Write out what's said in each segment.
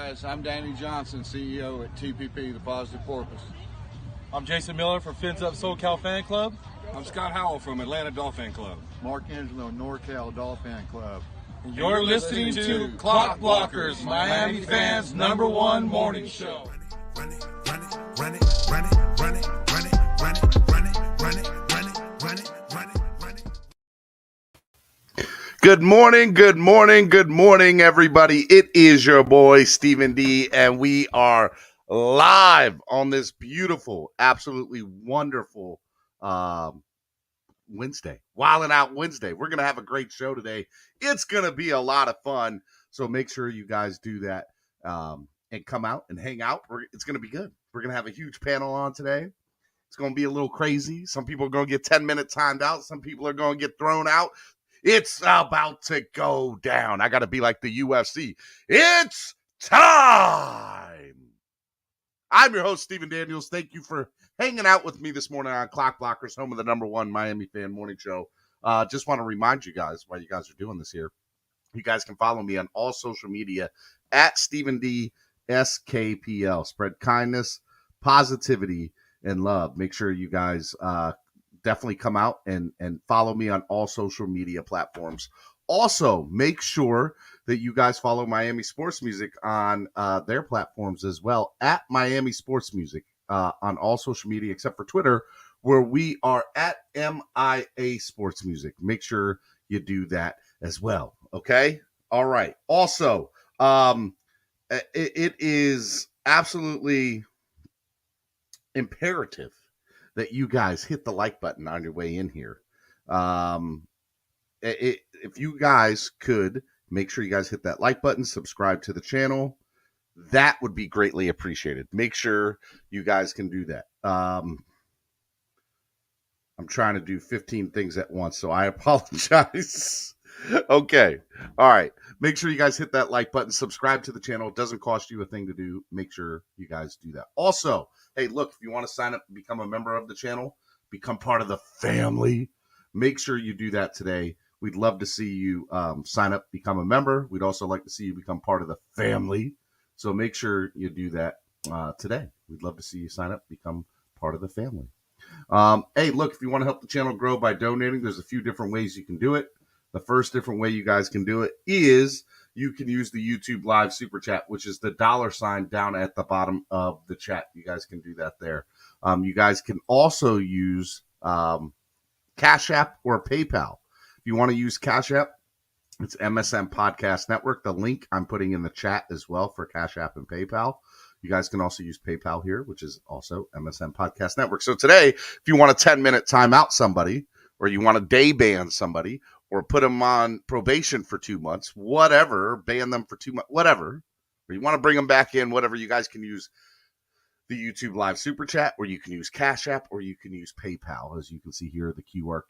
guys. I'm Danny Johnson, CEO at TPP, The Positive Porpoise. I'm Jason Miller for Fins Up SoCal Fan Club. I'm Scott Howell from Atlanta Dolphin Club. Mark Angelo, NorCal Dolphin Club. You're listening to Clock Blockers, Miami fans' #1 morning show. Run it, run it, run it, run it, run it, run it, run it, run it, run it, run it, run it, run it, run it. Good morning, everybody. It is your boy, Stephen D, and we are live on this beautiful, absolutely wonderful Wednesday, Wildin' Out Wednesday. We're going to have a great show today. It's going to be a lot of fun, so make sure you guys do that and come out and hang out. It's going to be good. We're going to have a huge panel on today. It's going to be a little crazy. Some people are going to get 10-minute timed out. Some people are going to get thrown out. It's about to go down. I got to be like the UFC. It's time. I'm your host, Stephen Daniels. Thank you for hanging out with me this morning on Clock Blockers, home of the #1 Miami fan morning show. Just want to remind you guys while you guys are doing this here, you guys can follow me on all social media at Stephen D SKPL. Spread kindness, positivity, and love. Make sure you guys definitely come out and follow me on all social media platforms. Also, make sure that you guys follow Miami Sports Music on their platforms as well, at Miami Sports Music on all social media except for Twitter, where we are at MIA Sports Music. Make sure you do that as well, okay? All right. Also, it is absolutely imperative that you guys hit the like button on your way in here. If you guys could make sure you guys hit that like button, subscribe to the channel, that would be greatly appreciated. Make sure you guys can do that. I'm trying to do 15 things at once, so I apologize. Okay. All right. Make sure you guys hit that like button, subscribe to the channel. It doesn't cost you a thing to do. Make sure you guys do that. Also, hey, look, if you want to sign up and become a member of the channel, become part of the family, make sure you do that today. We'd love to see you sign up, become a member. We'd also like to see you become part of the family. So make sure you do that today. We'd love to see you sign up, become part of the family. Hey, look, if you want to help the channel grow by donating, there's a few different ways you can do it. The first different way you guys can do it is you can use the YouTube Live Super Chat, which is the $sign down at the bottom of the chat. You guys can do that there. You guys can also use Cash App or PayPal. If you want to use Cash App, it's MSM Podcast Network. The link I'm putting in the chat as well for Cash App and PayPal. You guys can also use PayPal here, which is also MSM Podcast Network. So today, if you want a 10-minute timeout somebody, or you want to day ban somebody, or put them on probation for 2 months, whatever, ban them for 2 months, whatever, or you want to bring them back in, whatever, you guys can use the YouTube Live Super Chat, or you can use Cash App, or you can use PayPal. As you can see here, the QR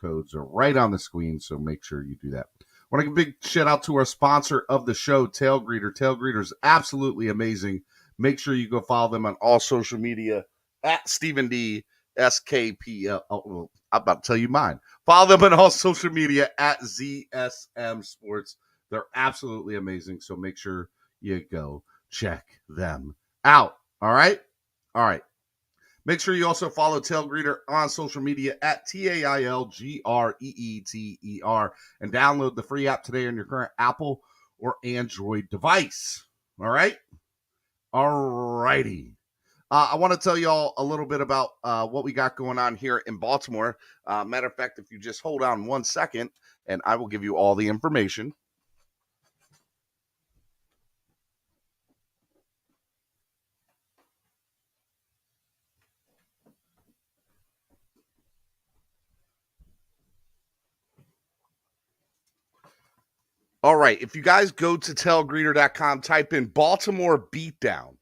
codes are right on the screen, so make sure you do that. I want to give a big shout out to our sponsor of the show, TailGater. TailGater is absolutely amazing. Make sure you go follow them on all social media at Stephen D SKPL. Oh, well, I'm about to tell you mine. Follow them on all social media at ZSM Sports. They're absolutely amazing, so make sure you go check them out. All right? All right. Make sure you also follow TailGater on social media at TailGreeter and download the free app today on your current Apple or Android device. All right? All righty. I want to tell you all a little bit about what we got going on here in Baltimore. Matter of fact, if you just hold on 1 second, and I will give you all the information. All right, if you guys go to tailgreeter.com, type in Baltimore Beatdown.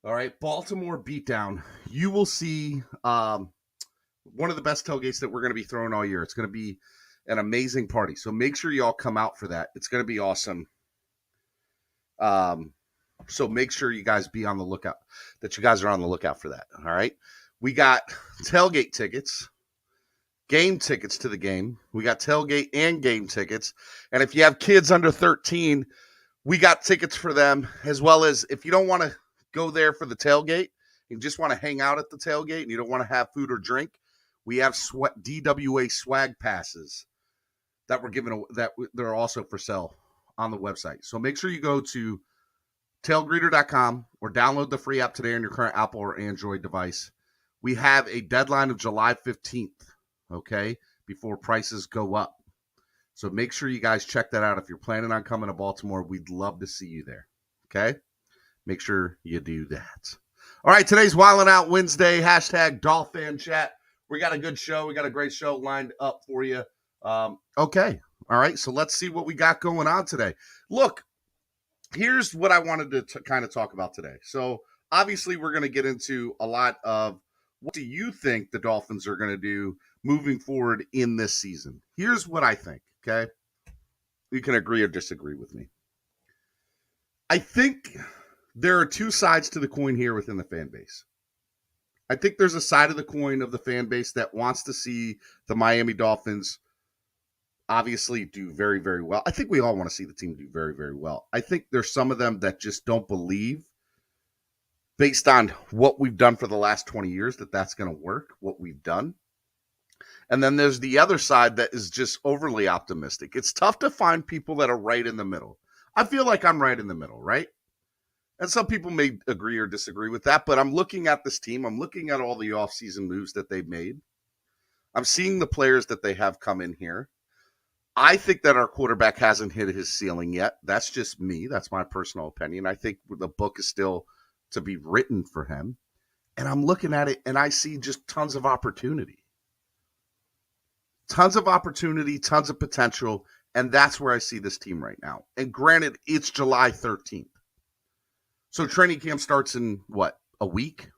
All right, Baltimore Beatdown. You will see one of the best tailgates that we're going to be throwing all year. It's going to be an amazing party. So make sure you all come out for that. It's going to be awesome. So make sure you guys be on the lookout, that you guys are on the lookout for that. All right. We got tailgate tickets, game tickets to the game. We got tailgate and game tickets. And if you have kids under 13, we got tickets for them, as well as if you don't want to go there for the tailgate, you just want to hang out at the tailgate and you don't want to have food or drink, we have DWA swag passes that we're giving, that they're also for sale on the website. So make sure you go to tailgreeter.com or download the free app today on your current Apple or Android device. We have a deadline of July 15th, okay, before prices go up. So make sure you guys check that out. If you're planning on coming to Baltimore, we'd love to see you there, okay? Make sure you do that. All right, today's Wildin' Out Wednesday, hashtag Dolphin Chat. We got a good show. We got a great show lined up for you. Okay, all right, so let's see what we got going on today. Look, here's what I wanted to kind of talk about today. So obviously we're going to get into a lot of what do you think the Dolphins are going to do moving forward in this season. Here's what I think, okay? You can agree or disagree with me. I think there are two sides to the coin here within the fan base. I think there's a side of the coin of the fan base that wants to see the Miami Dolphins obviously do very, very well. I think we all want to see the team do very, very well. I think there's some of them that just don't believe, based on what we've done for the last 20 years, that that's going to work, what we've done. And then there's the other side that is just overly optimistic. It's tough to find people that are right in the middle. I feel like I'm right in the middle, right? And some people may agree or disagree with that, but I'm looking at this team. I'm looking at all the offseason moves that they've made. I'm seeing the players that they have come in here. I think that our quarterback hasn't hit his ceiling yet. That's just me. That's my personal opinion. I think the book is still to be written for him. And I'm looking at it and I see just tons of opportunity. Tons of opportunity, tons of potential. And that's where I see this team right now. And granted, it's July 13th. So training camp starts in what, a week?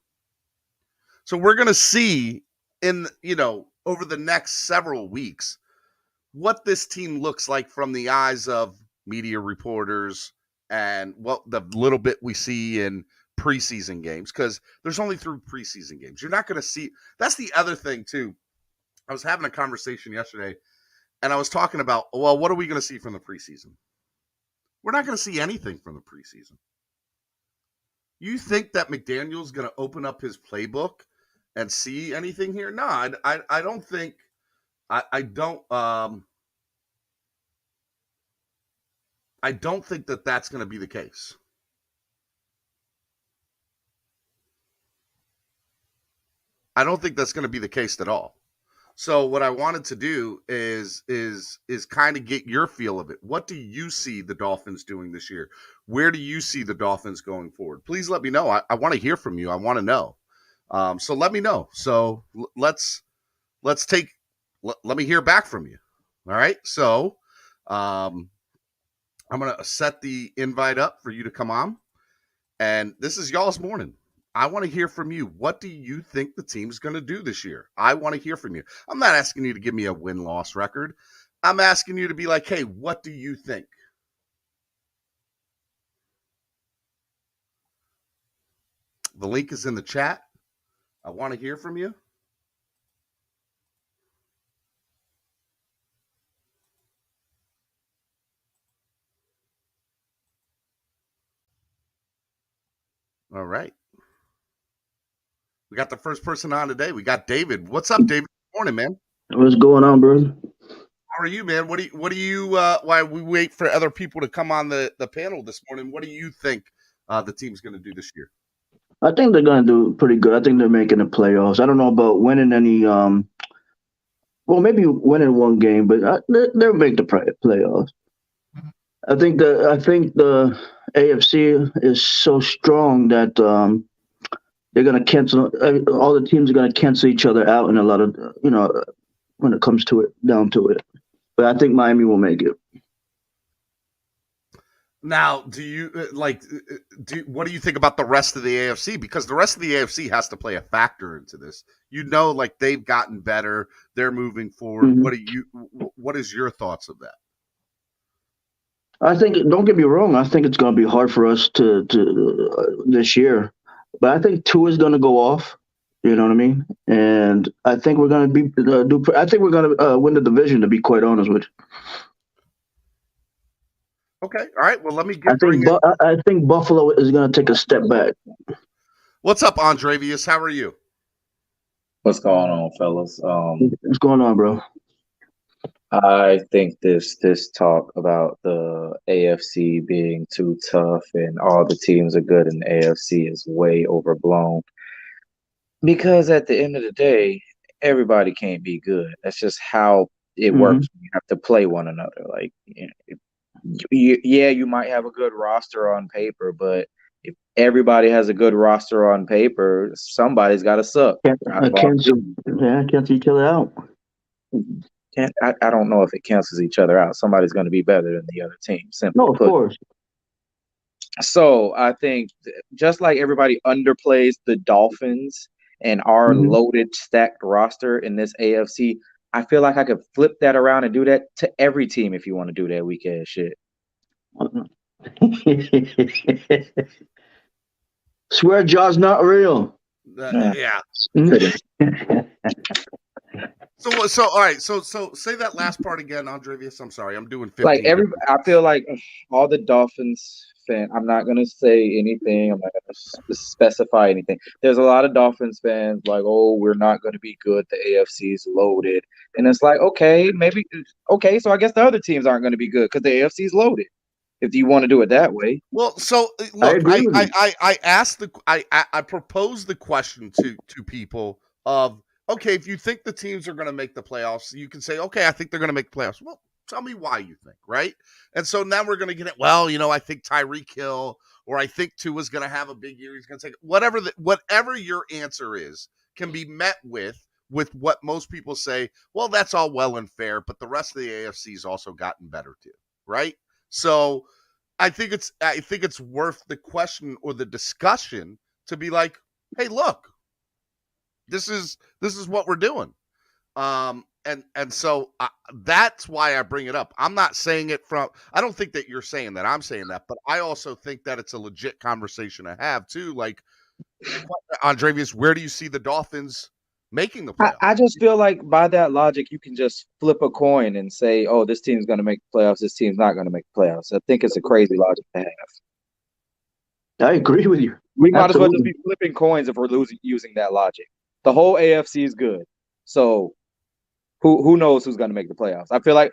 So we're going to see over the next several weeks what this team looks like from the eyes of media reporters and what the little bit we see in preseason games, because there's only 3 preseason games. You're not going to see. That's the other thing too. I was having a conversation yesterday and I was talking about, well, what are we going to see from the preseason? We're not going to see anything from the preseason. You think that McDaniel's going to open up his playbook and see anything here? No, I don't think. I don't think that that's going to be the case. I don't think that's going to be the case at all. So what I wanted to do is kind of get your feel of it. What do you see the Dolphins doing this year? Where do you see the Dolphins going forward? Please let me know. I want to hear from you. I want to know. So let me know. So let's let me hear back from you. All right. So I'm going to set the invite up for you to come on. And this is y'all's morning. I want to hear from you. What do you think the team's going to do this year? I want to hear from you. I'm not asking you to give me a win-loss record. I'm asking you to be like, hey, what do you think? The link is in the chat. I want to hear from you. All right. We got the first person on today. We got David. What's up, David? Good morning, man. What's going on, bro? How are you, man? What do you while we wait for other people to come on the panel this morning, what do you think the team's going to do this year? I think they're going to do pretty good. I think they're making the playoffs. I don't know about winning any maybe winning one game, but they'll make the playoffs. I think the AFC is so strong that they're going to cancel. All the teams are going to cancel each other out in a lot of, when it comes to it, down to it. But I think Miami will make it. Now, do you what do you think about the rest of the AFC? Because the rest of the AFC has to play a factor into this. They've gotten better. They're moving forward. Mm-hmm. What is your thoughts of that? I think, don't get me wrong, I think it's going to be hard for us to this year. But I think Tua is going to go off. You know what I mean? And I think we're going to I think we're going to win the division, to be quite honest with you. Okay. All right. Well, let me I bring think in. I think Buffalo is going to take a step back. What's up, Andrevius? How are you? What's going on, fellas? What's going on, bro? I think this talk about the AFC being too tough and all the teams are good in the AFC is way overblown. Because at the end of the day, everybody can't be good. That's just how it works. You have to play one another. Like, you might have a good roster on paper, but if everybody has a good roster on paper, somebody's got to suck. Cancel each other out. I don't know if it cancels each other out. Somebody's going to be better than the other team. Simply No, of put. course. So I think just like everybody underplays the Dolphins and our loaded, stacked roster in this AFC, I feel like I could flip that around and do that to every team if you want to do that weak ass shit. Swear Jaw's not real. Yeah. So all right. So say that last part again, Andrevius. I'm sorry. I'm doing 15. Like I feel like all the Dolphins fan. I'm not gonna say anything. I'm not gonna specify anything. There's a lot of Dolphins fans like, oh, we're not gonna be good. The AFC is loaded, and it's like, okay, maybe okay. So I guess the other teams aren't gonna be good because the AFC is loaded. If you want to do it that way. Well, so look, I asked I proposed the question to people of, okay, if you think the teams are going to make the playoffs, you can say, okay, I think they're going to make the playoffs. Well, tell me why you think, right? And so now we're going to get it. Well, I think Tyreek Hill, or I think Tua's going to have a big year. He's going to take whatever your answer is can be met with what most people say. Well, that's all well and fair, but the rest of the AFC's also gotten better too, right? So I think it's worth the question or the discussion to be like, hey, look, this is what we're doing. And so that's why I bring it up. I'm not saying it I don't think that you're saying that. I'm saying that, but I also think that it's a legit conversation to have too. Like, Andrevius, where do you see the Dolphins making the playoffs? I just feel like by that logic, you can just flip a coin and say, oh, this team's going to make the playoffs. This team's not going to make the playoffs. I think it's a crazy logic to have. I agree with you. We might as well just be flipping coins if we're using that logic. The whole AFC is good. So who knows who's going to make the playoffs? I feel like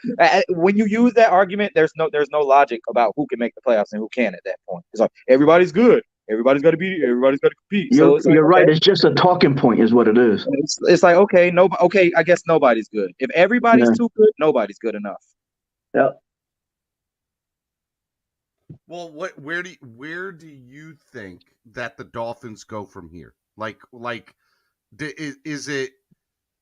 when you use that argument, there's no logic about who can make the playoffs and who can at that point. It's like everybody's good. Everybody's got to compete. You're right. It's just a talking point, is what it is. It's like okay, I guess nobody's good. If everybody's too good, nobody's good enough. Yeah. Well, where do you think that the Dolphins go from here? Do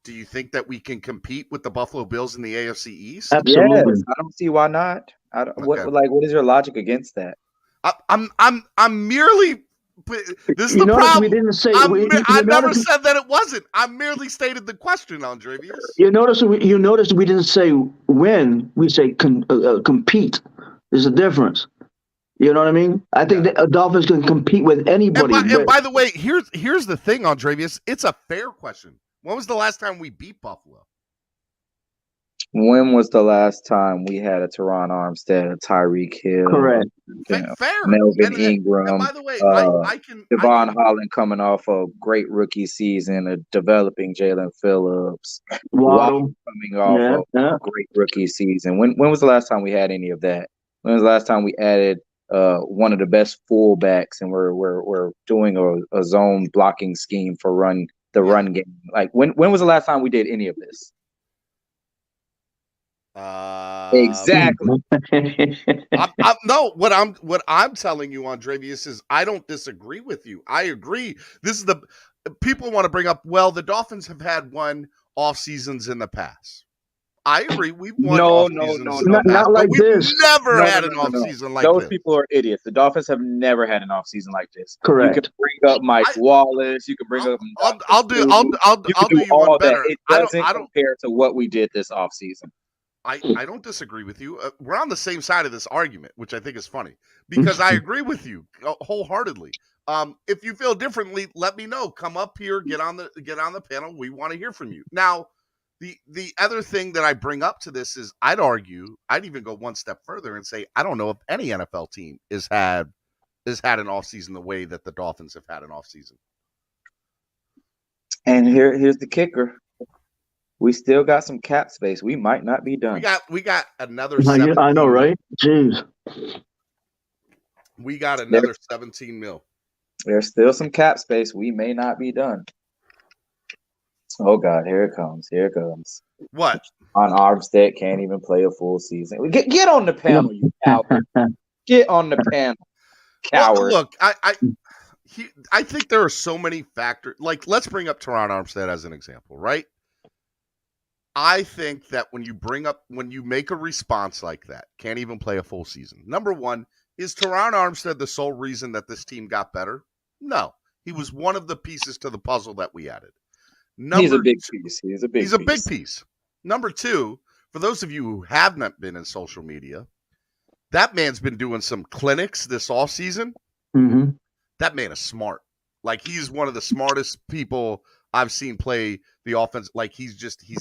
you think that we can compete with the Buffalo Bills in the AFC East? Absolutely. Yes, I don't see why not. What is your logic against that? I'm merely. This is the problem. We didn't say. I never said that it wasn't. I merely stated the question, Andrevius. You notice we didn't say when. We say compete. There's a difference. You know what I mean? I think that Dolphins can compete with anybody. And by the way, here's the thing, Andrevius. It's a fair question. When was the last time we beat Buffalo? When was the last time we had a Teron Armstead, a Tyreek Hill, correct, fair, Melvin Ingram, and by the way, Devon Holland coming off a great rookie season, a developing Jalen Phillips, Waddle coming off a great rookie season. When was the last time we had any of that? When was the last time we added one of the best fullbacks and we're doing a zone blocking scheme for run game? Like when was the last time we did any of this? Exactly. No, what I'm telling you, Andrevius, is I don't disagree with you. I agree. This is people want to bring up, well, the Dolphins have had one off seasons in the past. I agree. We've won not like this. Never had an off season like this. Those people are idiots. The Dolphins have never had an off season like this. Correct. You can bring up Mike Wallace. You can bring up. I'll do you one better. It doesn't compare to what we did this off season. I don't disagree with you. We're on the same side of this argument, which I think is funny because I agree with you wholeheartedly. If you feel differently, let me know. Come up here, get on the panel. We want to hear from you. Now, The other thing that I bring up to this is I'd even go one step further and say I don't know if any NFL team has had an offseason the way that the Dolphins have had an offseason. And here's the kicker. We still got some cap space. We might not be done. We got another I know, right? Jeez. We got another 17 mil. There's still some cap space. We may not be done. Oh God, here it comes. Here it comes. What? On Armstead can't even play a full season. Get on the panel, you coward. Get on the panel, coward. Well, look, I think there are so many factors. Like, let's bring up Teron Armstead as an example, right? I think that when you make a response like that, can't even play a full season. Number one, is Teron Armstead the sole reason that this team got better? No. He was one of the pieces to the puzzle that we added. He's a big piece. He's a big piece. Number two, for those of you who have not been in social media, that man's been doing some clinics this offseason. Mm-hmm. That man is smart. Like, he's one of the smartest people I've seen play the offense. Like, he's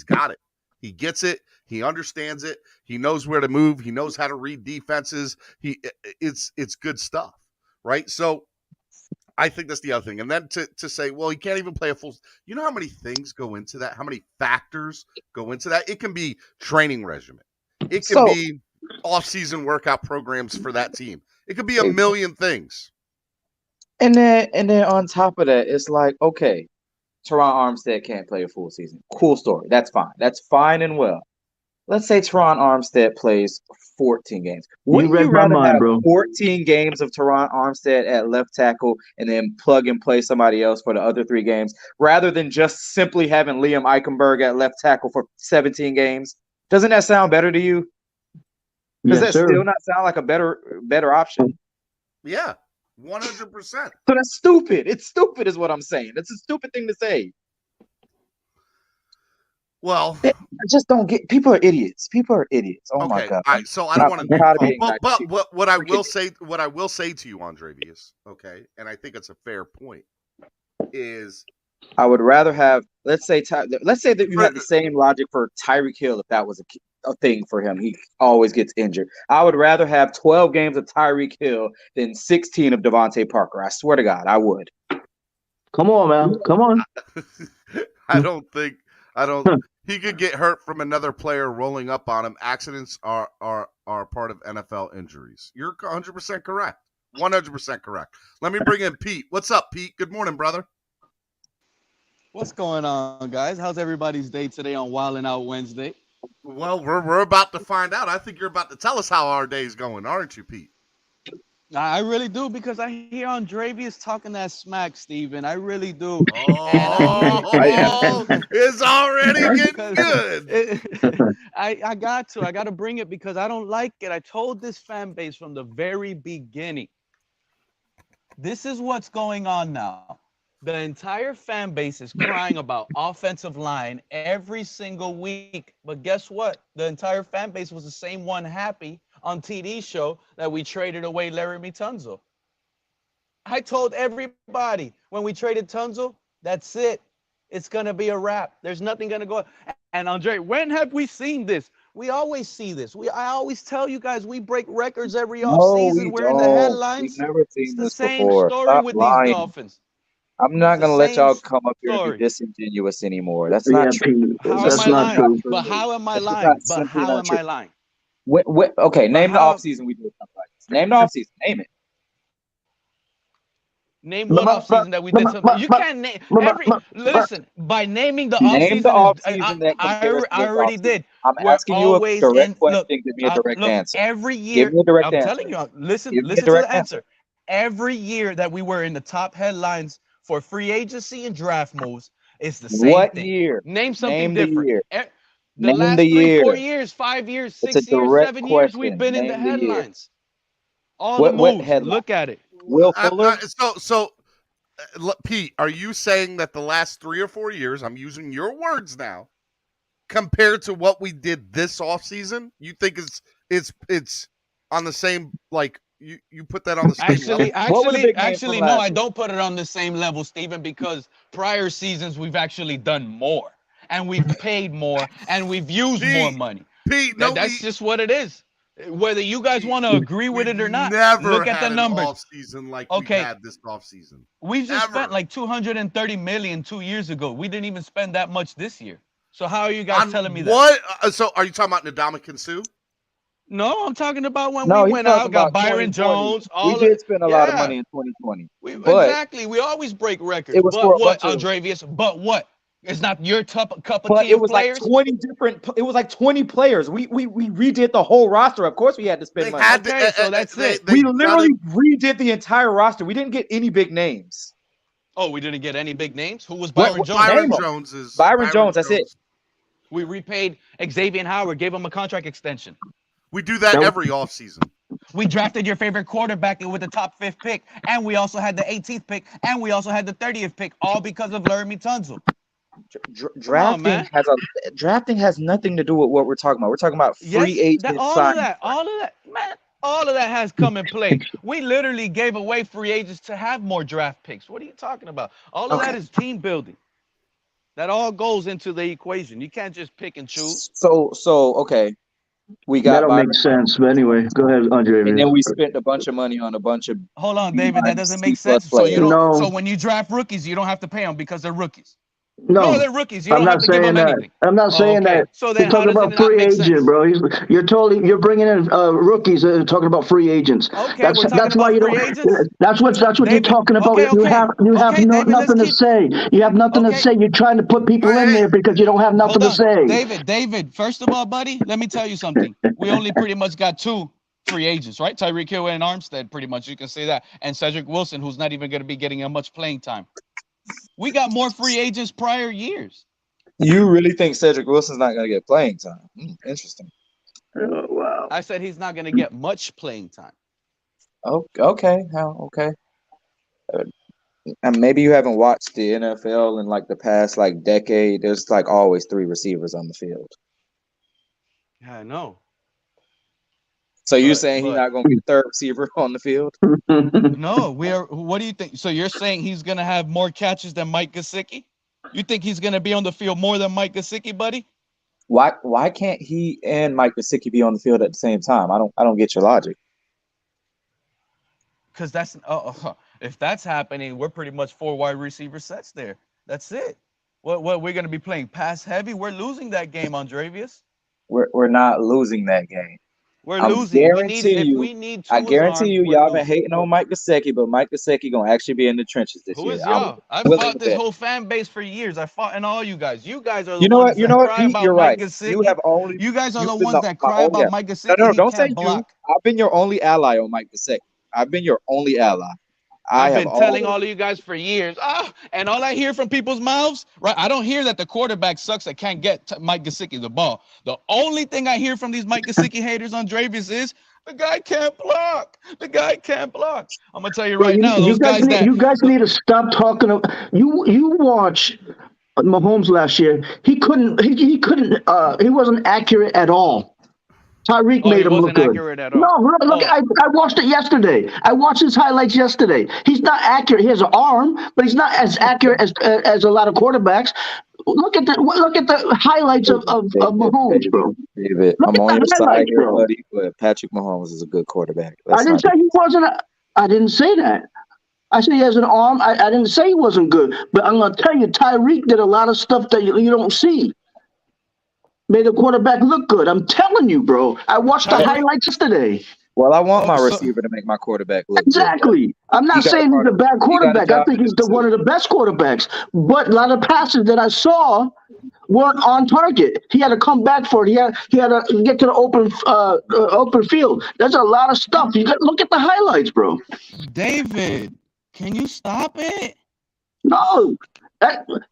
got it. He gets it. He understands it. He knows where to move. He knows how to read defenses. It's good stuff, right? So I think that's the other thing. And then to say, well, he can't even play a full. You know how many things go into that? How many factors go into that? It can be training regimen. It can be off-season workout programs for that team. It could be a million things. And then on top of that, it's like, okay, Teron Armstead can't play a full season. Cool story. That's fine. That's fine and well. Let's say Teron Armstead plays 14 games. Wouldn't you rather have 14 games of Teron Armstead at left tackle and then plug and play somebody else for the other 3 games rather than just simply having Liam Eichenberg at left tackle for 17 games? Doesn't that sound better to you? Does that still not sound like a better option? Yeah, 100%. So that's stupid. It's stupid is what I'm saying. It's a stupid thing to say. Well, I just don't get. People are idiots. People are idiots. Oh my God! All right, so I don't want to. But what I will say to you, Andrevius, okay, and I think it's a fair point, is I would rather have. Let's say that you had the same logic for Tyreek Hill if that was a thing for him. He always gets injured. I would rather have 12 games of Tyreek Hill than 16 of Devontae Parker. I swear to God, I would. Come on, man. Come on. I don't. He could get hurt from another player rolling up on him. Accidents are part of NFL injuries. You're 100% correct. 100% correct. Let me bring in Pete. What's up, Pete? Good morning, brother. What's going on, guys? How's everybody's day today on Wildin' Out Wednesday? Well, we're about to find out. I think you're about to tell us how our day's going, aren't you, Pete? I really do, because I hear Andrevius talking that smack, Steven. I really do. It's already getting good. I got to bring it because I don't like it. I told this fan base from the very beginning. This is what's going on now. The entire fan base is crying about offensive line every single week. But guess what? The entire fan base was the same one happy on TD show that we traded away Laramie Tunsil. I told everybody when we traded Tunsil, that's it. It's going to be a wrap. There's nothing going to go. And Andre, when have we seen this? We always see this. I always tell you guys, we break records every offseason. We're in the headlines. We've never seen it's the this same before. story Stop with lying. these Dolphins. I'm not going to let y'all come up here and be disingenuous anymore. That's not true. That's not true. But how am I lying? But how am I lying? Okay, name the offseason we do something like this. Name the offseason. Name it. Name one offseason that we did something. You can't name every. Listen, by naming the offseason, I already did. I'm asking you a direct question. Give me a direct answer. Every year, give me a direct answer. I'm telling you. Listen to the answer. Every year that we were in the top headlines for free agency and draft moves, it's the same thing. What year? Name something different. The Name last the 3, year. 4 years, 5 years, 6 years, 7 years, we've been in the headlines. All the moves. Look at it. Will Fuller. Pete, are you saying that the last 3 or 4 years, I'm using your words now, compared to what we did this offseason, you think it's on the same, like, you put that on the same level? Actually, no, I don't put it on the same level, Steven, because prior seasons we've actually done more. and we've paid more, and we've used more money. Pete, That's just what it is. Whether you guys want to agree with it or not, never look at the numbers. Off season like we've had this off season. We just spent like $230 million 2 years ago. We didn't even spend that much this year. So how are you guys telling me that? What? So are you talking about Ndamukong Suh? No, I'm talking about when we went out, got Byron Jones. We did spend a lot of money in 2020. Exactly. We always break records. But what, Andrevius? But what? It's not your cup of tea it was players? like 20 different. It was like 20 players. We redid the whole roster. Of course, we had to spend money. So that's it. We literally redid the entire roster. We didn't get any big names. Oh, we didn't get any big names? Who was Byron Jones? Byron Jones. That's it. We repaid Xavier Howard, gave him a contract extension. We do that every offseason. We drafted your favorite quarterback with the top 5th pick, and we also had the 18th pick, and we also had the 30th pick, all because of Laramie Tunsil. Drafting has nothing to do with what we're talking about. We're talking about free agent. All of that has come in play. We literally gave away free agents to have more draft picks. What are you talking about? All of that is team building. That all goes into the equation. You can't just pick and choose. So okay. We got that'll make sense. But anyway, go ahead, Andre. And then we spent a bunch of money on a bunch of. Hold on, David. That doesn't make sense. So you don't. So when you draft rookies, you don't have to pay them because they're rookies. No, they're rookies. You don't have to give them anything. I'm not saying that. So then, you're talking about free agent, bro. You're bringing in rookies. Talking about free agents. Okay, that's why you don't. That's what you're talking about. You have nothing to say. You have nothing to say. You're trying to put people in there because you don't have nothing to say. David. First of all, buddy, let me tell you something. We only pretty much got 2 free agents, right? Tyreek Hill and Armstead, pretty much. You can say that, and Cedric Wilson, who's not even going to be getting much playing time. We got more free agents prior years. You really think Cedric Wilson's not going to get playing time? Interesting. Oh, wow. I said he's not going to get much playing time. Oh, okay. Okay. And maybe you haven't watched the NFL in like the past decade. There's always 3 receivers on the field. Yeah, I know. So you're saying he's not going to be the 3rd receiver on the field? No, what do you think? So you're saying he's going to have more catches than Mike Gesicki? You think he's going to be on the field more than Mike Gesicki, buddy? Why can't he and Mike Gesicki be on the field at the same time? I don't get your logic. Because if that's happening, we're pretty much 4 wide receiver sets there. That's it. What we're going to be playing pass heavy? We're losing that game, Andrevius. We're not losing that game. We're losing. I guarantee you, y'all been hating on Mike Gesicki, but Mike Gesicki gonna actually be in the trenches this year. Who is y'all? I've fought this whole fan base for years. I fought in all you guys. You guys are the ones that cry about You're Mike right. Gesicki. You guys are the ones that cry about Mike Gesicki. No, don't say you. I've been your only ally on Mike Gesicki. I've been your only ally. I've been telling all of you guys for years. And all I hear from people's mouths, right? I don't hear that the quarterback sucks that can't get Mike Gesicki the ball. The only thing I hear from these Mike Gesicki haters on Dravius is the guy can't block. The guy can't block. I'm gonna tell you right now, you guys need to stop talking. You watch Mahomes last year. He wasn't accurate at all. Tyreek made him look good. No, look, I watched it yesterday. I watched his highlights yesterday. He's not accurate. He has an arm, but he's not as accurate as a lot of quarterbacks. Look at the highlights of Mahomes, bro. David, I'm on your side here, buddy, but Patrick Mahomes is a good quarterback. I didn't say he wasn't. I didn't say that. I said he has an arm. I didn't say he wasn't good, but I'm gonna tell you, Tyreek did a lot of stuff that you don't see. Made the quarterback look good. I'm telling you, bro. I watched the highlights yesterday. Well, I want my receiver to make my quarterback look exactly. Good. I'm not saying he's a bad quarterback. I think he's one of the best quarterbacks. But a lot of passes that I saw weren't on target. He had to come back for it. He had to get to the open field. There's a lot of stuff. You got look at the highlights, bro. David, can you stop it? No.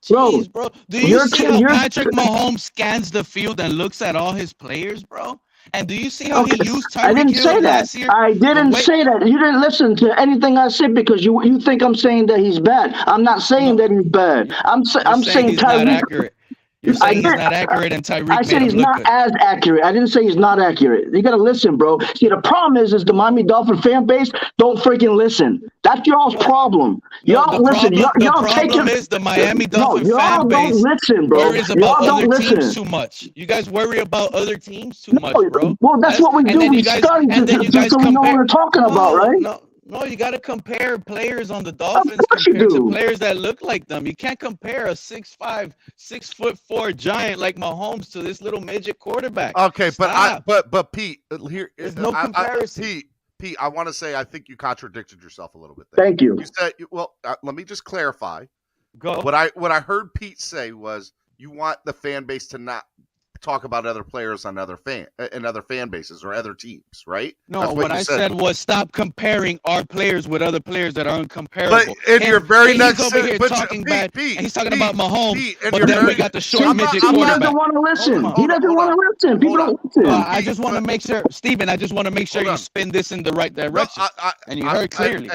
Jeez, bro. Do you see how Patrick Mahomes scans the field and looks at all his players, bro? And do you see how he used Tyreek Hill last year? I didn't say that. You didn't listen to anything I said because you think I'm saying that he's bad. I'm not saying that he's bad. I'm saying Tyreek. You're saying he's not accurate, and Tyreek. I said he's not as accurate. I didn't say he's not accurate. You got to listen, bro. See, the problem is the Miami Dolphin fan base don't freaking listen. That's y'all's problem. Y'all listen. Y'all problem is the Miami Dolphin fan base don't listen, bro. worries about other teams too much. You guys worry about other teams too much, bro. Well, that's what we do. We study so we know what we're talking about, right? No, you got to compare players on the Dolphins compared to players that look like them. You can't compare a 6'5", 6'4" giant like Mahomes to this little midget quarterback. Okay, Stop. but Pete, there's no comparison. Pete, I want to say I think you contradicted yourself a little bit there. Thank you. You said, let me just clarify. Go. What I heard Pete say was you want the fan base to not talk about other players on other fan bases or other teams, right? No, what I said was stop comparing our players with other players that are uncomparable. But in your very next sentence, he's talking about Mahomes, but then we got the short midget quarterback. He doesn't want to listen. He doesn't want to listen. People don't listen. I just want to make sure, Steven, you spin this in the right direction. And you heard clearly.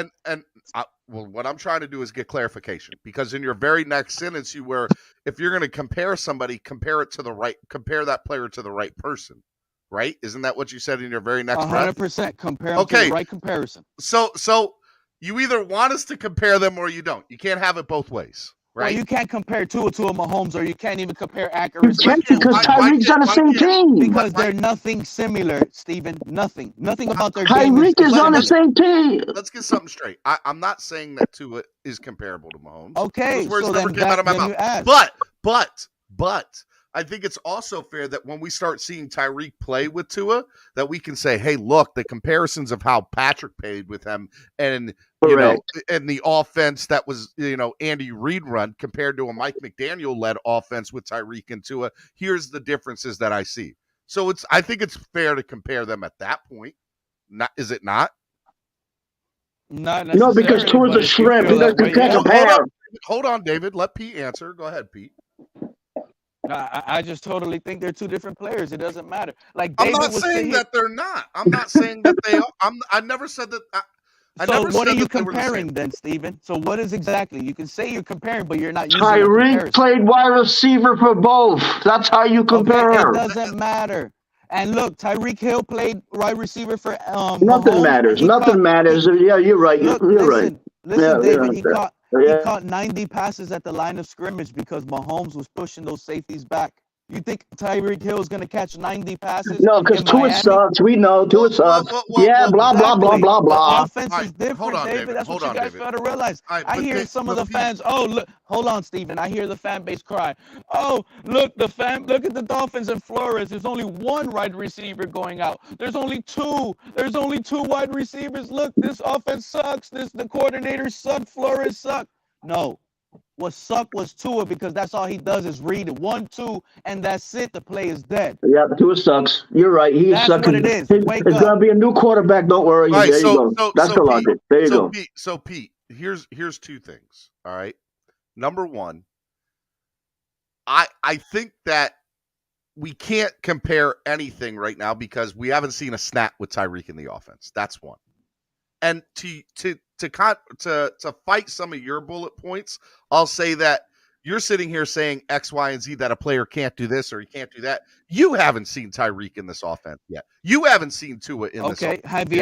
Well, what I'm trying to do is get clarification, because in your very next sentence, if you're going to compare somebody, compare that player to the right person, right? Isn't that what you said in your very next 100% compare them to the right comparison. So you either want us to compare them or you don't. You can't have it both ways, right? Well, you can't compare Tua to a Mahomes, or you can't even compare accuracy. You can't, because Tyreek's on the same team. Because they're nothing similar, Steven. Nothing about their game. Tyreek is on the same team. Let's get something straight. I'm not saying that Tua is comparable to Mahomes. Okay, those words so never then came out of my mouth. you ask. But I think it's also fair that when we start seeing Tyreek play with Tua, that we can say, hey, look, the comparisons of how Patrick played with him and and the offense that was, Andy Reid run compared to a Mike McDaniel led offense with Tyreek and Tua. Here's the differences that I see. So I think it's fair to compare them at that point. Is it not? Not necessarily. No, because Tua's a shrimp. You can't compare. Hold on, David. Let Pete answer. Go ahead, Pete. I just totally think they're two different players. It doesn't matter. Like I'm not saying that they're not. I'm not saying that they are. I never said that. So what are you comparing then, Steven? So what is exactly? You can say you're comparing, but you're not using Tyreek played wide receiver for both. That's how you compare. Okay, it doesn't matter. And look, Tyreek Hill played wide receiver for Nothing Mahomes. matters. Nothing matters. Yeah, you're right. You're right. Listen, David, he caught 90 passes at the line of scrimmage because Mahomes was pushing those safeties back. You think Tyreek Hill is going to catch 90 passes? No, because Tua sucks. We know Tua sucks. Blah, blah, blah, blah, blah. The offense is different, David. That's what you guys got to realize. I hear some of the fans, look, hold on, Steven. I hear the fan base cry. Oh, look at the Dolphins and Flores. There's only one wide receiver going out. There's only two. There's only two wide receivers. Look, this offense sucks. The coordinator sucked. Flores sucked. No. What sucked was Tua, because that's all he does is read it 1-2, and that's it. The play is dead. Yeah, Tua sucks. You're right. He's sucking. That's what it is. Wake it's gonna be a new quarterback. Don't worry. Right, there you go. That's the logic. There you go. So Pete, here's two things. All right. Number one, I think that we can't compare anything right now because we haven't seen a snap with Tyreek in the offense. That's one. And to fight some of your bullet points, I'll say that you're sitting here saying X, Y, and Z, that a player can't do this or he can't do that. You haven't seen Tyreek in this offense yet. You haven't seen Tua in this offense. Okay, have you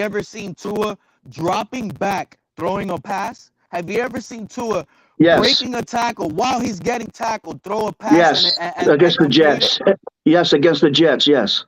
ever seen Tua dropping back, throwing a pass? Have you ever seen Tua breaking a tackle while he's getting tackled, throw a pass? Yes, against the Jets. Yes, against the Jets, yes.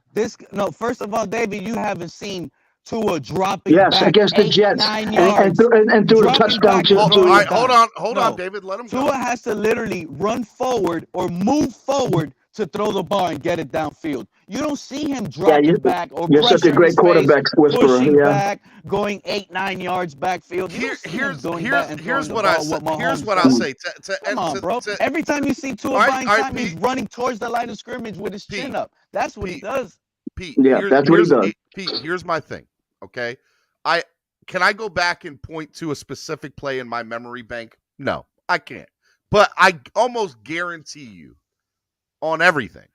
First of all, David, you haven't seen Tua dropping back against the Jets and threw a touchdown to hold on, David. Let him go. Tua has to literally run forward or move forward to throw the ball and get it downfield. You don't see him dropping back or you're such a great quarterback whisperer. Pushing back, going 8-9 yards backfield. Here's what I'll say. Come on, bro. Every time you see Tua buying time, he's running towards the line of scrimmage with his chin up. That's what he does. Pete, that's what he does. Pete, here's my thing. Okay, can I go back and point to a specific play in my memory bank? No, I can't. But I almost guarantee you on everything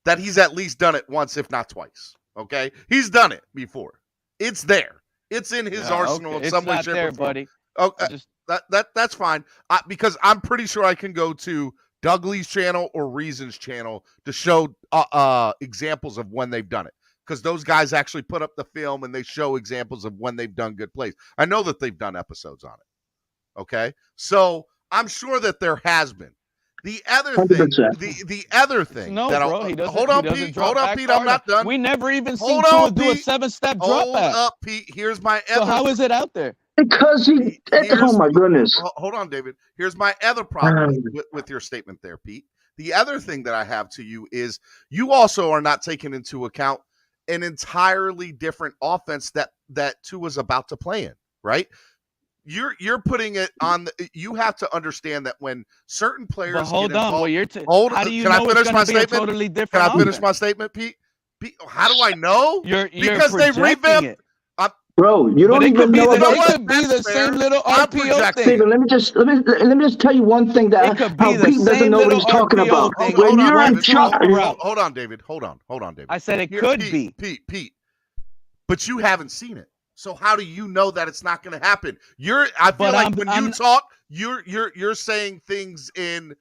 that he's at least done it once, if not twice. Okay, he's done it before. It's there. It's in his arsenal in some way, shape, or form. Buddy. Okay, that's fine. Because I'm pretty sure I can go to Doug Lee's channel or Reason's channel to show examples of when they've done it. Because those guys actually put up the film and they show examples of when they've done good plays. I know that they've done episodes on it. Okay? So I'm sure that there has been. The other thing, 100%. the other thing No, that bro, he doesn't. hold on, Pete. Hold on, Pete. I'm not done. We never even seen Hold Tua on, do a Pete. 7-step drop Hold back. up, Pete. Here's my So other. how is it out there? Because oh my goodness. Hold on, David. Here's my other problem with your statement there, Pete. The other thing that I have to you is you also are not taking into account an entirely different offense that Tua's about to play in, right? You're putting it on. You have to understand that when certain players But hold get on, involved, how do you can know I finish it's my going to be a statement? totally different Can I finish offense? my statement, Pete? How do I know? You're because they projecting revamped it. Bro, you don't even know about it could be the same little I'm RPO projecting. thing. Steven, let me just tell you one thing that It could be how the Pete doesn't same know what little he's talking RPO about. thing. When you're Run in shot, the route. Hold on, David. Hold on, David. I said it Here, could Pete, be. Pete. But you haven't seen it. So how do you know that it's not going to happen? I feel like when you talk, you're saying things in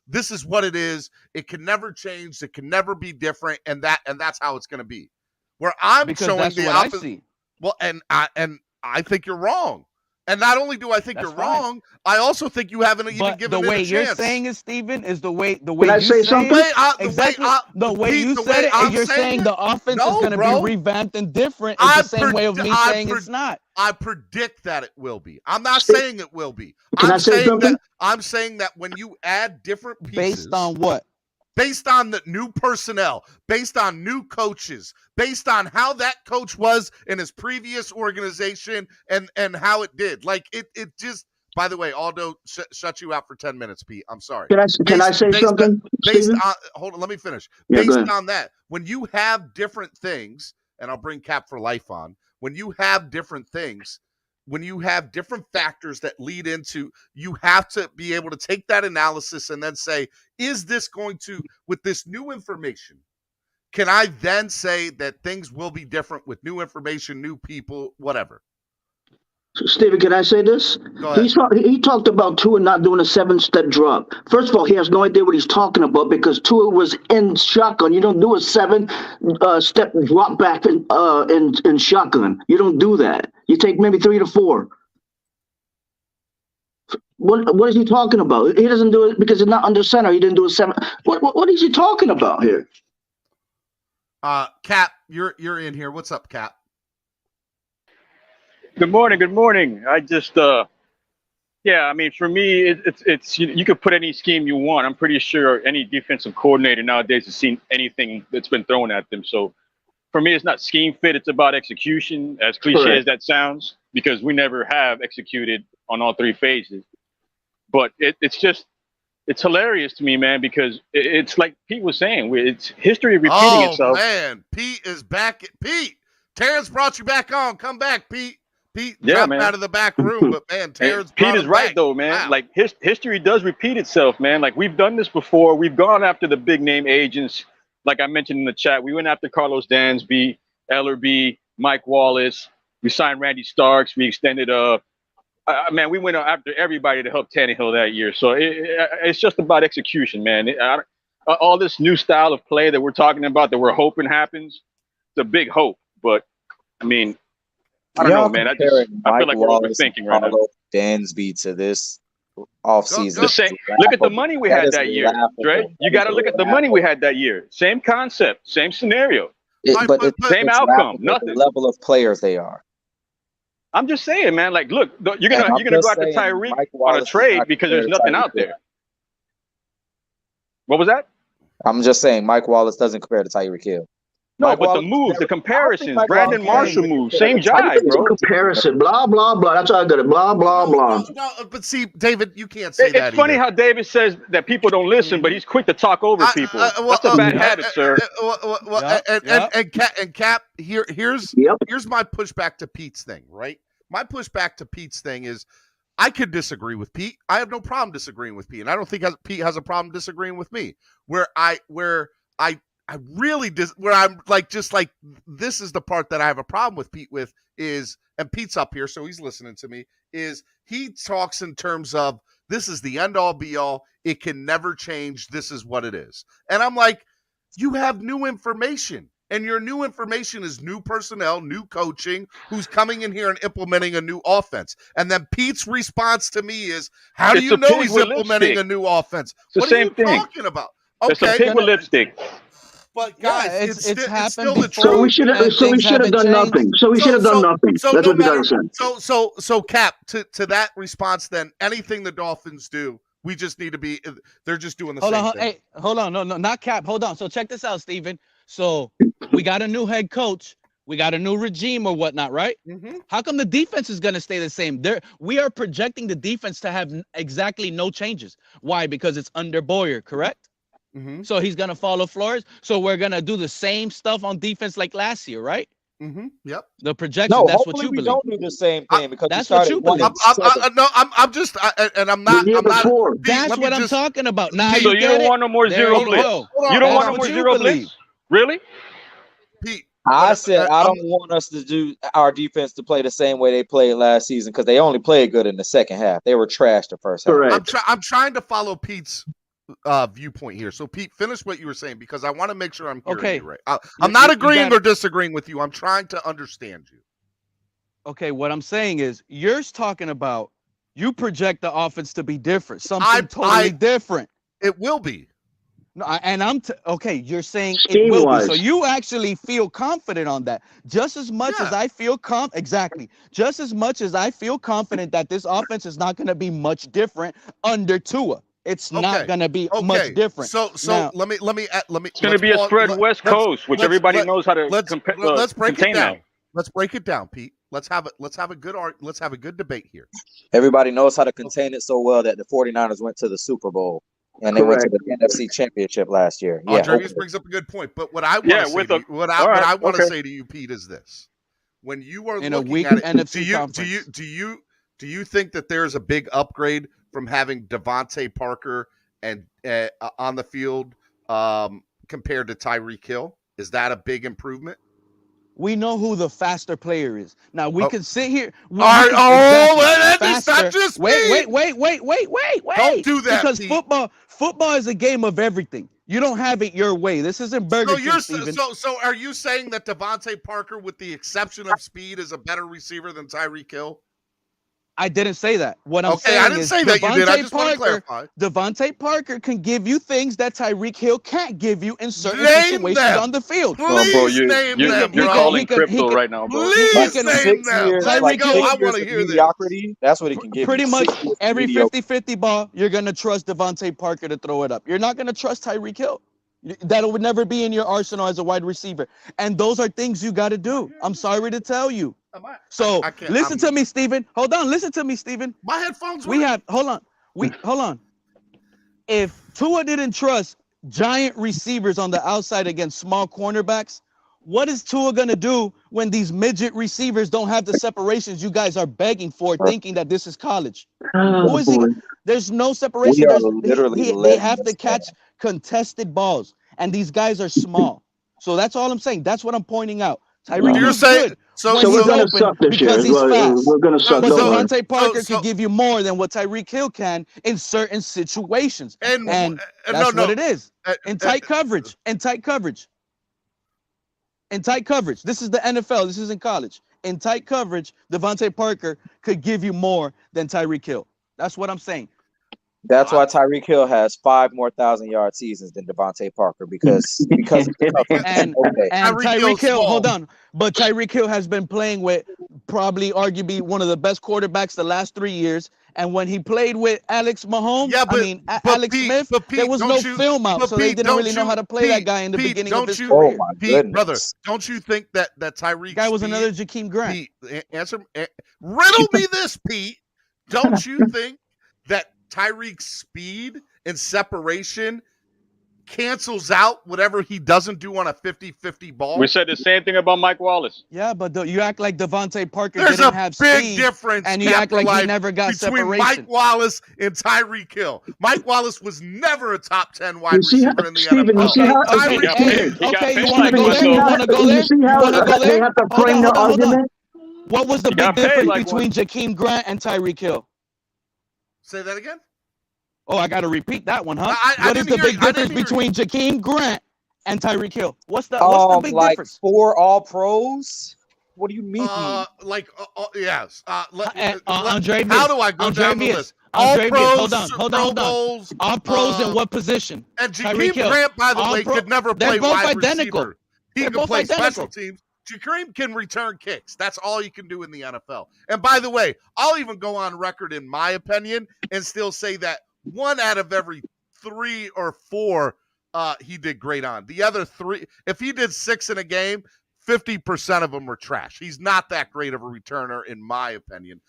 this is what it is. It can never change. It can never be different, and that's how it's going to be. Where I'm because showing that's the what opposite. I see. Well, and I think you're wrong. And not only do I think That's you're fine. wrong, I also think you haven't even given the it way a you're chance. saying it, Steven, is the way Can I you say say something? it. Exactly. The way you said it, and you're saying the offense is going to be revamped and different. Is the same way of me saying it's not. I predict that it will be. I'm not saying it will be. Can I say something? I'm saying that when you add different pieces. Based on what? Based on the new personnel, based on new coaches, based on how that coach was in his previous organization and how it did. Like it just, by the way, Aldo shut you out for 10 minutes, Pete. I'm sorry. Can I say something? Hold on, let me finish. Yeah, based on that, when you have different things, and I'll bring Cap for Life on, when you have different things, when you have different factors that lead into, you have to be able to take that analysis and then say, is this going to, with this new information, can I then say that things will be different with new information, new people, whatever? Steven, can I say this? He talked about Tua not doing a 7-step drop. First of all, he has no idea what he's talking about because Tua was in shotgun. You don't do a 7-step drop back in shotgun. You don't do that. You take maybe 3 to 4. What is he talking about? He doesn't do it because he's not under center. He didn't do a 7. What is he talking about here? Cap, you're in here. What's up, Cap? Good morning. I just, yeah, I mean, for me, it's you could put any scheme you want. I'm pretty sure any defensive coordinator nowadays has seen anything that's been thrown at them. So for me, it's not scheme fit. It's about execution, as cliche as that sounds, because we never have executed on all 3 phases. But it's hilarious to me, man, because it's like Pete was saying, it's history repeating itself. Oh, man, Pete is back. Pete, Terrence brought you back on. Come back, Pete. Pete dropped out of the back room, but man, Terrence Pete is right, though, man. Wow. Like history does repeat itself, man. Like we've done this before. We've gone after the big name agents. Like I mentioned in the chat, we went after Carlos Dansby, Ellerby, Mike Wallace. We signed Randy Starks. We extended man, we went after everybody to help Tannehill that year. So it's just about execution, man. All this new style of play that we're talking about, that we're hoping happens, it's a big hope. But I mean, I don't know, man. I feel like we're overthinking right now. Dansby to this offseason. Look at the money we had that year, Dre. You got to look at the money we had that year. Same concept, same scenario, but same outcome. Nothing. The level of players they are. I'm just saying, man. Like, look, you're gonna go after Tyreek on a trade because there's nothing out there. What was that? I'm just saying, Mike Wallace doesn't compare to Tyreek Hill. No, but the moves, the comparisons, Brandon Marshall moves, same jive, bro. Comparison, blah, blah, blah. That's how I got it. Blah, blah, blah. No, but see, David, you can't say that. It's funny how David says that people don't listen, but he's quick to talk over people. That's a bad habit, sir. And Cap, here's my pushback to Pete's thing, right? My pushback to Pete's thing is I could disagree with Pete. I have no problem disagreeing with Pete, and I don't think Pete has a problem disagreeing with me. Where I'm like, just like, this is the part that I have a problem with Pete with is, and Pete's up here, so he's listening to me, is he talks in terms of This is the end all be all. It can never change. This is what it is. And I'm like, you have new information. And your new information is new personnel, new coaching, who's coming in here and implementing a new offense. And then Pete's response to me is, how do you know he's implementing a new offense? What are you talking about? Okay. It's a pig with lipstick. But guys, it's still the truth. So we should have done nothing. So we should have done nothing. That's what the guy said. So Cap, to that response, then anything the Dolphins do, we just need to be. They're just doing the same thing. Hey, hold on, no, not Cap. Hold on. So check this out, Steven. So we got a new head coach. We got a new regime or whatnot, right? Mm-hmm. How come the defense is going to stay the same? We are projecting the defense to have exactly no changes. Why? Because it's under Boyer, correct? Mm-hmm. So he's going to follow Flores. So we're going to do the same stuff on defense like last year, right? Mm-hmm. Yep. The projection. No, that's what you we believe. don't do the same thing because that's what you believe. I'm just, and I'm not. I'm not. That's what I'm talking about. Now so you don't want no more zero blitz. You don't want no more zero blitz. Really? Pete, I said I don't want us to do our defense to play the same way they played last season because they only played good in the second half. They were trashed the first half. I'm trying to follow Pete's viewpoint here. So Pete, finish what you were saying because I want to make sure I'm hearing you right. I'm not agreeing or disagreeing with you. I'm trying to understand you. Okay, what I'm saying is you're talking about you project the offense to be different, something totally different. It will be. No, and okay. You're saying it will be, so you actually feel confident on that, just as much as I feel just as much as I feel confident that this offense is not going to be much different under Tua. It's not going to be much different. So now, let me. It's going to be a spread West Coast, which everybody knows how to. Let's break it down. Let's break it down, Pete. Let's have a good debate here. Everybody knows how to contain it so well that the 49ers went to the Super Bowl. And they went to the NFC Championship last year. Jarvis brings up a good point. But what I want to say to you, Pete, is this: when you are in looking a weak at it, NFC do you think that there's a big upgrade from having Devontae Parker and on the field compared to Tyreek Hill? Is that a big improvement? We know who the faster player is. Now we can sit here. It's not just wait. Don't do that. Because Pete. football is a game of everything. You don't have it your way. This isn't Burger King, Steven. So are you saying that Devontae Parker, with the exception of speed, is a better receiver than Tyreek Hill? I didn't say that. What I'm saying I didn't say that you did. I just want to clarify. Devontae Parker can give you things that Tyreek Hill can't give you in certain situations on the field. Please name them. You're calling crypto right now, bro. Please name them. Let's go. I want to hear mediocrity. That's what he can give. Pretty much every 50-50 ball, you're going to trust Devontae Parker to throw it up. You're not going to trust Tyreek Hill. That would never be in your arsenal as a wide receiver. And those are things you got to do. I'm sorry to tell you. So listen to me, Steven. Hold on. Listen to me, Steven. My headphones. Hold on. If Tua didn't trust giant receivers on the outside against small cornerbacks, what is Tua going to do when these midget receivers don't have the separations you guys are begging for, thinking that this is college? Who is he? There's no separation. They have to catch contested balls, and these guys are small. So that's all I'm saying. That's what I'm pointing out. Tyreek Hill's good. So we're going to suck this year. We're going to suck. But Devontae Parker can give you more than what Tyreek Hill can in certain situations. And that's what it is. In tight coverage. This is the NFL. This isn't college. In tight coverage, Devontae Parker could give you more than Tyreek Hill. That's what I'm saying. That's why Tyreek Hill has 5 more 1,000-yard seasons than Devontae Parker because and Tyreek Hill, hold on, but Tyreek Hill has been playing with probably arguably one of the best quarterbacks the last 3 years. And when he played with Alex Mahomes, Alex Smith, there was no film out, so they didn't really know how to play that guy in the beginning of his career. Oh my brother, don't you think that Tyreek guy was another Jakeem Grant? Pete, riddle me this, Pete. Don't you think that Tyreek's speed and separation cancels out whatever he doesn't do on a 50-50 ball? We said the same thing about Mike Wallace. Yeah, but you act like Devontae Parker didn't have speed. There's a big difference, and you act like he never got between separation. Mike Wallace and Tyreek Hill. Mike Wallace was never a top 10 wide receiver in the Steven, NFL. You see how, okay, you want to go there? You want to go there? You see how they have to frame the argument? What was the big difference between Jakeem Grant and Tyreek Hill? Say that again? Oh, I got to repeat that one, huh? I What is the big difference between Jakeem Grant and Tyreek Hill? What's the big difference? 4 All-Pros? What do you mean? Yes. Andre, how do I go down the list? All pros, hold on. All pros in what position? And Jakeem Grant, by the way, could never play wide receiver. He can play special teams. Jakeem can return kicks. That's all he can do in the NFL. And by the way, I'll even go on record, in my opinion, and still say that 1 out of every 3 or 4 he did great on. The other 3, if he did 6 in a game, 50% of them were trash. He's not that great of a returner, in my opinion.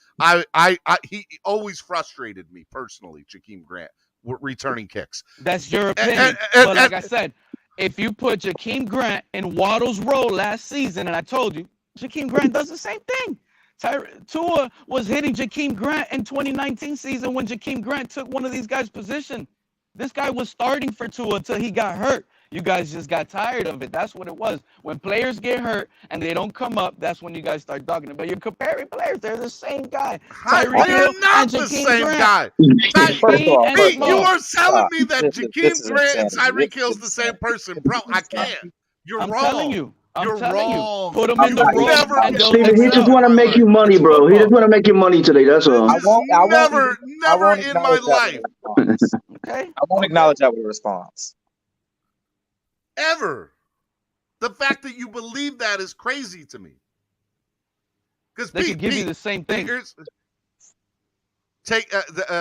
He always frustrated me personally, Jakeem Grant, returning kicks. That's your opinion. But like I said, if you put Jakeem Grant in Waddle's role last season, and I told you, Jakeem Grant does the same thing. Tua was hitting Jakeem Grant in 2019 season when Jakeem Grant took one of these guys' position. This guy was starting for Tua until he got hurt. You guys just got tired of it. That's what it was. When players get hurt and they don't come up, that's when you guys start talking about. You're comparing players. They're the same guy. They're not the same guy. Pete, you are telling me that Jakeem Grant and Tyreek Hill's the same person, bro. I can't. You're wrong. I'm telling you. You're wrong. Put him in the role. Steven, he just want to make you money, bro. He just want to make you money today. That's all. Never in my life. Okay. I won't acknowledge that with a response. Ever. The fact that you believe that is crazy to me. Because they could give you the same thing.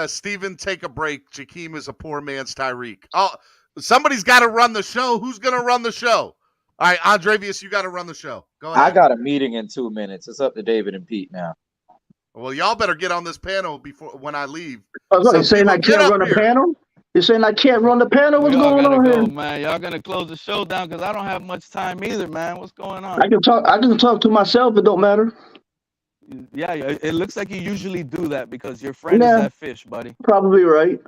Steven, take a break. Jakeem is a poor man's Tyreek. Oh, somebody's got to run the show. Who's going to run the show? All right, Andrevius, you got to run the show. Go ahead. I got a meeting in 2 minutes. It's up to David and Pete now. Well, y'all better get on this panel when I leave. You're saying I can't run a panel? You're saying I can't run the panel? What's going on here? Man, y'all gonna close the show down because I don't have much time either, man. What's going on? I can talk to myself. It don't matter. Yeah, it looks like you usually do that because your friend is that fish, buddy. Probably right.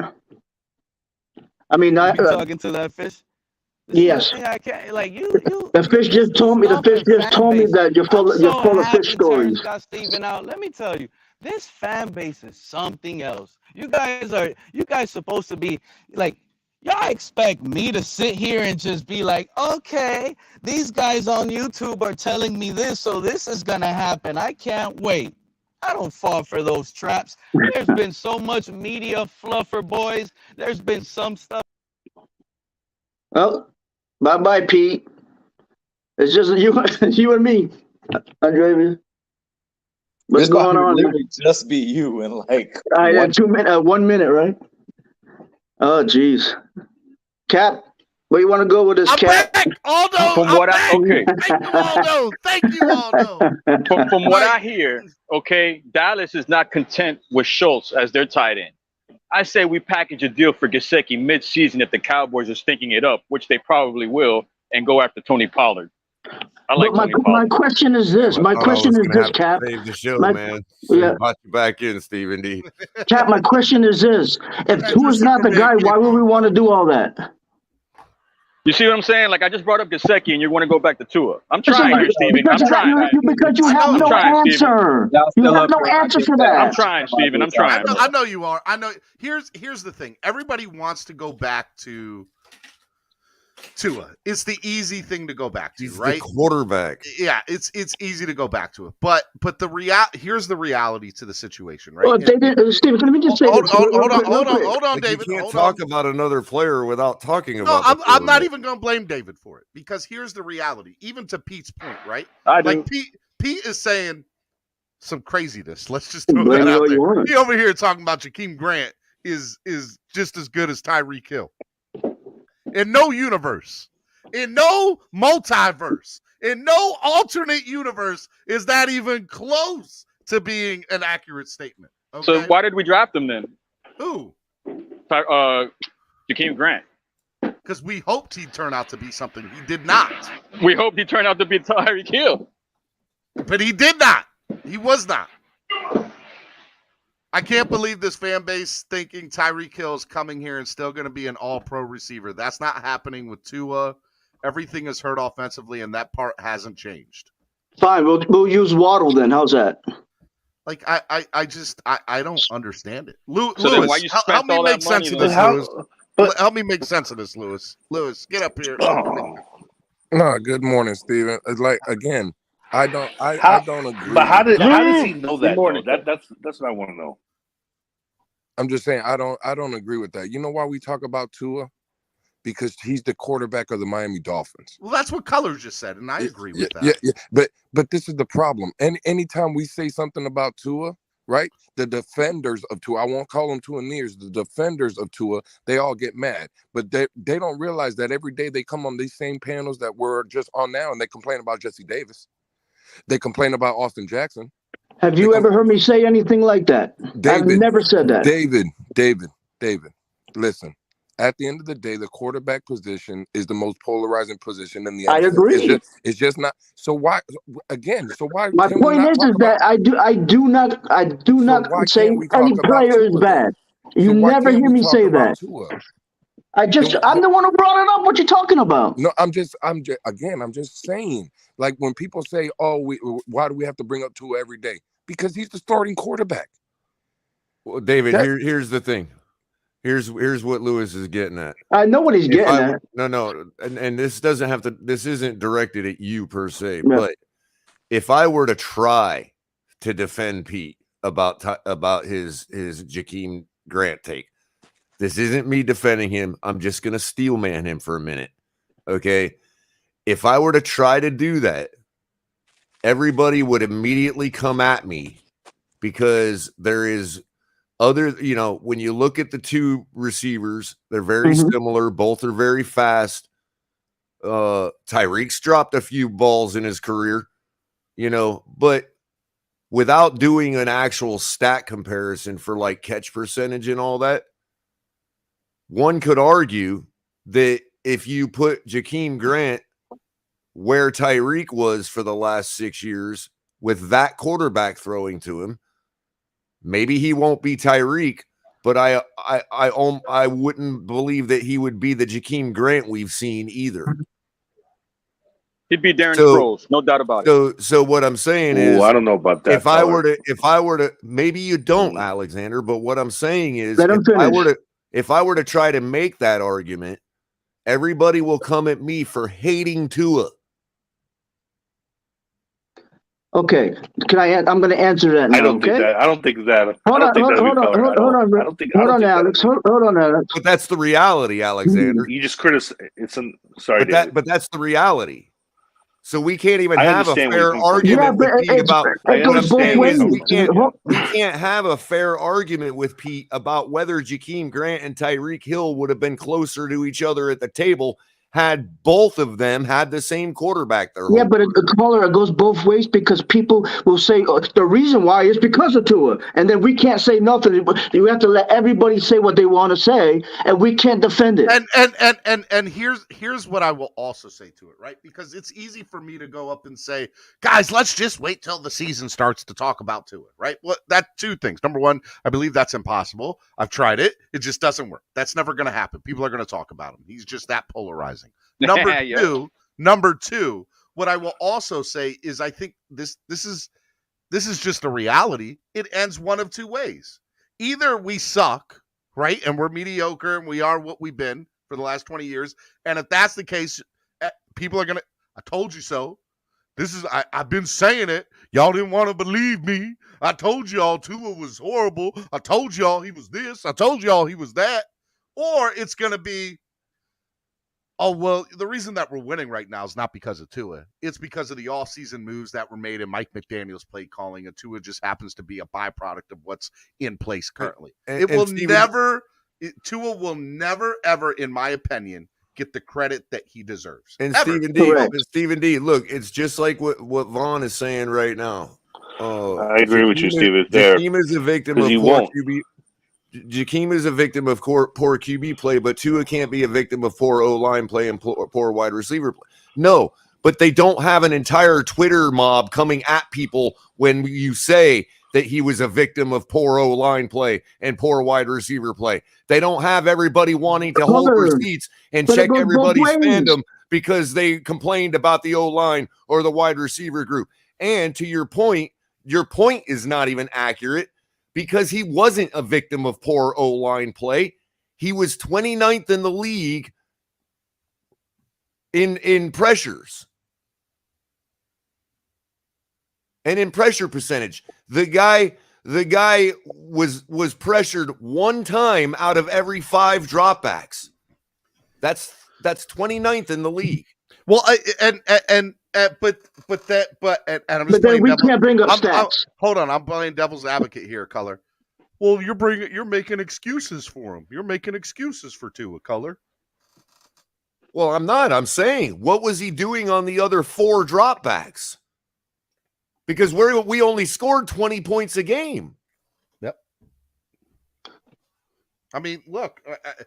I mean, you talking to that fish? Yes. I can't, like you. The fish just told me. The fish just told me that you're full of fish stories. Got Steven out. Let me tell you, this fan base is something else. You guys supposed to be like, y'all expect me to sit here and just be like, okay, these guys on YouTube are telling me this, so this is gonna happen. I can't wait. I don't fall for those traps. There's been so much media fluffer, boys. There's been some stuff. Well, bye, Pete. It's just you and me, Andrevius. What's going on? Literally just be you in like 1 minute, right? Oh, geez. Cap, where you want to go with this, Cap? Thank you, Aldo. Thank you, Aldo. From what I hear, okay, Dallas is not content with Schultz as their tight end. I say we package a deal for Gesicki mid-season if the Cowboys are stinking it up, which they probably will, and go after Tony Pollard. I like Tony Pollard. My question is this. My question is this, Cap. Save the show, man. Brought you back in, Stephen D. Cap, my question is this. If Tua's not the guy, why would we want to do all that? You see what I'm saying? Like, I just brought up Gesicki, and you want to go back to Tua. I'm trying here, Steven. I'm trying. Because you have no answer. You have no answer for that. I'm trying, Steven. I'm trying. I know you are. I know. Here's the thing. Everybody wants to go back to Tua. It's the easy thing to go back to, right? The quarterback. Yeah, it's easy to go back to it. But here's the reality to the situation, right? Well, Steven, let me just say hold on, David. You can't talk about another player without talking about. No, I'm not even going to blame David for it because here's the reality. Even to Pete's point, right? Like Pete is saying some craziness. Let's just throw that out there. He over here talking about Jakeem Grant is just as good as Tyreek Hill. In no universe, in no multiverse, in no alternate universe is that even close to being an accurate statement. Okay? So why did we draft him then? Who? Jakeem Grant. Because we hoped he'd turn out to be something. He did not. We hoped he'd turn out to be Tyreek Hill. But he did not. He was not. I can't believe this fan base thinking Tyreek Hill is coming here and still going to be an all-pro receiver. That's not happening with Tua. Everything is hurt offensively, and that part hasn't changed. Fine, we'll use Waddle then. How's that? Like I just don't understand it. So Lewis, then why you help spent me all make that money sense of then? this, How- Lewis. but- Help me make sense of this, Lewis. Lewis, get up here. No, good morning, Steven. It's like again, I don't agree. But how does he know Good that morning, though? That's what I want to know. I'm just saying I don't agree with that. You know why we talk about Tua? Because he's the quarterback of the Miami Dolphins. Well, that's what Colors just said, and I agree with that. Yeah. But this is the problem. And anytime we say something about Tua, right? The defenders of Tua, I won't call them Tua-neers, the defenders of Tua, they all get mad. But they don't realize that every day they come on these same panels that we're just on now, and they complain about Jesse Davis. They complain about Austin Jackson. Have you ever heard me say anything like that? I've never said that. David, listen. At the end of the day, the quarterback position is the most polarizing position in the NFL. I agree. It's just not. So why? Again, so why? My point is that I do not say any player is bad. You never hear me say that. I'm the one who brought it up. What you talking about? No, I'm just saying. Like when people say, "Oh, why do we have to bring up Tua every day?" Because he's the starting quarterback. Well, David, here's the thing. Here's what Lewis is getting at. I know what he's getting at. No, and this doesn't have to. This isn't directed at you per se. Yeah. But if I were to try to defend Pete about his Jakeem Grant take, this isn't me defending him. I'm just gonna steel man him for a minute. Okay. If I were to try to do that, everybody would immediately come at me because there is other, when you look at the two receivers, they're very similar. Both are very fast. Tyreek's dropped a few balls in his career, but without doing an actual stat comparison for like catch percentage and all that, one could argue that if you put Jakeem Grant where Tyreek was for the last 6 years with that quarterback throwing to him, maybe he won't be Tyreek, but I wouldn't believe that he would be the Jakeem Grant we've seen either. He'd be Darren Sproles, no doubt about it. So what I'm saying is, I don't know about that. If I were to, maybe you don't, Alexander, but what I'm saying is, if I were to try to make that argument, everybody will come at me for hating Tua. Okay, I'm going to answer that now. I don't think that. Hold on, Alex. Hold on, Alex. But that's the reality, Alexander. You just criticize. Sorry, but that's the reality. So we can't even have a fair argument with Pete about. What I'm saying is we can't have a fair argument with Pete about whether Jakeem Grant and Tyreek Hill would have been closer to each other at the table had both of them had the same quarterback. But it goes both ways because people will say the reason why is because of Tua, and then we can't say nothing. You have to let everybody say what they want to say, and we can't defend it. And here's what I will also say to it, right? Because it's easy for me to go up and say, guys, let's just wait till the season starts to talk about Tua, right? Well, that's two things. Number one, I believe that's impossible. I've tried it. It just doesn't work. That's never going to happen. People are going to talk about him. He's just that polarizing. Number two, what I will also say is I think this is just a reality. It ends one of two ways. Either we suck, right? And we're mediocre and we are what we've been for the last 20 years. And if that's the case, people are going to, I told you so. I've been saying it. Y'all didn't want to believe me. I told y'all Tua was horrible. I told y'all he was this. I told y'all he was that. Or it's going to be, oh, well, the reason that we're winning right now is not because of Tua. It's because of the all-season moves that were made in Mike McDaniel's play calling, and Tua just happens to be a byproduct of what's in place currently. Tua will never, ever, in my opinion, get the credit that he deserves. And Stephen D, look, it's just like what Vaughn is saying right now. I agree with you, Steven. Jakeem is a victim of poor QB. Jakeem is a victim of poor QB play, but Tua can't be a victim of poor O-line play and poor wide receiver play. No, but they don't have an entire Twitter mob coming at people when you say that he was a victim of poor O-line play and poor wide receiver play. They don't have everybody wanting to hold receipts and check everybody's fandom because they complained about the O-line or the wide receiver group. And to your point, your point is not even accurate because he wasn't a victim of poor O-line play. He was 29th in the league in pressures and in pressure percentage. The guy was pressured one time out of every 5 dropbacks. That's 29th in the league. Well, and I'm just then we can't bring up stats. Hold on, I'm playing devil's advocate here, Color. Well, you're making excuses for him. You're making excuses for Tua, Color. Well, I'm not. I'm saying, what was he doing on the other 4 dropbacks? Because we only scored 20 points a game. Yep. I mean, look.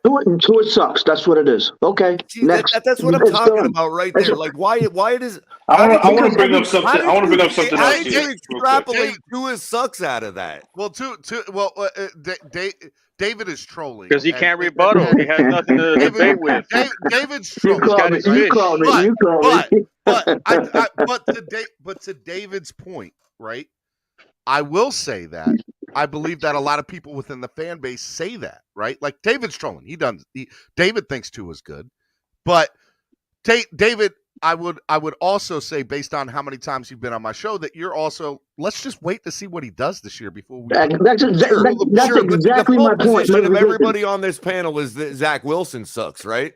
Tua sucks. That's what it is. Okay. See, that's what I'm talking about right there. Like, why does I want to bring up something. I want to bring up something else. How did you extrapolate Tua sucks out of that? Well, David is trolling because he can't rebuttal. He has nothing to debate with. David's trolling. You call me. But to David's point, right? I will say that I believe that a lot of people within the fan base say that, right? Like David's trolling. David thinks Tua's good, but David, I would also say, based on how many times you've been on my show, that you're also, let's just wait to see what he does this year before we. That's exactly my point. Of everybody on this panel is that Zach Wilson sucks, right?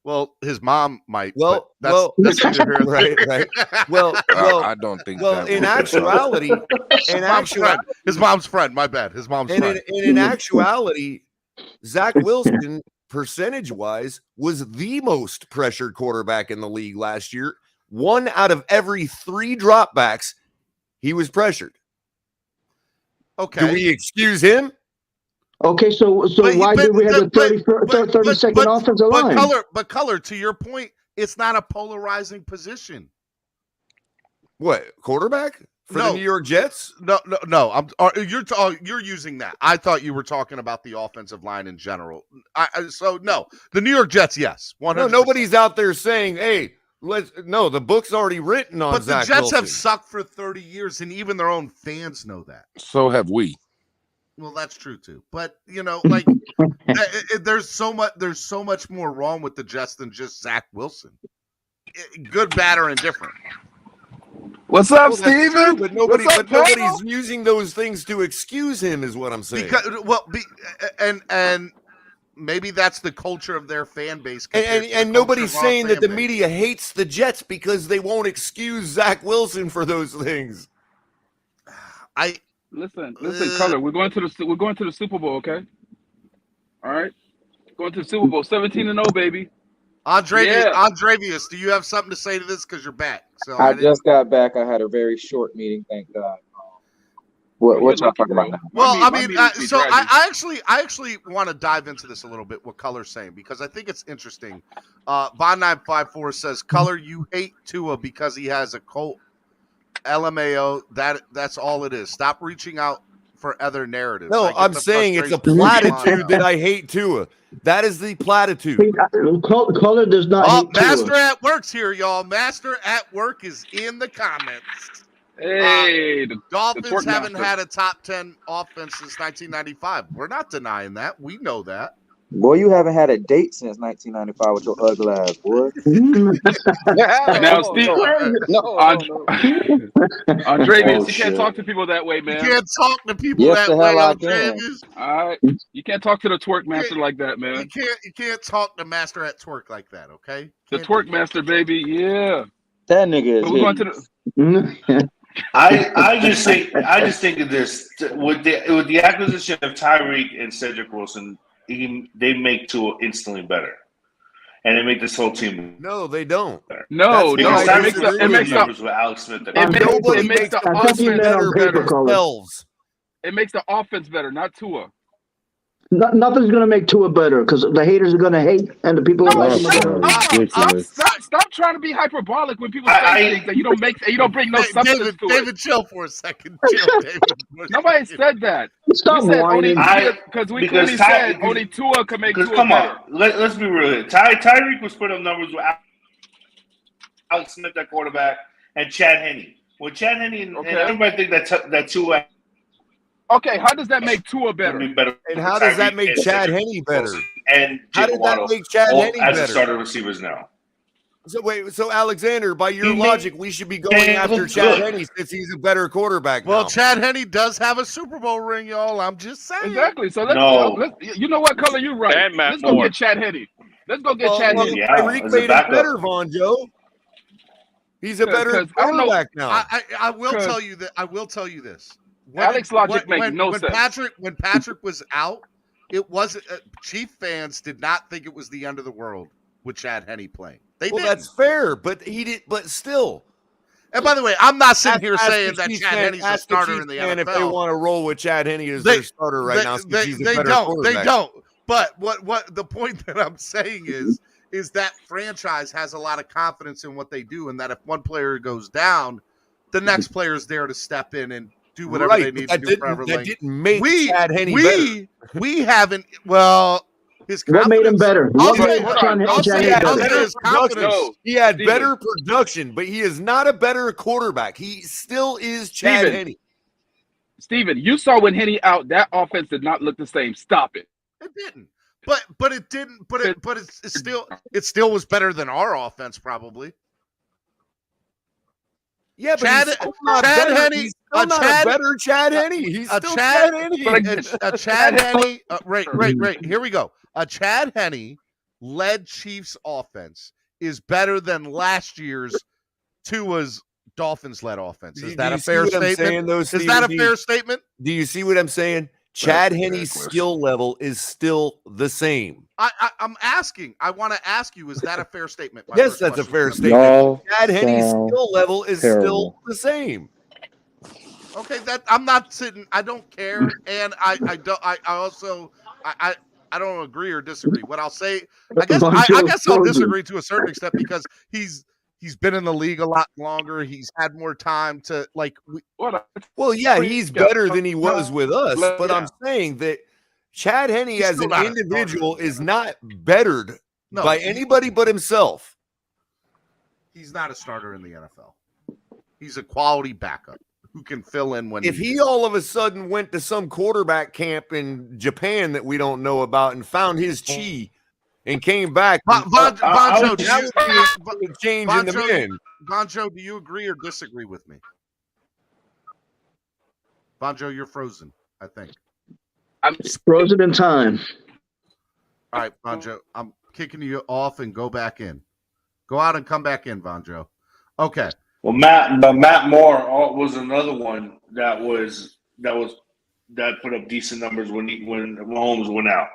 Well, his mom might. Right. Well, I don't think. Well, in actuality, his mom's friend. My bad. His mom's friend. In actuality, Zach Wilson, percentage-wise, was the most pressured quarterback in the league last year. 1 out of every 3 dropbacks, he was pressured. Okay. Do we excuse him? Okay, so why do we have a 30-second offensive line? But Color, to your point, it's not a polarizing position. What, quarterback for the New York Jets? No. You're using that. I thought you were talking about the offensive line in general. So no, the New York Jets, yes, 100%. No, nobody's out there saying, "Hey, the book's already written on." But Zach the Jets Wilson have sucked for 30 years, and even their own fans know that. So have we. Well, that's true too. But like there's so much more wrong with the Jets than just Zach Wilson. Good, bad, or indifferent. What's up, Steven? But nobody's using those things to excuse him, is what I'm saying. And maybe that's the culture of their fan base. And nobody's saying that the media hates the Jets because they won't excuse Zach Wilson for those things. Listen, Color. We're going to the Super Bowl, okay? All right, going to the Super Bowl, 17-0, baby. Andrevius, do you have something to say to this? Because you're back. So I just got back. I had a very short meeting, thank God. What y'all talking about now? Well, I actually want to dive into this a little bit. What Color's saying, because I think it's interesting. Von954 says, "Color, you hate Tua because he has a cult." LMAO, that's all it is. Stop reaching out for other narratives. No, I'm saying it's a platitude that I hate Tua. That is the platitude. Color does not hate Master Tua. at Work's here, y'all. Master at Work is in the comments. Hey, the Dolphins haven't had a top 10 offense since 1995. We're not denying that. We know that. Boy, you haven't had a date since 1995 with your ugly ass, boy. Now, Steve, Andrevius, you can't talk to people that way, man. You can't talk to people that way, Andrevius. All right, you can't talk to the twerk master like that, man. You can't talk to Master at Twerk like that, okay? The twerk master, baby, yeah. That nigga is. We're going to the. I just think of this with the acquisition of Tyreek and Cedric Wilson. They make Tua instantly better, and they make this whole team. No, they don't. Better. No, it makes with Alex Smith. It makes the offense better. Themselves. It makes the offense better, not Tua. Nothing's gonna make Tua better because the haters are gonna hate, and the people. Stop trying to be hyperbolic when people say things that you don't make. You don't bring no substance to it. David, chill for a second. Chill, David. Nobody said that. Stop whining. Because we clearly said only Tua can make Tua come better. on, let's be real. Tyreek was putting up numbers with Alex Smith at quarterback and Chad Henne. Well, Chad Henne and everybody think that Tua. Okay, how does that make Tua better? And how does that make Chad Henne better? And how did that make Chad Henne better? As starter receivers now. So wait, so Alexander, by your logic, we should be going after Chad Henne since he's a better quarterback. Well, now. Chad Henne does have a Super Bowl ring, y'all. I'm just saying. Exactly. So let's you know what color you right. And Matt Let's go Moore. get Chad Henne. Let's go get Chad Henne. Tyreek made it better, Von Joe. He's a better quarterback now. I will tell you that. I will tell you this. Alex logic makes no sense. When Patrick was out, it wasn't. Chief fans did not think it was the end of the world with Chad Henne playing. They didn't. That's fair, but he did. But still. And by the way, I'm not sitting here saying that Chad Henne's a starter in the NFL. If they want to roll with Chad Henne as their starter right now, he's a better quarterback. They don't. But what the point that I'm saying is that franchise has a lot of confidence in what they do, and that if one player goes down, the next player is there to step in and do whatever they need to do for That didn't make Chad Henne better. We haven't. Well, his what made him better? He had better production, but he is not a better quarterback. He still is Chad Henne. Steven, you saw when Henne out, that offense did not look the same. Stop it. It didn't. But it didn't. But it still was better than our offense, probably. Yeah, but Chad Henne. He's still not a better Chad Henne. He's still Chad Henne. A Chad Henne. Right. Here we go. A Chad Henne led Chiefs offense is better than last year's Tua's Dolphins led offense. Is that a fair statement? Is that a fair statement? Do you see what I'm saying? Chad Henne's skill level is still the same. I'm asking. I want to ask you, is that a fair statement? Yes, that's a fair statement. Chad Henne's skill level is still the same. Okay, that I'm not sitting. I don't care, and I don't agree or disagree. What I'll say, I guess I'll disagree to a certain extent because he's been in the league a lot longer. He's had more time to Well, yeah, he's better than he was with us. But I'm saying that Chad Henne as an individual is not bettered by anybody but himself. He's not a starter in the NFL. He's a quality backup who can fill in when. If he all of a sudden went to some quarterback camp in Japan that we don't know about and found his chi. And came back. Bonjo, do you agree or disagree with me? Bonjo, you're frozen, I think. I'm frozen in time. All right, Bonjo, I'm kicking you off and go back in. Go out and come back in, Bonjo. Okay. Well, Matt Moore was another one that put up decent numbers when Mahomes went out.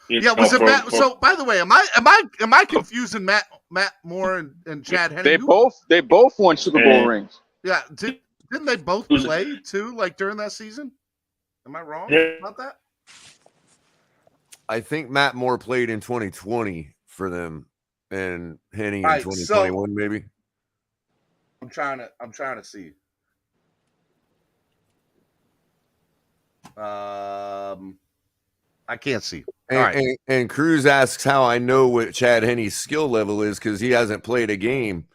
So by the way, am I confusing Matt Moore and Chad Henne? They both won Super Bowl rings. Yeah, didn't they both play too? Like during that season? Am I wrong about that? I think Matt Moore played in 2020 for them, and Henne in 2021, maybe. I'm trying to see. I can't see. And Cruz asks how I know what Chad Henne's skill level is because he hasn't played a game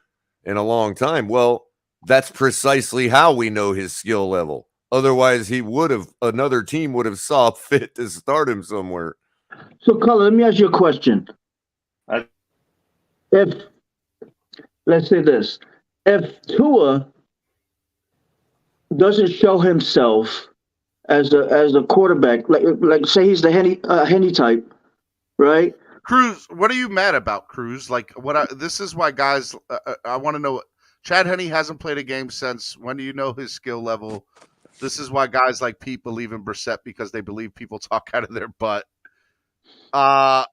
in a long time. Well, that's precisely how we know his skill level. Otherwise, another team would have saw fit to start him somewhere. So, Colin, let me ask you a question. Let's say this, if Tua doesn't show himself as a quarterback, like say he's the Henne type, right? Cruz, what are you mad about, Cruz? Like this is why guys, I want to know. Chad Henne hasn't played a game since. When do you know his skill level? This is why guys like Pete believe in Brissett because they believe people talk out of their butt. I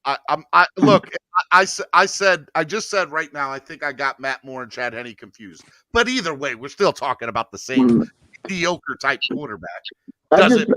just said right now, I think I got Matt Moore and Chad Henne confused. But either way, we're still talking about the same mediocre type quarterback. I just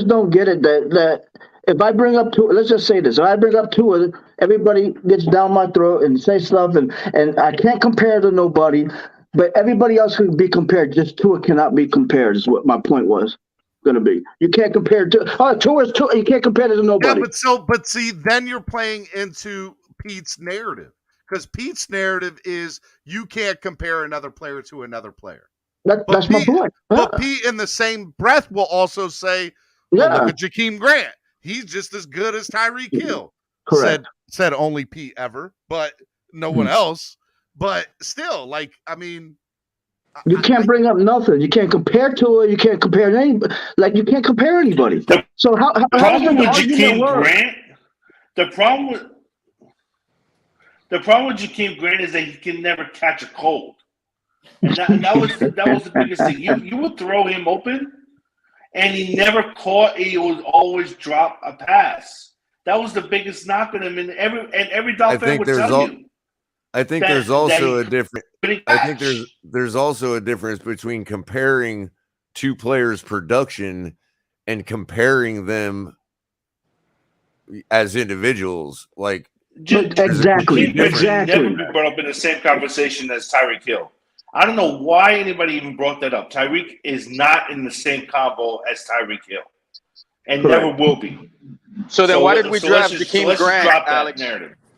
don't get it that if I bring up Tua, let's just say this. If I bring up Tua, everybody gets down my throat and say stuff, and I can't compare to nobody, but everybody else can be compared. Just Tua cannot be compared is what my point was going to be. You can't compare to Tua's Tua. You can't compare it to nobody. Yeah, but see, then you're playing into Pete's narrative because Pete's narrative is you can't compare another player to another player. That's my point. But Pete, in the same breath, will also say, "Well, look at Jakeem Grant. He's just as good as Tyreek Hill." Correct. Said only Pete ever, but no one else. But still, like, I mean, you can't bring up nothing. You can't compare to it. You can't compare anybody. Like, you can't compare anybody. So how does the argument work? The problem with Jakeem Grant is that he can never catch a cold, and that was the biggest thing. You would throw him open, and he never caught. He would always drop a pass. That was the biggest knock on him, and every Dolphin would tell you. I think there's also a difference. I think there's also a difference between comparing two players' production and comparing them as individuals. Like, exactly. Never be brought up in the same conversation as Tyreek Hill. I don't know why anybody even brought that up. Tyreek is not in the same combo as Tyreek Hill, and never will be. So then, why did we draft Jakeem Grant, Alex?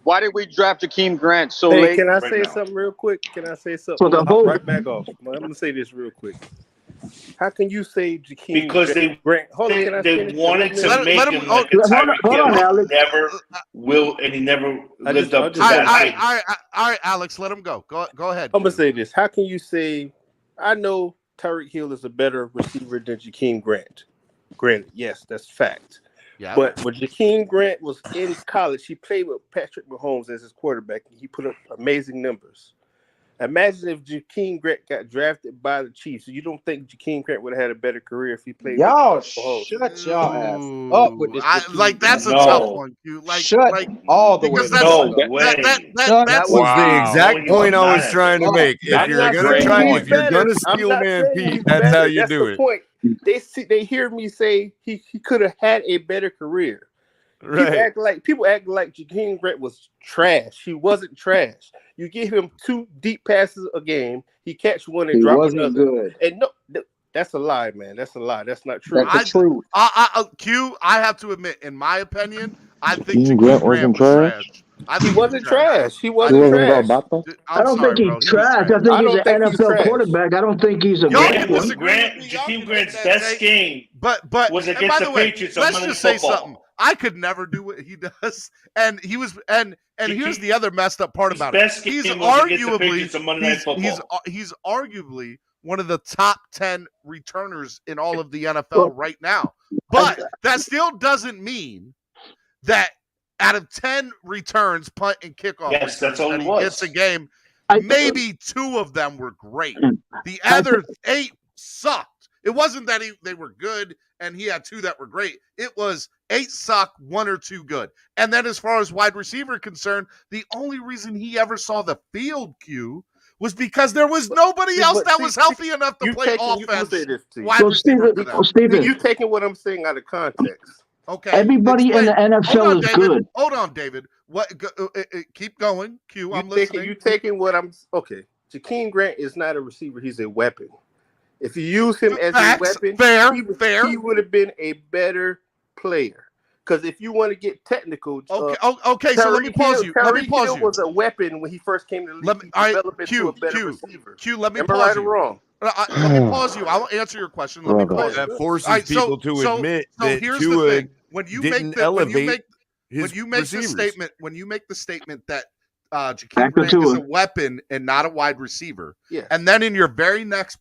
Why did we draft Jakeem Grant so late? Can I say something real quick? Right back off. I'm going to say this real quick. How can you say Jakeem Grant? They wanted to make him like a Tyreek Hill. He never will, and he never lived up to that. All right, Alex, let him go. Go ahead. I'm going to say this. How can you say, I know Tyreek Hill is a better receiver than Jakeem Grant. Granted, yes, that's fact. Yeah. But when Jakeem Grant was in college, he played with Patrick Mahomes as his quarterback, and he put up amazing numbers. Imagine if Jakeem Grant got drafted by the Chiefs. You don't think Jakeem Grant would have had a better career if he played with Mahomes? Shut y'all ass up with this. That's a tough one. All the way. That was the exact point I was trying to make. If you're gonna steal man Pete, that's how you do it. Point. They hear me say he could have had a better career. Right. People act like Jakeem Grant was trash. He wasn't trash. You give him 2 deep passes a game, he catch one and drop another. Good. And no, that's a lie, man. That's a lie. That's not true. That's the truth. Q, I have to admit, in my opinion, I think Jakeem Grant was trash. He wasn't trash. He wasn't trash. I don't think he's trash. I think he's an NFL quarterback. I don't think he's a great one. Jakeem Grant's best game was against the Patriots. Let's just say something. I could never do what he does, and he was, and here's the other messed up part about it. He's arguably one of the top 10 returners in all of the NFL right now. But that still doesn't mean that out of 10 returns, punt and kickoff, that's all that he gets a game, maybe 2 of them were great. The other 8 sucked. It wasn't that they were good and he had 2 that were great. It was 8 suck, 1 or 2 good. And then as far as wide receiver concerned, the only reason he ever saw the field, Q, was because there was nobody else that was healthy enough to play offense. Steven, you're taking what I'm saying out of context. Okay. Everybody in the NFL is good. Hold on, David. Keep going, Q. I'm listening. You taking what I'm okay. Jakeem Grant is not a receiver. He's a weapon. If you use him as a weapon, he would have been a better player. Because if you want to get technical, okay. So let me pause you. Let me pause you. Was a weapon when he first came to the league. Develop into a better receiver. Q, let me Am pause I right you. Or wrong? Let me pause you. I'll answer your question. Let me pause you. That forces people to admit that Tua when you make the statement that Jakeem Grant is a weapon and not a wide receiver, and then in your very next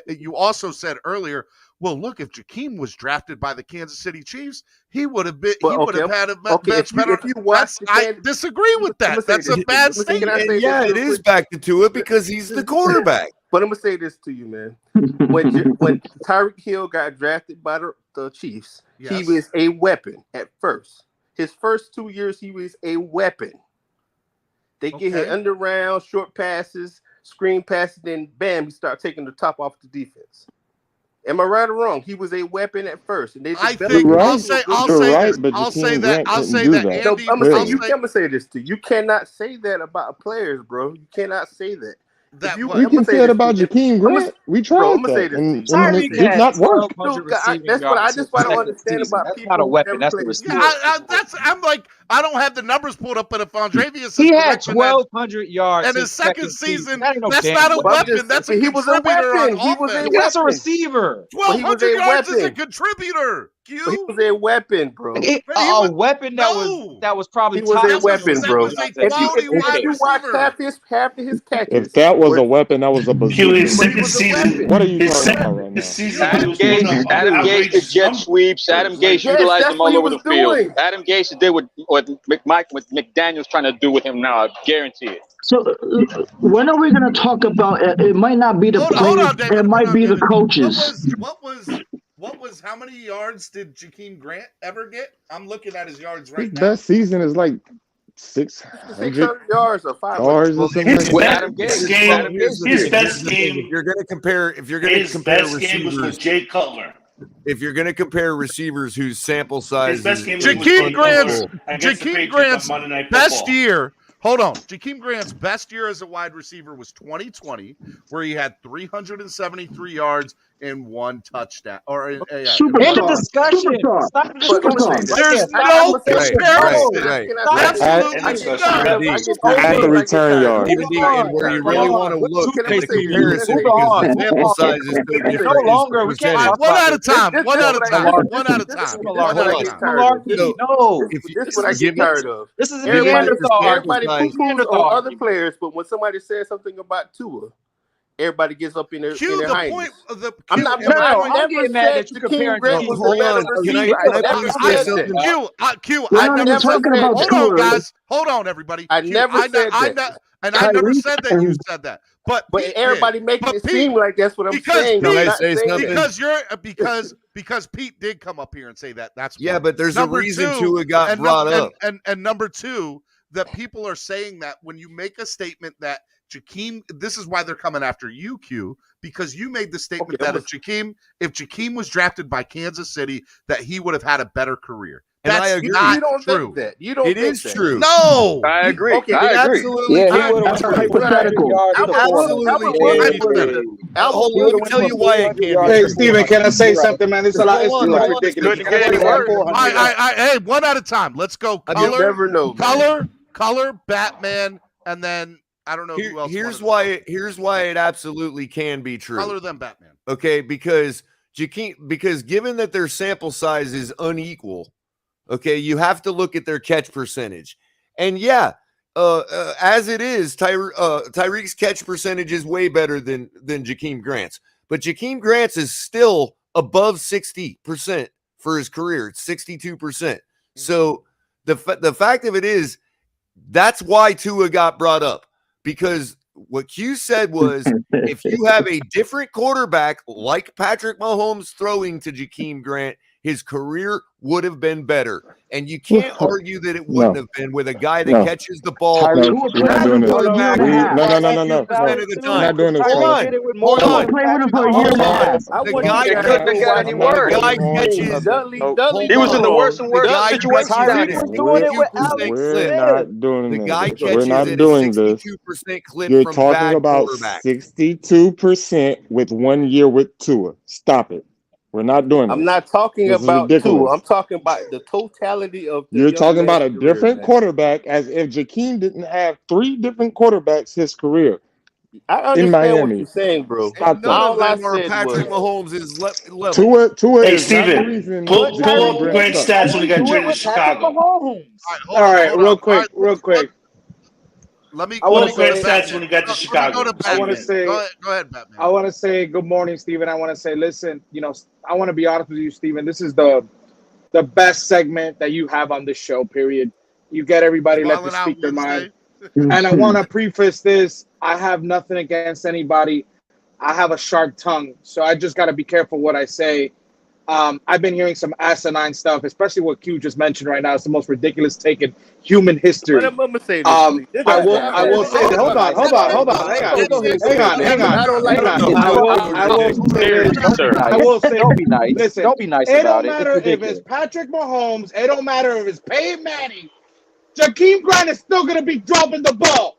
you also said earlier, well, look, if Jakeem was drafted by the Kansas City Chiefs, he would have been. He would have had a much better. I disagree with that. That's a bad statement. Yeah, it is back to Tua because he's the quarterback. But I'm gonna say this to you, man. When Tyreek Hill got drafted by the Chiefs, he was a weapon at first. His first 2 years, he was a weapon. They get him under round, short passes, screen passes, then bam, he start taking the top off the defense. Am I right or wrong? He was a weapon at first, and I'll say that. I'm gonna say this to you. You cannot say that about players, bro. You cannot say that. That you, what? We I'm gonna can say say it this, about Steve. Jakeem Grant. We Bro, I'm tried gonna say that, this, and, Steve. I'm and gonna it say Tyreek this. did had not work. 1,200 Dude, receiving that's what I yards just his want to second understand season. about That's people not a who weapon. never That's a played the receiver. sport. I'm like, I don't have the numbers pulled up, but if Andrevius is He had correct in that, 1,200 yards and his his second second season. season, That ain't no that's damn not a But I'm weapon. weapon. just, That's a but he was a contributor on weapon. He was a offense. That's a weapon. receiver. But he was 1,200 a yards is a weapon. contributor. But he Q. was a weapon, bro. A weapon that no. was probably He was top a 10 weapon, That bro. was a If you quality If wide you watch receiver. half of his catches, If that was were, a weapon, that was a Q, his bazooka. but he second was a season, weapon. What are you his talking second about right now? season, he Adam was putting Gase, up Adam Gase did outrageous jet numbers. sweeps. Adam Gase Yes, utilized that's him what all he over was the field. doing. Adam Gase did what McDaniel's trying to do with him now. I guarantee it. So when are we going to talk about it? It might not be the Hold players, on, David. it Hold might on, be the David. coaches. What was? How many yards did Jakeem Grant ever get? I'm looking at his yards His right now. best season is like 600 600 yards or 500. yards or something His like that. best game, his best If game, you're going to compare his best game was with receivers, Jay Cutler. if you're going to compare receivers whose sample His size best is game was with Jakeem Jay Cutler Grant's against the Jakeem Patriots Grant's on Monday Night best Football. year. Hold on. Jakeem Grant's best year as a wide receiver was 2020, where he had 373 yards and one touchdown. End of discussion. Stop the discussion. There's Right no there. comparison. Right. Absolutely none. Add the return yards. Even and where you really want to look at the comparison Move because on. the sample size is so No different. is longer. the We can't percentage. talk One about at a this. time. One at a time. One at a This time. is One what at I a get time. tired of. Malarkey. No. This is what I get tired of. This is Everybody Neanderthal. poo-poos on other players, but when somebody says something about Tua, everybody gets up in their highness. I'm not. I I'm never getting mad said that you Jakeem comparing Grant Jakeem was Grant. the better receiver. I never said that. Q, We're I not never even said. talking about Hold on, Tua. guys. Hold on, everybody. I Q, never said that. And I never Tyreek said that you and- said that. But Pete everybody did. making But it Pete, seem like that's what I'm because saying. Pete, I'm not saying because because Pete did come up here and say that. That's Yeah, one. but there's Number a reason two, Tua got and brought up. And number two, that people are saying that when you make a statement that Jakeem, this is why they're coming after you, Q, because you made the statement that if Jakeem was drafted by Kansas City, that he would have had a better career. And That's I agree. not You don't true. think that. You don't It think is that. true. No, I agree. Okay, I agree. Absolutely. Yeah, he can would have be went true. for 300 yards before. Absolutely Yeah, can be true. Hold on, let me tell you why it can be Hey, true. Steven, can I say something, man? It's a lot. It's Hold on. ridiculous. Couldn't get any worse. Hey, one at a time. Let's go. You never know, man. Color, Batman, and then I don't know who else. Here's why it absolutely can be true. Color them Batman. Okay, because given that their sample size is unequal, okay, you have to look at their catch percentage. And yeah, as it is, Tyreek's catch percentage is way better than Jakeem Grant's. But Jakeem Grant's is still above 60% for his career. It's 62%. So the fact of it is, that's why Tua got brought up. Because what Q said was, if you have a different quarterback like Patrick Mahomes throwing to Jakeem Grant, his career would have been better. And you can't argue that it wouldn't have been with a guy that catches the ball. We're not doing this. No. We're not doing this. Hold on. The guy couldn't have got any worse. The guy catches. He was in the worst and worst situation. We're not doing The this. guy We're catches not at a doing this. 62% clip You're from talking bad about quarterbacks. 62% with 1 year with Tua. Stop it. We're not doing this. I'm not talking This is about ridiculous. Tua. I'm talking about the totality of the You're young talking about a man's career, different man. quarterback, as if Jakeem didn't have 3 different quarterbacks his career. I in understand Miami. what you're saying, bro. Stop that. All I None of them are said Patrick was Mahomes' level. Tua Hey, is not the Steven, reason pull Jakeem up Grant Grant's sucks. stats when he got traded to Chicago. All right, real quick. Let me I want to Pull up Grant's say. stats when he got to Chicago. I want to say. Go ahead, Batman. I want to say good morning, Steven. I want to say, listen, I want to be honest with you, Steven. This is the best segment that you have on this show, period. You get everybody let them speak their mind. And I want to preface this. I have nothing against anybody. I have a sharp tongue, so I just got to be careful what I say. I've been hearing some asinine stuff, especially what Q just mentioned right now. It's the most ridiculous take in human history. But I'm gonna say this. I will say this. Hold on. Hang on. I will say. Don't be nice. Listen, don't be nice it about don't it. matter if it's Patrick Mahomes. It don't matter if it's Peyton Manning. Jakeem Grant is still gonna be dropping the ball.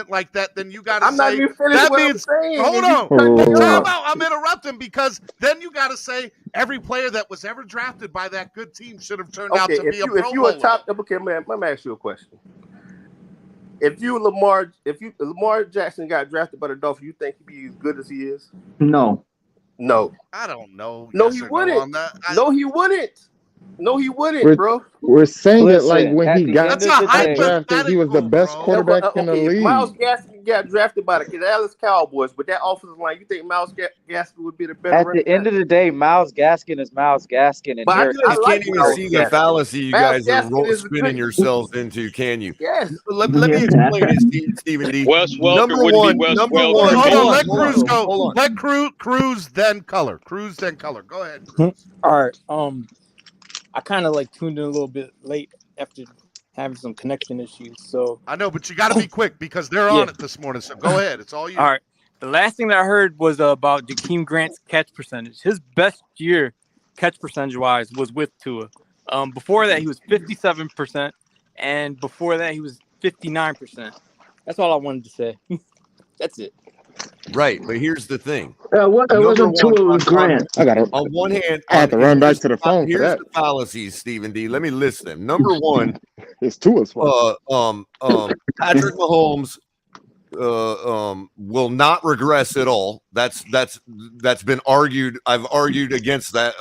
statement like that, then you got to I'm not say even finished that what I'm means. saying, Hold and you on, cut me time off. out. I'm interrupting because then you got to say every player that was ever drafted by that good team should have turned out to be a Pro If you a Bowler. top, okay, man, let me ask you a question. If Lamar Jackson got drafted by the Dolphins, you think he'd be as good as he is? No. No. I don't know. No, Yes he or no wouldn't. on that. No, he wouldn't. No, he wouldn't, bro. We're saying it like Listen, when at he the got end of the day, drafted, he was the best Yeah, quarterback but, in the okay, if Miles league. Gaskin got drafted by the Dallas Cowboys, but that offensive line, you think Miles Gaskin would be the better at running the end back? of the day, Miles Gaskin is Miles Gaskin, and But Derek I You like can't even Miles see the Gaskin. fallacy you Miles guys are Gaskin is a spinning great. yourselves into, can you? Yes. Let me explain it, Stephen D. Wes Welker Number wouldn't be one, Wes number Welker. one. Hold on. Let Hold Cruz on, go. hold on. Let Cruz then color. Cruz then color. Go ahead. Cruz. All right. I kind of like tuned in a little bit late after having some connection issues. So I know, but you got to be quick because they're on it this morning. So go ahead. It's all you. All right. The last thing that I heard was about Jakeem Grant's catch percentage. His best year, catch percentage wise, was with Tua. Before that, he was 57%, and before that, he was 59%. That's all I wanted to say. That's it. Right, but here's the thing. It wasn't Tua, it was Grant. On one hand, I have to run back to the phone for here's that. the fallacies, Stephen D. Let me list them. Number one, it's Tua's fault. Patrick Mahomes will not regress at all. That's been argued. I've argued against that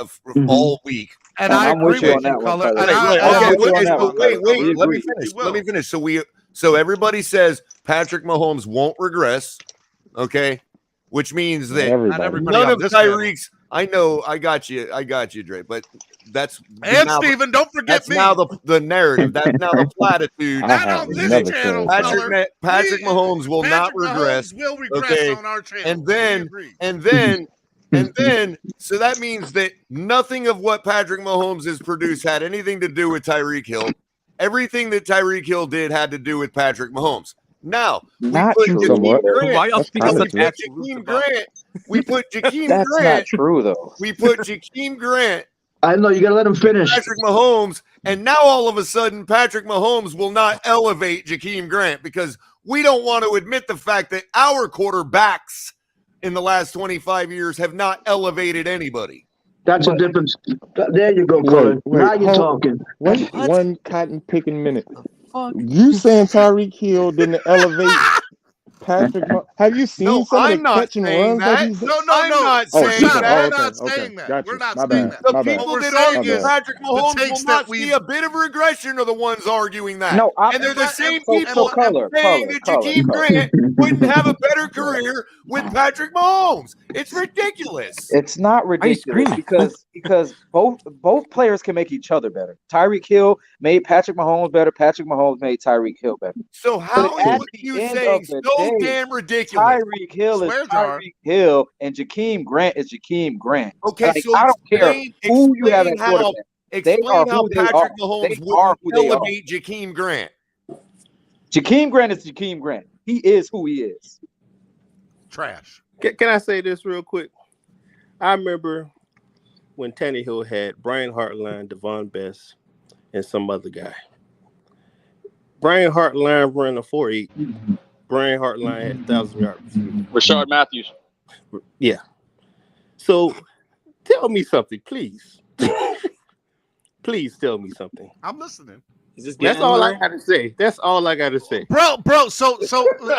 all week. And I agree with you, Color. Wait. Let me finish. Let me finish. So everybody says Patrick Mahomes won't regress. Okay, which means that none of Tyreek's. I know, I got you, Dre. But that's Stephen. Don't forget me. That's now the narrative. That's now the platitude. Not on this channel, Patrick Mahomes will not regress. Will regress on our channel. And then, so that means that nothing of what Patrick Mahomes has produced had anything to do with Tyreek Hill. Everything that Tyreek Hill did had to do with Patrick Mahomes. Now, we put Jakeem Grant. We put Jakeem Grant. That's not true, though. We put Jakeem Grant. I know, you got to let him finish. Patrick Mahomes. And now all of a sudden, Patrick Mahomes will not elevate Jakeem Grant because we don't want to admit the fact that our quarterbacks in the last 25 years have not elevated anybody. That's a difference. There you go, Colin. Now you're talking. One cotton picking minute. You saying Tyreek Hill didn't elevate Patrick? Have you seen some of the catch and runs that he's No, I'm not saying that. We're not saying that. Gotcha. We're not My saying bad. that. The people that argue Patrick Mahomes will not see a bit of regression are the ones arguing that. No, and they're the same people saying that Jakeem Grant wouldn't have a better career with Patrick Mahomes. It's ridiculous. It's not ridiculous because both players can make each other better. Tyreek Hill made Patrick Mahomes better. Patrick Mahomes made Tyreek Hill better. So how is what you saying so damn ridiculous? Tyreek Hill is Tyreek Hill, and Jakeem Grant is Jakeem Grant. Okay, so I don't care who you have at quarterback. Explain how Patrick Mahomes would elevate Jakeem Grant. Jakeem Grant is Jakeem Grant. He is who he is. Trash. Can I say this real quick? I remember when Tannehill had Brian Hartline, Devon Best, and some other guy. Brian Hartline ran a 4.8. Brian Hartline had 1,000 yards. Rashard Matthews. Yeah. So tell me something, please. Please tell me something. I'm listening. That's all I gotta say. That's all I gotta say. Bro. So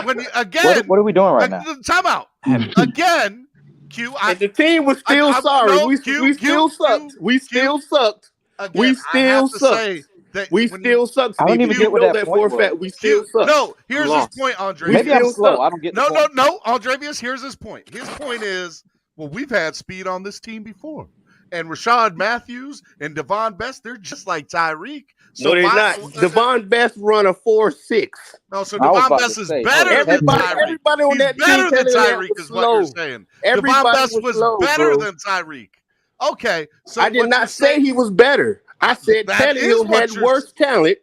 when you, again, what are we doing right now? Time out. Again, Q. And the team was still sorry. No, we still sucked. We still sucked. We still sucked. We still sucked. I don't even get what that for a fact. We still sucked. No, here's his point, Andre. Maybe I'm slow. I don't get No, Andrevius, here's his point. His point is, well, we've had speed on this team before. And Rashard Matthews and Devon Best, they're just like Tyreek. So no, they're not. Devon Best run a 4.6. No, so Devon Best is better than Tyreek. Everybody on that better team than Tyreek is what you're saying. Devon Best was better than Tyreek. Okay. So I did not say he was better. I said Tannehill had worse talent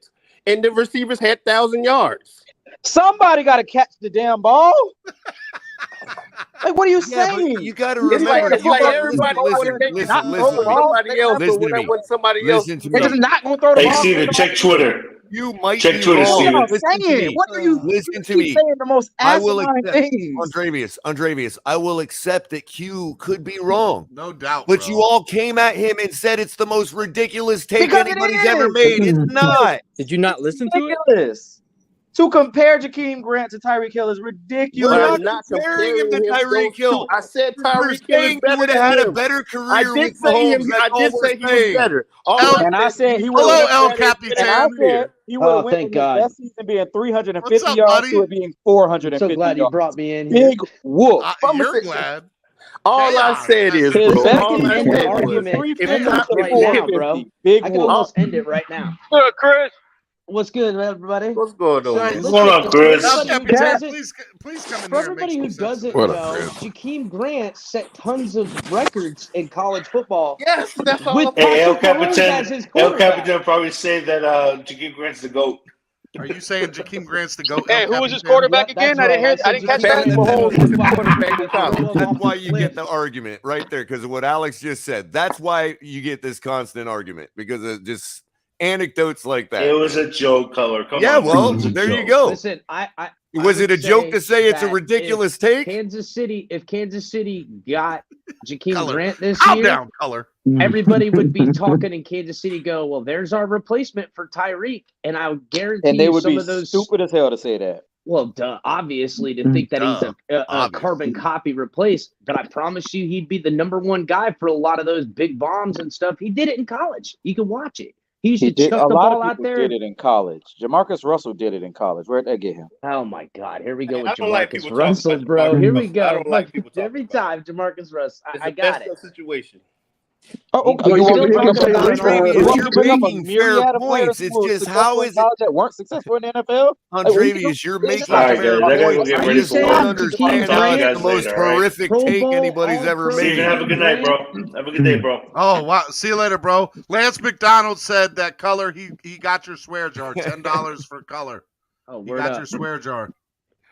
and the receivers had 1,000 yards. Somebody got to catch the damn ball. Like, what are you saying? You got to remember. Listen to me. They're just not going to throw the ball. Hey, Steven, check Twitter. You might check Twitter, Steven. What are you? Listen to keep me. saying the most asinine things. Andrevius, I will accept that Q could be wrong. No doubt. But you all came at him and said it's the most ridiculous take anybody's ever made. It's not. Did you not listen to it? Ridiculous. To compare Jakeem Grant to Tyreek Hill is ridiculous. We're not comparing him to Tyreek Hill. I said We're Tyreek Hill is saying he better would than have had a him. better I career did with say Mahomes. him. That's I all did we're say he was saying. better. And I said he would Hello, have El went better. Capitan. And I said he would have went thank from his God. best season being 350 What's up, yards buddy? to it being 450 So glad you yards. brought me in here. Big whoop. You're glad. All I Chaos. said is, His bro. best All I can I end the said was, argument if almost Tom- right if- now, if- bro. Big I can whoop. almost end it right now. Good, Chris. What's good, everybody? What's going on? So man? listen, going on, for Chris? everybody who doesn't, Please come in for here and make everybody some who sense. doesn't What up, know, Chris? Jakeem Grant set tons of records in college football Yes, that's all. with Hey, El Patrick Mahomes as his Capitan. El quarterback. Capitan probably said that Jakeem Grant's the GOAT. Are you saying Jakeem Grant's the GOAT? Hey, El who was his Capitan? quarterback Yep, that's again? I didn't right. hear. I I said didn't catch Jakeem that. Grant Mahomes was was the the quarterback in college. throw him That's off why the you cliff. get the argument right there, because of what Alex just said. That's why you get this constant argument, because of just anecdotes like that. It was a joke, Color. Come Yeah, on. well, It was a there you joke. go. Listen, Was it would a joke to say it's a that ridiculous if take? Kansas City got Jakeem Color. Grant this Calm year, down, Color. everybody would be talking in Kansas City. Go, well, there's our replacement for Tyreek, and I would guarantee And they you would some be of those. stupid as hell to say that. Well, obviously to think that he's a Obviously. carbon copy replace, but I promise you, he'd be the number one guy for a lot of those big bombs and stuff. He did it in college. You can watch it. He used to chuck A the lot ball of out people there. did it in college. Jamarcus Russell did it in college. Where'd they get him? Oh my God! Here we go Hey, with I don't like Jamarcus people Russell, talking about bro. Jamarcus Here we Russell. go. I don't like people talking Every about time, Jamarcus Russell. It's I a got best it. of situation. Oh, okay. He's You want still me to bring up talking a about myriad? it. You Andrevius, want me you're to bring up a making fair myriad of players points. who It's were just, successful how in is it, college that weren't successful in the NFL? Andrevius, you're making All right, fair guys, I gotta go points. get I ready just for don't work. understand I'll how talk to you it's the guys most later, all right? horrific Pro take Bowl, anybody's ever All-Pro, Steven, have a made. good night, bro. Have a good day, bro. Oh wow! See you later, bro. Lance McDonald said that Color. He got your swear jar. $10 for Color. Oh, He word got up. your swear jar.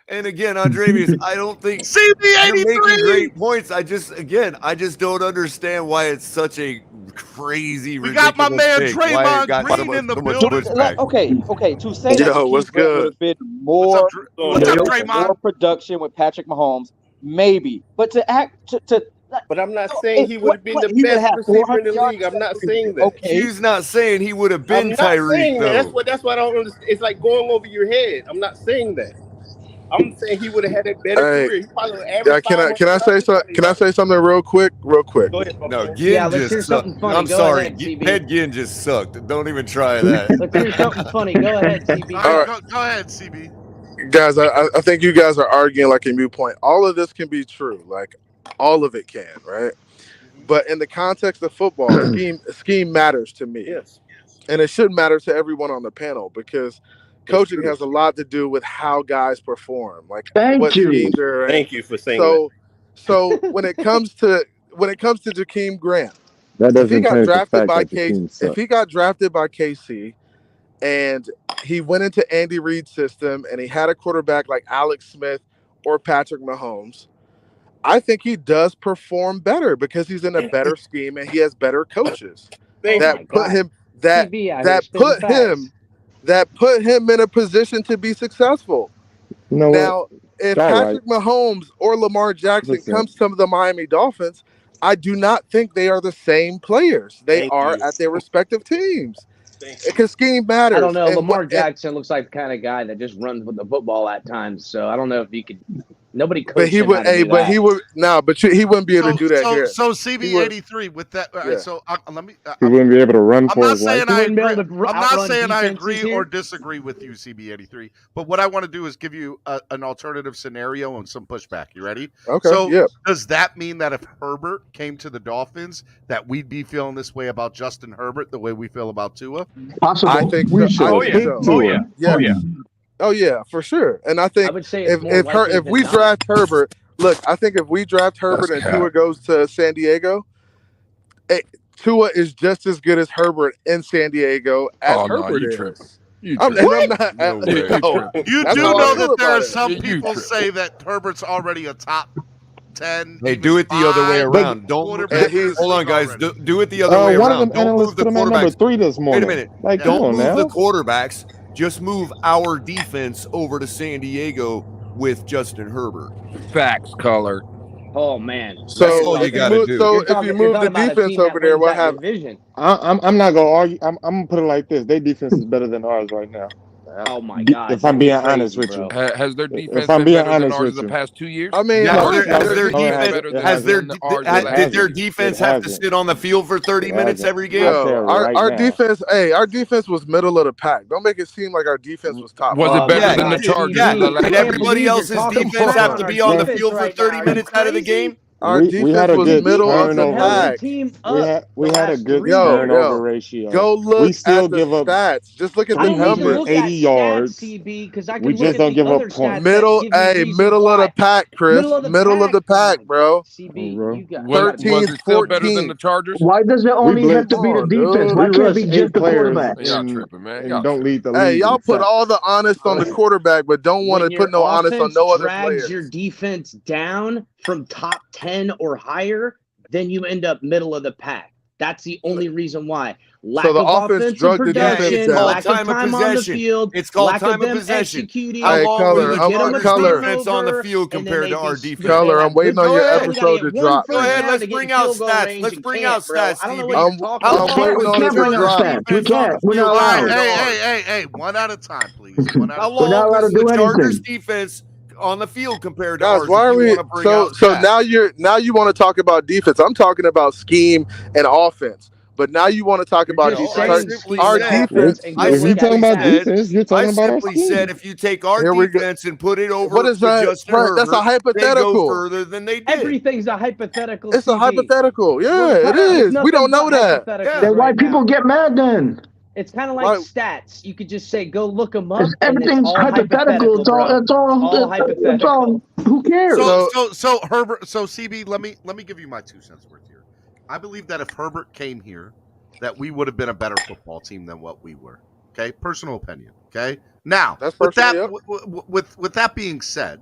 And again, Andrevius, I don't think you're making CB83. great points. I just don't understand why it's such a crazy, We got ridiculous my man take. Why it Draymond got Green in the so much building. pushback. Okay. To say that Yo, Jakeem what's Grant would good? have been more, What's up, more Draymond? production with Patrick Mahomes, maybe. But to act to But I'm not saying he would have been the he would best have receiver in the 400 yards league. I'm not saying that. Okay. He's not saying he would have I'm been not Tyreek, saying that. though. That's what I don't understand. It's like going over your head. I'm not saying that. I'm saying he would have had a better Hey, career. He probably would average can I 500 say so? Can I say something real quick? Go ahead, my No, man. Ginn let's hear just sucked. something funny. I'm Go sorry. ahead, CB. Ted Ginn just sucked. Don't even try that. Let's hear something funny. Go ahead, CB. All right, go ahead, CB. Guys, I think you guys are arguing like a moot point. All of this can be true. Like, all of it can, right? But in the context of football, scheme matters to me. Yes. And it should matter to everyone on the panel, because coaching has a lot to do with how guys perform, like what schemes are in. Thank you for saying that. So when it comes to Jakeem Grant, That if he doesn't got change the drafted fact by that the team sucks. if he got drafted by KC and he went into Andy Reid's system and he had a quarterback like Alex Smith or Patrick Mahomes, I think he does perform better because he's in a better scheme and he has better coaches that put him in a position to be successful. You know Now, what? if All Patrick right. Mahomes or Lamar Jackson Listen. comes to the Miami Dolphins, I do not think they are the same players. They Thank are you. at their respective teams. Because scheme matters. I don't know. And Lamar Jackson looks like the kind of guy that just runs with the football at times. So I don't know if you could. Nobody coached But he him would. how to do that. He would. No, but he wouldn't be able to do that here. So CB83 with that. All right, so let me. He wouldn't be able to run I'm for not his life. saying I agree. I'm not outrun saying I defenses agree here. or disagree with you, CB83. But what I want to do is give you an alternative scenario and some pushback. You ready? Okay. So yeah. does that mean that if Herbert came to the Dolphins, that we'd be feeling this way about Justin Herbert the way we feel about Tua? Possible. I think We so. should I think pick so. Tua. Oh yeah, for sure. And I think I would say it's more likely if than we not. draft Herbert, look, I think if we draft Herbert That's and cap. Tua goes to San Diego, Tua is just as good as Herbert in San Diego as Oh, no, Herbert you is. tripping. You I'm not. No way. You That's do how I know feel that there about are it. some You people tripping. say that Herbert's already a top 10. Hey, do it the other way five around. Don't quarterback in this hold on, league guys. already. Do it the other way One of around. them Don't analysts move the put him at number quarterbacks. 3 this morning. Wait a minute. Like, come Don't on move now. the quarterbacks. Just move our defense over to San Diego with Justin Herbert. Facts, color. Oh man. That's all you got to do. So if you move the defense over there, what happens? I'm not gonna argue. I'm gonna put it like this: their defense is better than ours right now. Oh my God! If I'm that'd be being crazy, honest with bro. you, Has their defense if I'm been being better than honest ours with the you, past 2 years? I mean, Yeah, no, has their no, it defense hasn't. It has their hasn't. ours It did their hasn't. defense It have to hasn't. sit on the field for 30 It minutes hasn't. every I'll game? tell you Our right now. defense, hey, our defense was middle of the pack. Don't make it seem like our defense was top Was it five. better Yeah, than the it did. Chargers? Yeah, the last did I can't everybody believe you're else's talking defense crap have on to our be on the defense field for right now. 30 Are you minutes out of the crazy? game? Our We defense had a was The good middle of defense the have held the turnover. pack. team We up had the a last good 3 turnover years. ratio. Go We look still at the give up. stats. Just look at I the We don't need to get numbers. look 80 at stats, yards. CB, because I We can look just at don't the give up other points. stats that give me reasons Middle of the why. pack, Chris. Middle of the Middle of pack. the Oh pack, my God, bro. CB, Bro. you got 13th, Was it still better than 14th. the Chargers? Why does it We only have blitz. to be the Come on, defense? dude. Why We can't it rush be just 8 the players quarterback? Y'all and tripping, man. Y'all don't tripping. lead the Hey, league y'all in put sacks. all the honest on the quarterback, but don't want when to put your no honest on offense no other drags your players. defense down from top 10 or higher, then you end up middle of the pack. That's the only reason why. Lack So the of offense offensive drug the Yeah, defense it's production, called down. lack of time of time on the possession. field, It's called lack of time of them possession. executing. How Hey, long were Color, the You get them a Chargers Color, defense on the turnover, field and then compared they to our they defense? Color. I'm have waiting good on Go your field. ahead. You got to episode to get one drop, Go first ahead. man. down Let's to get in bring out field goal stats. range Let's and bring can't, out bro. stats, I don't know what Stevie. you're I'm talking How about. long waiting was on the it to Chargers drop. We defense on can't. the We're not field All right, allowed. compared to ours? hey, one at a time, please. One at a How time. We're not long allowed was to the do Chargers anything. defense on the field compared to Guys, ours? If why are you we want to bring so out stats, now you want to talk about defense. I'm talking about scheme and offense. But now you want to talk You're about just no, defense. I saying simply scheme Our and said. offense defense. and go I If you're look at talking simply about stats. said. defense, you're I talking about our simply said scheme. if you take our Here we go. defense and put it What over is to that? Justin That's a Herbert, they go hypothetical. further than they did. Everything's a hypothetical, It's a CB. hypothetical. Yeah, it It's is. We nothing don't know but that. hypotheticals Yeah. Then why right people now. get mad then? It's kind of like Why? stats. You could just say, go look them up, and it's Everything's all hypothetical. hypothetical, bro. It's all Hypothetical. who cares? So Herbert, so CB, let me give you my 2 cents worth here. I believe that if Herbert came here, that we would have been a better football team than what we were. Okay, personal opinion. Okay, now That's with that personal. Yep. with that being said,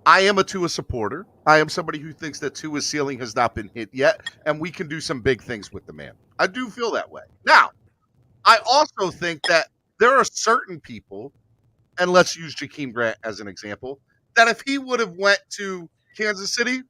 I am a Tua supporter. I am somebody who thinks that Tua's ceiling has not been hit yet, and we can do some big things with the man. I do feel that way. Now, I also think that there are certain people, and let's use Jakeem Grant as an example, that if he would have went to Kansas City,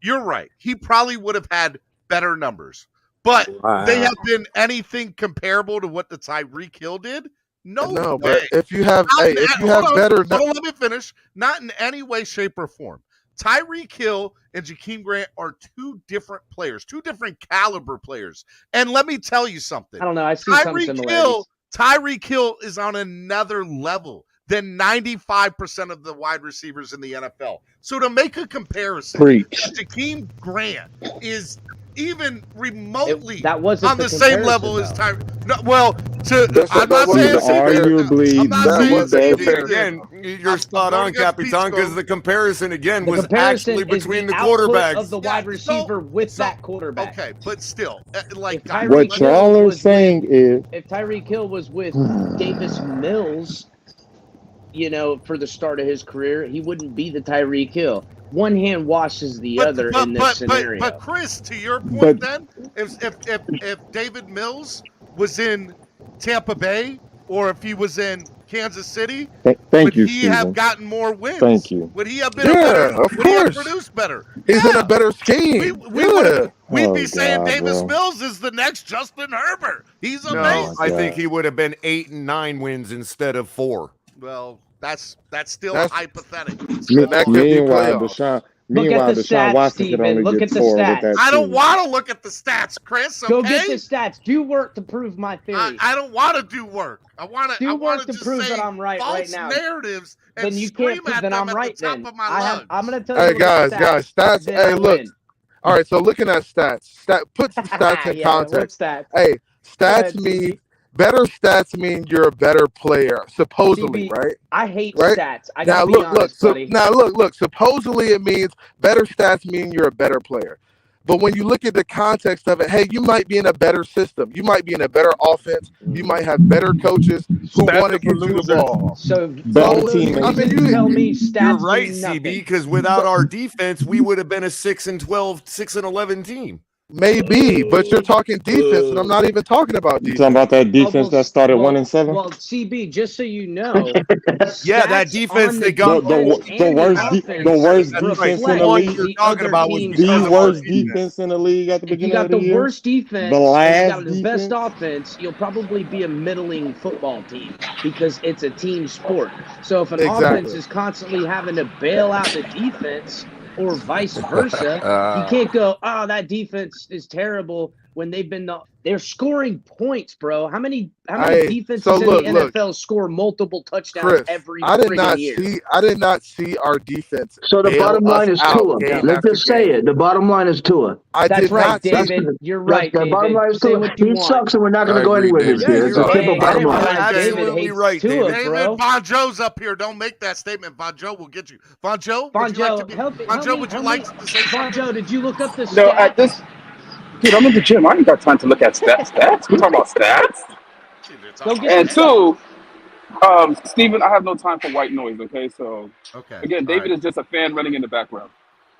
you're right. He probably would have had better numbers. But they have been anything comparable to what the Tyreek Hill did? No No, way. but if you have, Not hey, in if a- you have hold on, better, hold on, let me finish. Not in any way, shape, or form. Tyreek Hill and Jakeem Grant are two different players, two different caliber players. And let me tell you something. I don't know. I see some similarities. Tyreek Hill is on another level than 95% of the wide receivers in the NFL. So to make a comparison, Jakeem Grant is even remotely That wasn't on the the same comparison, level as though. Tyreek. No, well, that I'm not wasn't saying the comparison. Arguably I'm not the saying best. CB Again, you're spot going on, against Pete's Capitan, because Code. the comparison again The was comparison actually is between the the output quarterbacks. of the wide receiver with that quarterback. Okay, but still, like If guys, What Tyreek y'all Hill are was saying with, is if Tyreek Hill was with Davis Mills, for the start of his career, he wouldn't be the Tyreek Hill. One hand washes the other in this scenario. But Chris, to your point, then if David Mills was in Tampa Bay or if he was in Kansas City, thank would you, he have Steven. gotten more wins? Thank you. Would he have been better? Of Would he have course. produced better? He's in a better scheme. We'd be saying God, Davis bro. Mills is the next Justin Herbert. He's No, amazing. I think he would have been 8 and 9 wins instead of 4. Well, that's still That's- hypothetical. Meanwhile, Deshaun Look at the stats, Watson could Steven. only Look get at the 4 with stats. that I don't team. want to look at the stats, Chris. Okay? Go get the stats. Do work to prove my theory. I don't want to do work. I want to Do work to to just prove say that I'm right false now. narratives and Then you scream can't prove at that them I'm right. at the top Then of my lungs. I'm going to tell you. Hey to look at guys, the stats. then Hey, I look. win. All right, so looking at stats, put some stats in Yeah, what context. stats? Hey, Go ahead, stats mean CB. better stats mean you're a better player, supposedly, CB, right? I hate Right? stats. I Now gotta be look, honest, buddy. look. Supposedly it means better stats mean you're a better player. But when you look at the context of it, hey, you might be in a better system. You might be in a better offense. You might have better coaches who want to get you the ball. So Better all those teammates. reasons tell me stats You're right, mean nothing. CB, because without our defense, we would have been a 6 and 12, 6 and 11 team. Maybe, but you're talking defense, and I'm not even talking about You defense. talking about that defense that started 1-7? Well, CB, just so you know, Yeah, that defense they got the worst defense in the league. The talking about was the worst defense in the league at the If you beginning got of the the year. worst defense The and you last got the best offense, you'll probably be a middling football team because it's a team sport. So if an offense is constantly having to bail out the defense or vice versa, you can't go, oh, that defense is terrible when they're scoring points, bro. How many defenses in the NFL score multiple touchdowns Chris, every I did not see our defense. So the bottom line is Tua. Let's just say it. The bottom line is Tua. That's right, David. You're right, David. The bottom line is Say Tua. what you He want. sucks, and we're not going to go anywhere this year. It's a simple bottom line. Absolutely right, David. David, Von Joe's up here. Don't make that statement. Von Joe will get you. Von Joe, would you like to say Von Joe, did you look up the stats? No, at this, dude, I'm in the gym. I ain't got time to look at stats. We're talking about stats. And two, Steven, I have no time for white noise. Okay, so again, David is just a fan running in the background.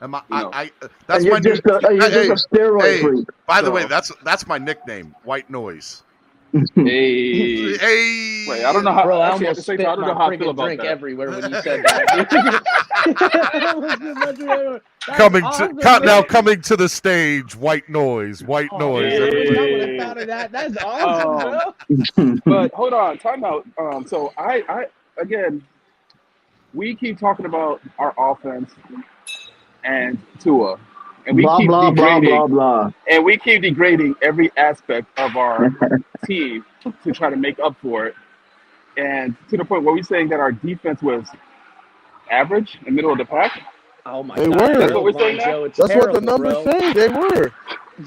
That's you're my just a steroid freak. By the way, that's my nickname, White Noise. Hey. Wait, I don't know how. Bro, I actually, almost I spit don't know my how I feel freaking about drink that. everywhere when you said that. Coming to the stage, White Noise, White Noise. Hey. That's awesome, bro. But hold on, time out. So I again, we keep talking about our offense and Tua, and we keep degrading, and we keep degrading every aspect of our team to try to make up for it, and to the point where we're saying that our defense was average and middle of the pack. Oh my God, that's what we're saying now? That's what the numbers say. They were.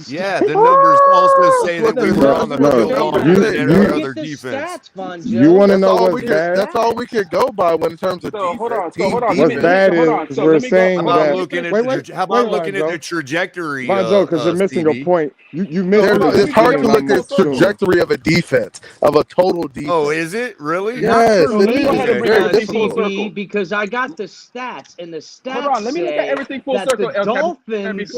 Yeah, the numbers also say that we were on the field longer than every other defense. You want to know what's bad? That's all we could go by when in terms of defense. Hold on. What's bad is we're saying that. How about looking at the trajectory? Von Joe, because you're missing your point. You missed it. It's hard to look at the trajectory of a defense, of a total defense. Oh, is it really? Yes, it is. Very difficult. Because I got the stats, and the stats hold on, let me look at everything full that circle. the Dolphins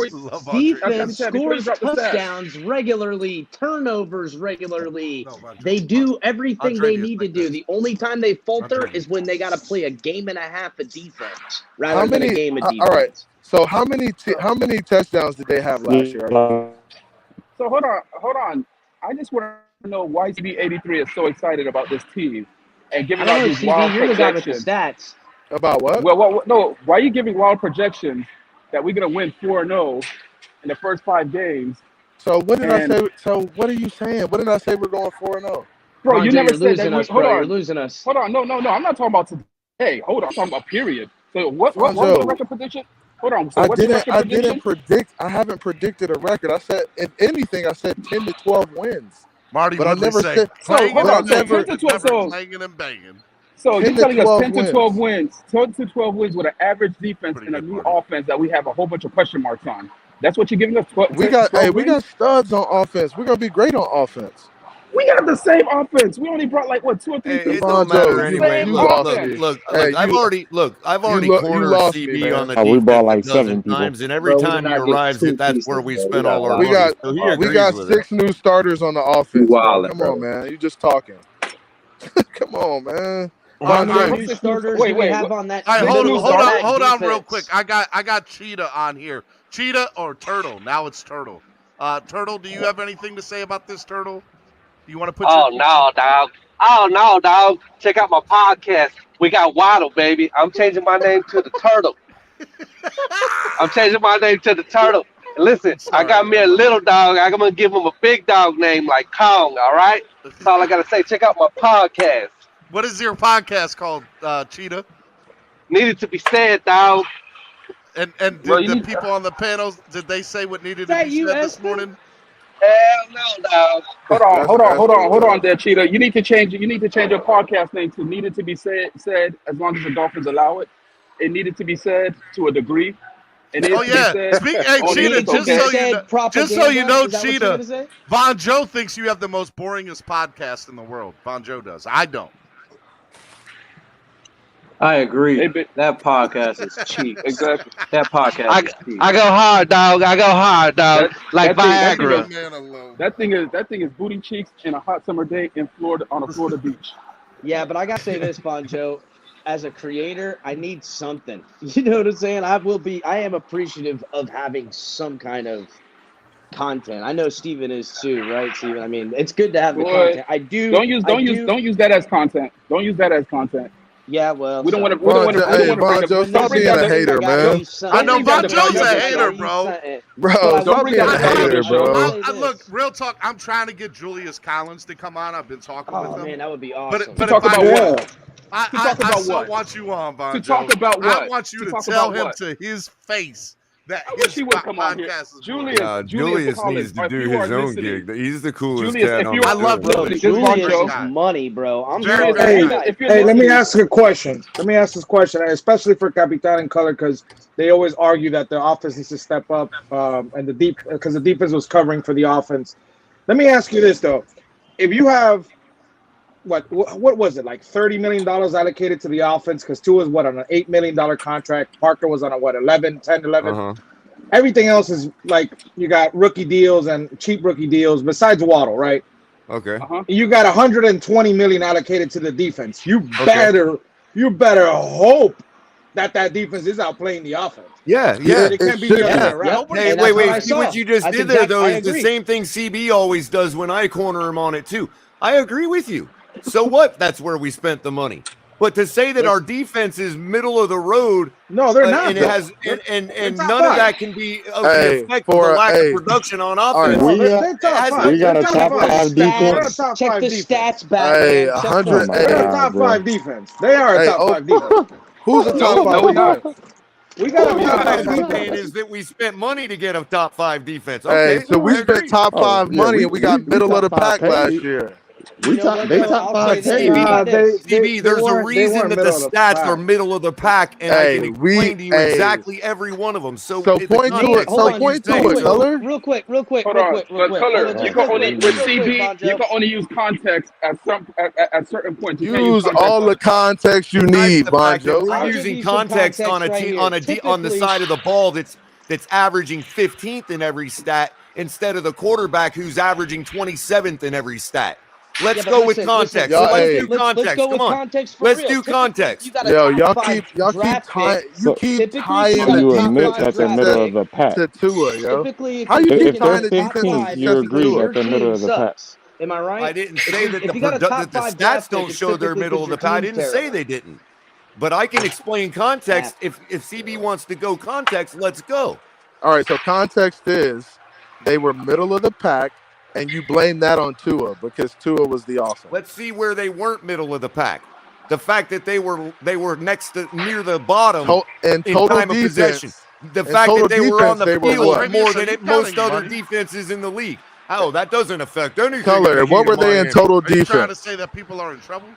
defense scores touchdowns regularly, turnovers regularly. They do everything they need to do. The only time they falter is when they got to play a game and a half of defense rather than a game of defense. All right. So how many touchdowns did they have last year? So hold on. I just want to know why CB83 is so excited about this team and giving out these wild projections. Stats. About what? Well, no. Why are you giving wild projections that we're gonna win 4-0 in the first 5 games? So what did I say? So what are you saying? What did I say we're going 4-0? Bro, you never said that. Hold on, you're losing us. Hold on, no. I'm not talking about today. Hold on, I'm talking about period. So what was the record prediction? Hold on. So I didn't predict. I haven't predicted a record. I said, if anything, I said 10 to 12 wins. Marty, but I never said. Playing and banging. So you're telling us 10 to 12 wins, 10 to 12 wins with an average defense and a new offense that we have a whole bunch of question marks on. That's what you're giving us. We got studs on offense. We're gonna be great on offense. We got the same offense. We only brought like 2 or 3 people. It don't matter anyway. Look, I've already cornered CB on the defense we brought like 7 times, and every time he arrives, that's where we spend all our money. We got 6 new starters on the offense. Come on, man. You just talking. Come on, man. Hold on real quick. I got Cheetah on here. Cheetah or Turtle? Now it's Turtle. Turtle, do you have anything to say about this, Turtle? Do you want to put no, dog. Check out my podcast. We got Waddle, baby. I'm changing my name to the Turtle. Listen, I got me a little dog. I'm going to give him a big dog name like Kong, all right? That's all I got to say. Check out my podcast. What is your podcast called, Cheetah? Needed to be said, dog. And did the people on the panels, did they say what needed to be said this morning? Hell no, dog. Hold on there, Cheetah. You need to change your podcast name to Needed to Be Said as long as the Dolphins allow it. It needed to be said to a degree. Cheetah, just so you know, Cheetah, Von Joe thinks you have the most boringest podcast in the world. Von Joe does. I don't. I agree. That podcast is cheap. Exactly. That podcast is cheap. I go hard, dog. I go hard, dog. Like Viagra. That thing is booty cheeks in a hot summer day in Florida on a Florida beach. Yeah, but I gotta say this, Bonjo. As a creator, I need something. You know what I'm saying? I am appreciative of having some kind of content. I know Steven is too, right, Steven? I mean, it's good to have the content. I do. Don't use that as content. Don't use that as content. Yeah, well, we don't want to. Bonjo, stop being a hater, man. I know Bonjo's a hater, bro. Bro, stop being a hater, bro. Look, real talk. I'm trying to get Julius Collins to come on. I've been talking with him. Man, that would be awesome. But talk if about what? I still want you on, Bonjo. To talk about what? I want you to tell him to his face that his podcast is Julius needs to do his own gig. He's the coolest Julius, cat on I love Julius. Julius is money, bro. I'm Hey, let me ask a question. Especially for Capitan and Color, because they always argue that the offense needs to step up, and because the defense was covering for the offense. Let me ask you this though: if you have what was it, like $30 million allocated to the offense, because Tua is on an $8 million contract, Parker was on a 11. Everything else is like you got rookie deals and cheap rookie deals besides Waddle, right? Okay. You got $120 million allocated to the defense. You better hope that defense is outplaying the offense. Yeah. It can't be the other way around. Hey, wait. See what you just did there, though, is the same thing CB always does when I corner him on it, too. I agree with you. So what? That's where we spent the money. But to say that our defense is middle of the road, no, they're not. And it has, and none of that can be the effect of the lack of production on offense. We got a top 5 defense. Check the stats back. Hey, 100. They're a top 5 defense. They are a top 5 defense. Who's a top 5 defense? We got a top 5 defense. Is that we spent money to get a top 5 defense? Okay, so we spent top 5 money, and we got middle of the pack last year. They top 5 CB, there's a reason that the stats are middle of the pack, and I can explain to you exactly every one of them. So point to it. Point to it, Color. Real quick. Color, you can only with CB. You can only use context at certain points. Use all the context you need, Bonjo. We're using context on on the side of the ball that's averaging 15th in every stat instead of the quarterback who's averaging 27th in every stat. Let's go with context. Let's do context. Come on. Let's do context. Yo, y'all keep tying you admit at the middle of the pack to Tua, yo. How you keep tying the defense? You agree at the middle of the pack. Am I right? I didn't say that the stats don't show their middle of the pack. I didn't say they didn't. But I can explain context. If CB wants to go context, let's go. All right, so context is they were middle of the pack. And you blame that on Tua because Tua was the awesome. Let's see where they weren't middle of the pack. The fact that they were near the bottom in time of possession. The fact that they were on the field more than most other defenses in the league. Oh, that doesn't affect anything. Color. What were they in total defense? Are you trying to say that people are in trouble?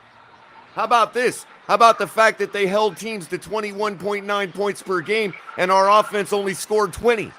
How about this? How about the fact that they held teams to 21.9 points per game and our offense only scored 20?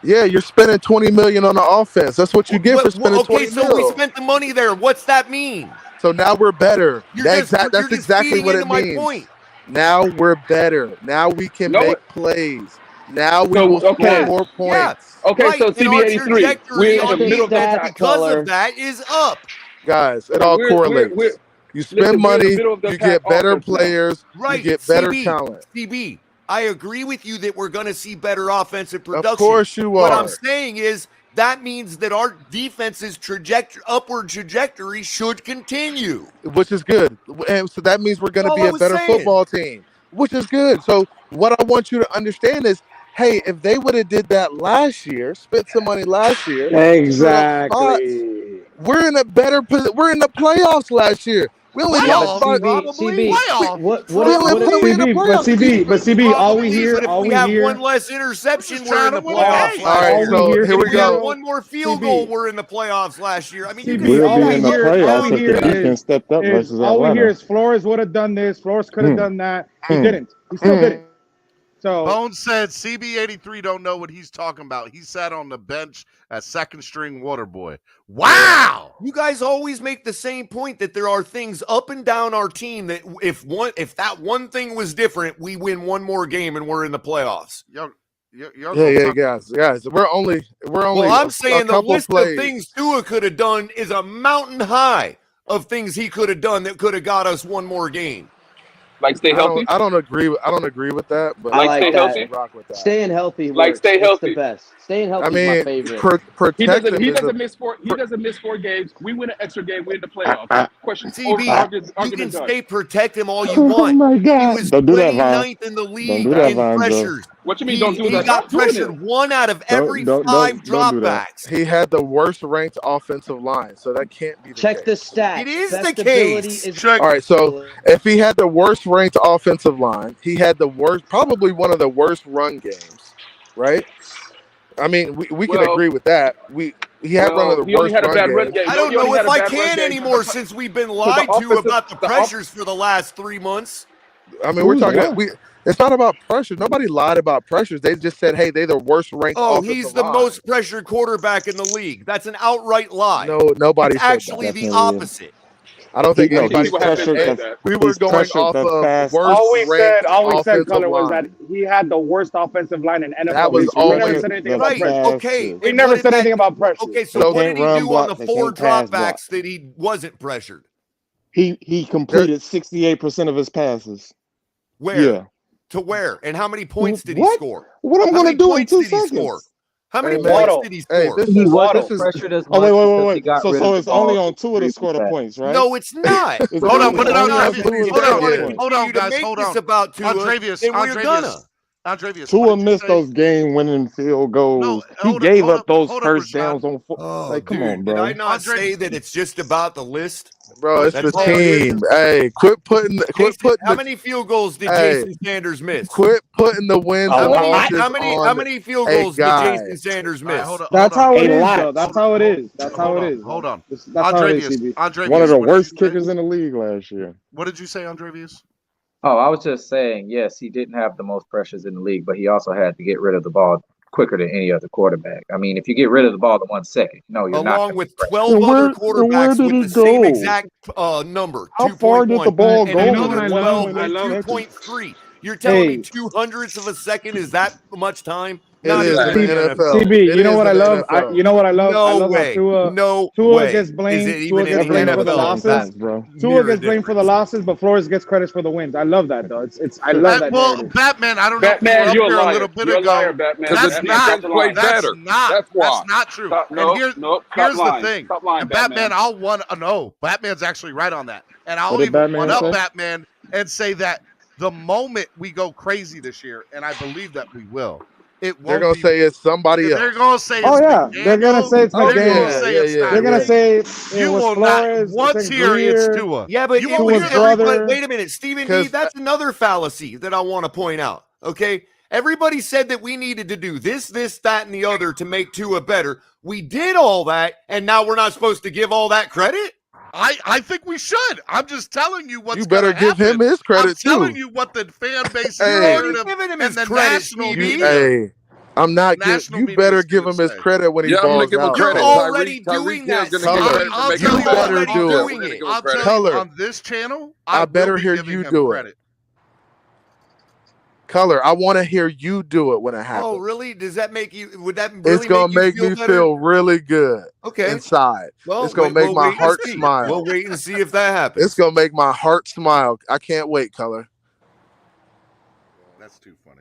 Yeah, you're spending $20 million on the offense. That's what you get for spending $20 million. Okay, so we spent the money there. What's that mean? So now we're better. That's exactly what it means. Point. Now we're better. Now we can make plays. Now we will score more points. Yeah. Okay, right. So CB83, we're in the middle of that because of that is up. Guys, it all correlates. You spend money, you get better players, you get better talent. CB. I agree with you that we're going to see better offensive production. Of course you are. What I'm saying is that means that our defense's upward trajectory should continue. Which is good. And so that means we're going to be a better football team, which is good. So what I want you to understand is, hey, if they would have did that last year, spent some money last year. Exactly. We're in a better position. We're in the playoffs last year. We only got CB. But CB, all we hear, if we have one less interception, we're in the playoffs. All right, so here we go. One more field goal, we're in the playoffs last year. I mean, we'll be in the playoffs if the defense stepped up versus Atlanta. All we hear is Flores would have done this. Flores could have done that. He didn't. He still didn't. So Bones said CB83 don't know what he's talking about. He sat on the bench as second string water boy. Wow. You guys always make the same point that there are things up and down our team that if that one thing was different, we win one more game and we're in the playoffs. Guys. We're only. Well, I'm saying the list of things Tua could have done is a mountain high of things he could have done that could have got us one more game. Like stay healthy. I don't agree with that, but I like stay that. healthy. Rock with that. Staying healthy. Like works. stay It's healthy. the best. Staying healthy I mean, is my favorite. He doesn't miss four. He doesn't miss 4 games. We win an extra game. We're in the playoffs. Question. You can stay protect him all you want. Oh my God! He was Don't do that, Vine. 29th in the league Don't do that, in Vine, pressures. What you mean? Don't do that? He got pressured 1 out of every 5 don't do that. dropbacks. He had the worst ranked offensive line, so that can't be the Check the case. stats. It is Best the ability case. is- All right, so if he had the worst ranked offensive line, he had the worst, probably one of the worst run games, right? I mean, we can agree with that. He had one of the worst run games. I don't know if I can anymore since we've been lied to about the pressures for the last 3 months. I mean, we're talking. It's not about pressure. Nobody lied about pressures. They just said, "Hey, they're the worst ranked." Oh, he's the most pressured quarterback in the league. That's an outright lie. No, nobody It's said actually that. the opposite. I don't think anybody we were going off of worst all we said, offensive Color, was line. that he had the worst offensive line in NFL. That was history. We never said anything about pressure. Okay. We never said anything about pressure. Okay, so what did he do on the 4 dropbacks that he wasn't pressured? He completed 68% of his passes. Where? Yeah. To where? And how many points did he score? What I'm going to do in 2 seconds? How many points did he score? Wait. So it's only on 2 to score the points, right? No, it's not. Hold on, put it on. Hold on, guys. Hold on. About Tua, Andrevius. Tua missed those game-winning field goals. He gave up those first downs on. Like, come on, bro. Did I not say that it's just about the list? Bro, it's the team. Hey, quit putting. How many field goals did Jason Sanders miss? Quit putting the wins. How many field goals did Jason Sanders miss? That's how it is, though. That's how it is. That's how it is. Hold on. Andrevius, one of the worst kickers in the league last year. What did you say, Andrevius? Oh, I was just saying, yes, he didn't have the most pressures in the league, but he also had to get rid of the ball quicker than any other quarterback. I mean, if you get rid of the ball in 1 second, you're not. Along with 12 other quarterbacks with the same exact number. How far did the ball go? And another 12 with 2.3. You're telling me 2/100ths of a second is that much time? It is in the NFL. CB, you know what I love? You know what I love? No I love way. Tua gets blamed. Tua gets blamed for the losses, bro. Tua gets blamed for the losses, but Flores gets credit for the wins. I love that, though. I love that. Well, Batman, I don't know. Batman, you're a liar. A little bit You're a ago. liar, Batman. That's not true. Stop, here's the thing. Stop lying, and Batman, I'll no. Batman's actually right on that, and I'll What did even Batman one up say? Batman and say that the moment we go crazy this year, and I believe that we will. They're gonna say it's somebody else. They're gonna say, "Oh yeah," they're gonna say it's McDaniel. They're gonna say you will Flores, not once hear it's Tua. Yeah, but wait a minute, Stephen D. That's another fallacy that I want to point out. Okay, everybody said that we needed to do this, that, and the other to make Tua better. We did all that, and now we're not supposed to give all that credit. I think we should. I'm just telling you what's. You better give him his credit too. I'm telling you what the fan base giving him his credit, Hey, I'm not giving. You better give him his credit when he balls out. You're already doing that. You better do it. Color on this channel. I better hear you do it. Color, I want to hear you do it when it happens. Oh, really? Does that make you? Would that really it's gonna make me feel really good. Okay. Inside. Well, it's gonna make my heart smile. We'll wait and see if that happens. It's gonna make my heart smile. I can't wait, Color. That's too funny.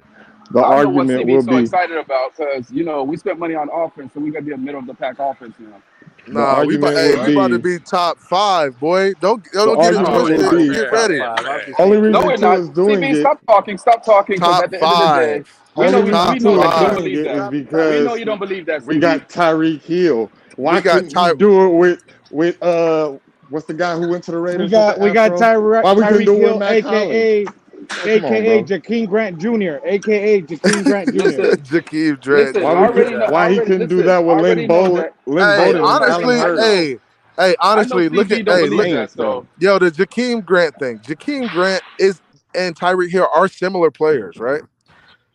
The argument will be so excited about because we spent money on offense, so we got to be a middle of the pack offense now. Nah, we about to be top 5, boy. Don't get it twisted. Get ready. Only reason no, Tua is doing it. Stop talking. Stop talking. Top at the end of the day, 5. we know Only you reason don't Tua is doing believe it is that. because We know you don't believe that. we got Tyreek Hill. Why couldn't you do it with what's the guy who went to the Raiders? We got Tyreek. Why we couldn't do it with Hill, Matt Collins? AKA Jakeem Grant Jr. AKA Jakeem Grant Jr. Jakeem Grant. Why he couldn't do that with Lynn Bowden? Honestly, look at yo, the Jakeem Grant thing. Jakeem Grant and Tyreek Hill are similar players, right?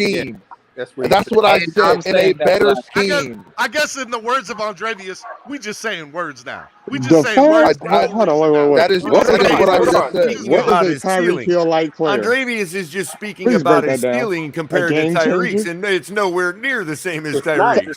scheme. That's what, That's what I And I'm said. In a saying that better Black. scheme. I guess in the words of Andrevius, we just saying words now. We just The saying words. first, hold on, wait. That is What what I is just said. what about is a his Tyreek ceiling. Hill like player? Andrevius is just speaking Please break about that his down. ceiling A compared to game Tyreek's, changer? and it's nowhere near the same as It's not. Tyreek's.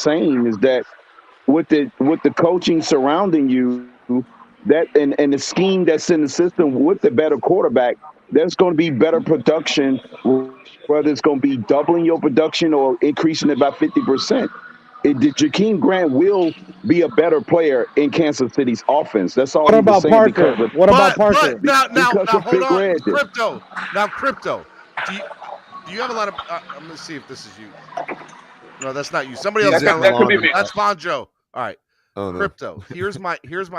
saying is that with the coaching surrounding you, that and the scheme that's in the system with the better quarterback, there's going to be better production, whether it's going to be doubling your production or increasing it by 50%. Jakeem Grant will be a better player in Kansas City's offense. That's all What he was about saying Parker? What about Parker? But now because of hold Big on, Red. crypto. Do Do you have a lot of? I'm gonna see if this is you. No, that's not you. Somebody else. That could be me. That's Fonjo. All right. Oh, no. Crypto. Here's my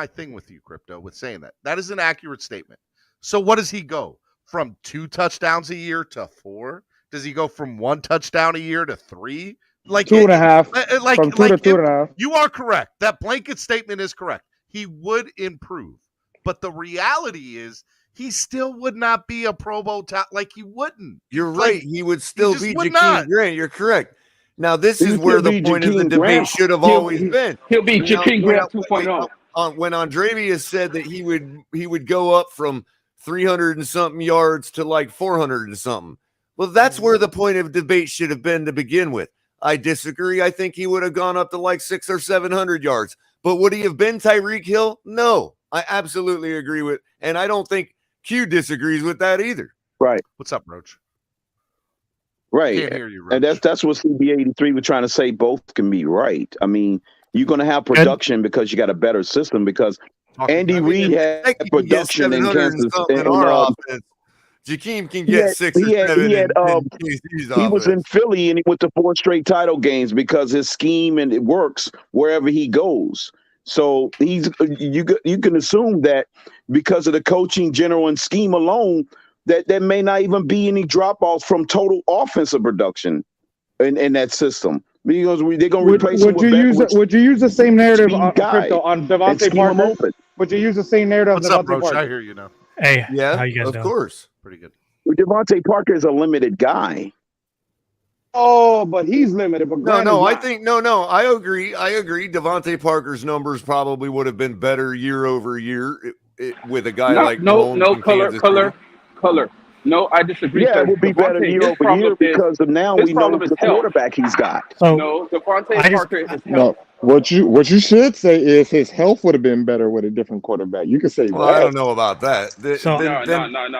thing with you, Crypto, with saying that. That is an accurate statement. So what does he go from 2 touchdowns a year to 4? Does he go from 1 touchdown a year to 3? Like 2.5. Like from 2 to 2.5. You are correct. That blanket statement is correct. He would improve, but the reality is he still would not be a Pro Bowl like he wouldn't. You're right. Like, he would still be would Jakeem not. Grant. You're correct. Now, this He is would where still the be point of the Jakeem debate Grant. should have always been. He'll be Jakeem Grant 2.0. When Andrevius said that he would go up from 300 and something yards to like 400 and something. Well, that's where the point of debate should have been to begin with. I disagree. I think he would have gone up to like 600 or 700 yards. But would he have been Tyreek Hill? No, I absolutely agree with. And I don't think Q disagrees with that either. Right. What's up, Roach? Right. Can't hear you, Roach. And that's what CB83 was trying to say. Both can be right. I mean, you're going to have production because you got a better system because Andy Reid had production in Kansas. In our offense. Jakeem can get 6 or 7. He was in Philly and he went to 4 straight title games because his scheme and it works wherever he goes. So you can assume that because of the coaching, general, and scheme alone, that there may not even be any drop-offs from total offensive production in that system. Because they're going to replace him with would you use the same narrative on guy Devontae Parker? Would you use the same narrative What's on up, Devontae Roach? Parker? I hear you now. Hey, yeah, how you guys of doing? course. Pretty good. Devontae Parker is a limited guy. Oh, but he's limited. But I think I agree. Devontae Parker's numbers probably would have been better year over year with a guy like Mahomes in color. No, I disagree. Yeah, it would be better year over year because of now we know the quarterback he's got. So, no, Devontae Parker is health. No, what you should say is his health would have been better with a different quarterback. You could say that. I don't know about that. No.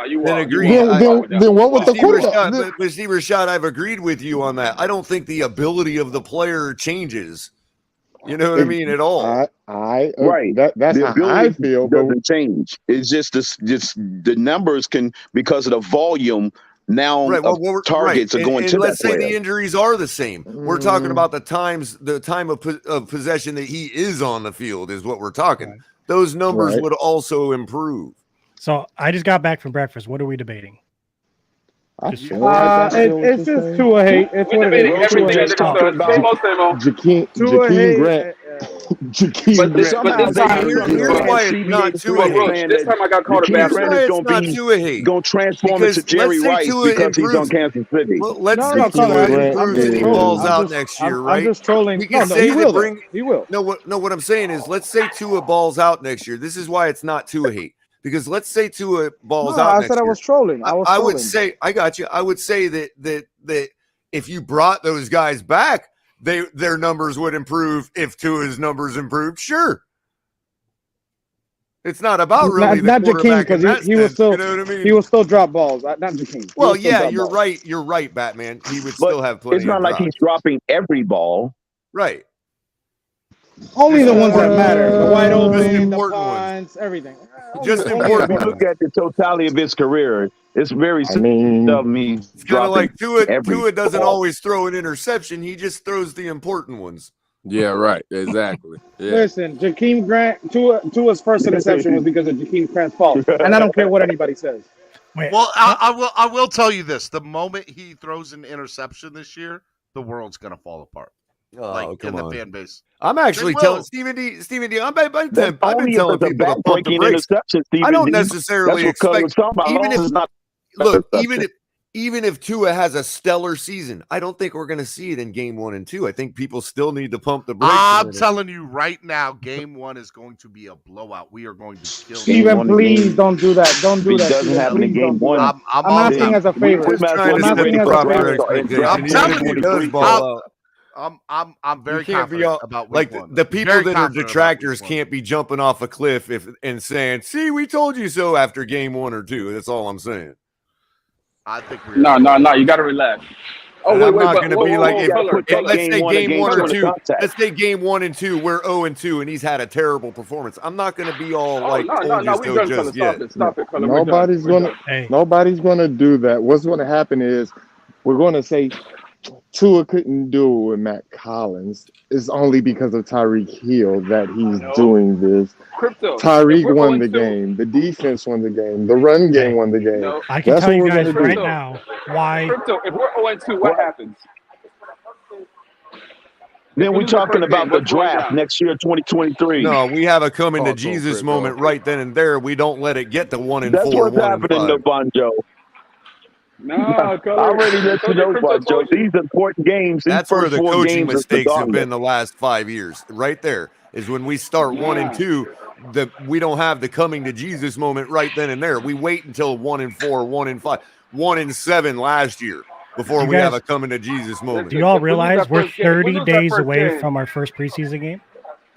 You then are. agree. Then what with the quarterback? But Steve Rashad, I've agreed with you on that. I don't think the ability of the player changes. You know what I mean? At all. Right. That's the how I feel. Doesn't change. It's just the numbers can, because of the volume now of targets are going to that let's say player. the injuries are the same. We're talking about the time of possession that he is on the field is what we're talking. Right. Those numbers would also improve. So I just got back from breakfast. What are we debating? It's just Tua hate. It's what it is. Jakeem Grant. Here's why it's not Tua hate. This time I got called a bad friend. It's not Tua hate. Going to transform into Jerry Rice because he's on Kansas City. Well, let's say Tua improves and he balls out next year, right? I'm just trolling. We can say he will. No, what I'm saying is, let's say Tua balls out next year. This is why it's not Tua hate. Because let's say Tua balls out next year. I was trolling. I would say, I got you. I would say that if you brought those guys back, their numbers would improve. If Tua's numbers improved, sure. It's not about really not Jakeem because he will still, you know what I mean? He will still drop balls. Not Jakeem. Well, yeah, you're right. You're right, Batman. He would still have plenty. It's not of like he's dropping every ball. Right. Only the ones that matter. The wide open, the punts, everything. Just important. If you look at the totality of his career, it's very it's kind of like Tua doesn't always throw an interception. He just throws the important ones. Yeah, right. Exactly. Yeah. Listen, Jakeem Grant, Tua's first interception was because of Jakeem Grant's fault. And I don't care what anybody says. Well, I will tell you this. The moment he throws an interception this year, the world's going to fall apart. In the fan base. I'm actually telling Stephen D. I've been telling people to pump the brakes. I don't necessarily expect even if Tua has a stellar season, I don't think we're going to see it in game 1 and 2. I think people still need to pump the brakes. I'm telling you right now, game 1 is going to be a blowout. We are going to kill. Steven, please don't do that. Don't do that. It doesn't happen in game 1. I'm asking as a favor. I'm telling you, I'm very confident about week 1. The people that are detractors can't be jumping off a cliff and saying, "See, we told you so." After game 1 or 2, that's all I'm saying. I think no. You got to relax. Oh, I'm not going to be like let's say game 1 or 2. Let's say game 1 and 2. We're 0-2, and he's had a terrible performance. I'm not going to be all like, no, just yet. Nobody's going to do that. What's going to happen is we're going to say Tua couldn't do it with Matt Collins, it's only because of Tyreek Hill that he's doing this. Crypto. Tyreek won the game. The defense won the game. The run game won the game. No. I can That's tell what you we're guys gonna right do. now why. Crypto, if we're 0-2, what happens? Then we're talking about the draft next year, 2023. No, we have a coming to Talk on Jesus crypto. moment right then and there. We don't let it get to 1-4, That's what's 1-5. happening, though, Bonjo. No, I already let you know, Bonjo. These important games, these That's where first the 4 coaching games are mistakes have dominant. been the last 5 years. Right there is when we start 1-2. We don't have the coming to Jesus moment right then and there. We wait until 1-4, 1-5, 1-7 last year before we have a coming to Jesus moment. Do you all realize we're 30 days away from our first preseason game?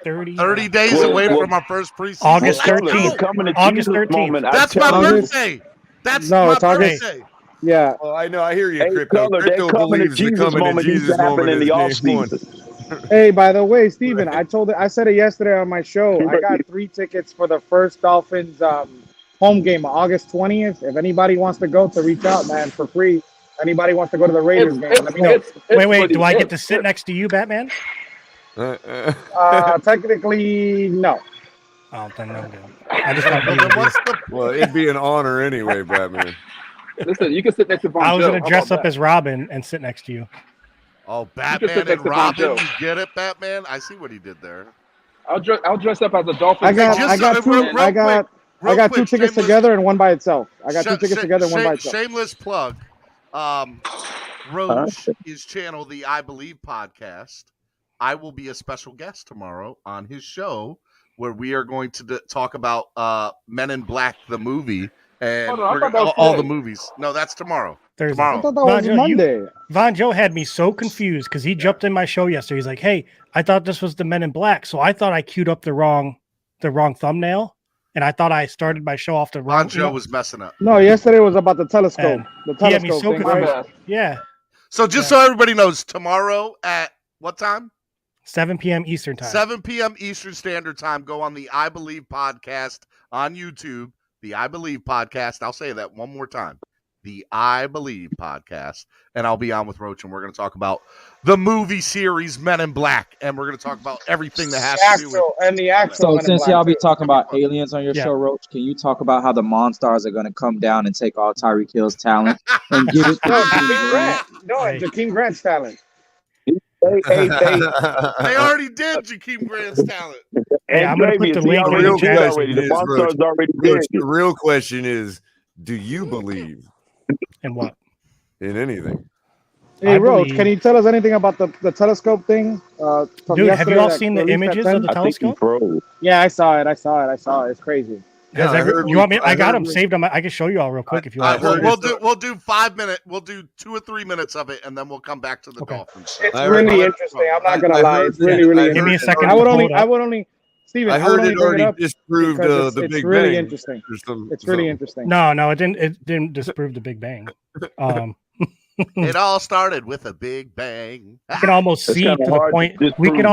30 days away from our first preseason. August Let's 13th. go. August 13th. That's my birthday. That's my birthday. Yeah. Oh, I know. I hear you, Hey, Crypto. Color, that Crypto coming to believes the Jesus coming to moment needs Jesus to happen moment in is the game one. offseason. Hey, by the way, Steven, I said it yesterday on my show. I got 3 tickets for the first Dolphins home game, August 20th. If anybody wants to go, to reach out, man, for free. Anybody wants to go to the Raiders game, let me know. Wait. Do I get to sit next to you, Batman? Technically, no. Oh, then no good. I just want to be Well, it'd be an honor anyway, Batman. Listen, you can sit next to Von. I was going to dress up as Robin and sit next to you. Oh, Batman and Robin, you get it, Batman? I see what he did there. I'll dress up as a Dolphin. I got 2 tickets together and one by itself. I got 2 tickets together and one by itself. Shameless plug. Roach is channel the I Believe podcast. I will be a special guest tomorrow on his show where we are going to talk about Men in Black, the movie, and all the movies. No, that's tomorrow. Thursday. Tomorrow. I thought that was Monday. Von Joe had me so confused because he jumped in my show yesterday. He's like, "Hey, I thought this was the Men in Black, so I thought I queued up the wrong thumbnail, and I thought I started my show off the wrong." Von Joe was messing up. No, yesterday was about the telescope. The he had me telescope so thing, confused. right? Yeah. So just so everybody knows, tomorrow at what time? 7 p.m. Eastern time. 7 p.m. Eastern Standard Time. Go on the I Believe podcast on YouTube. The I Believe podcast. I'll say that one more time. The I Believe podcast. And I'll be on with Roach, and we're going to talk about the movie series Men in Black. And we're going to talk about everything that has to do with the actual. So Men in since Black y'all be too. talking about aliens on your show, Roach, can you talk about how the Monstars are going to come down and take all Tyreek Hill's talent and give it to Jakeem Grant. No, Jakeem Grant's talent. They already did Jakeem Grant's talent. Hey, I'm going to put the link in the chat already. The Monstars already did. The real question is, do you believe in what? In anything? Hey, Roach, can you tell us anything about the telescope thing? Dude, have you all seen the images of the telescope? Yeah, I saw it. It's crazy. You want me? I got them saved on my. I can show you all real quick if you want. We'll do 5 minutes. We'll do 2 or 3 minutes of it, and then we'll come back to the Dolphins. It's really interesting. I'm not gonna lie. It's really interesting. Give me a second. I would only. Steven, I heard it already up disproved because the Big it's really Bang. interesting. It's really interesting. No, it didn't. It didn't disprove the Big Bang. It all started with a big bang. You can almost see to the point. We can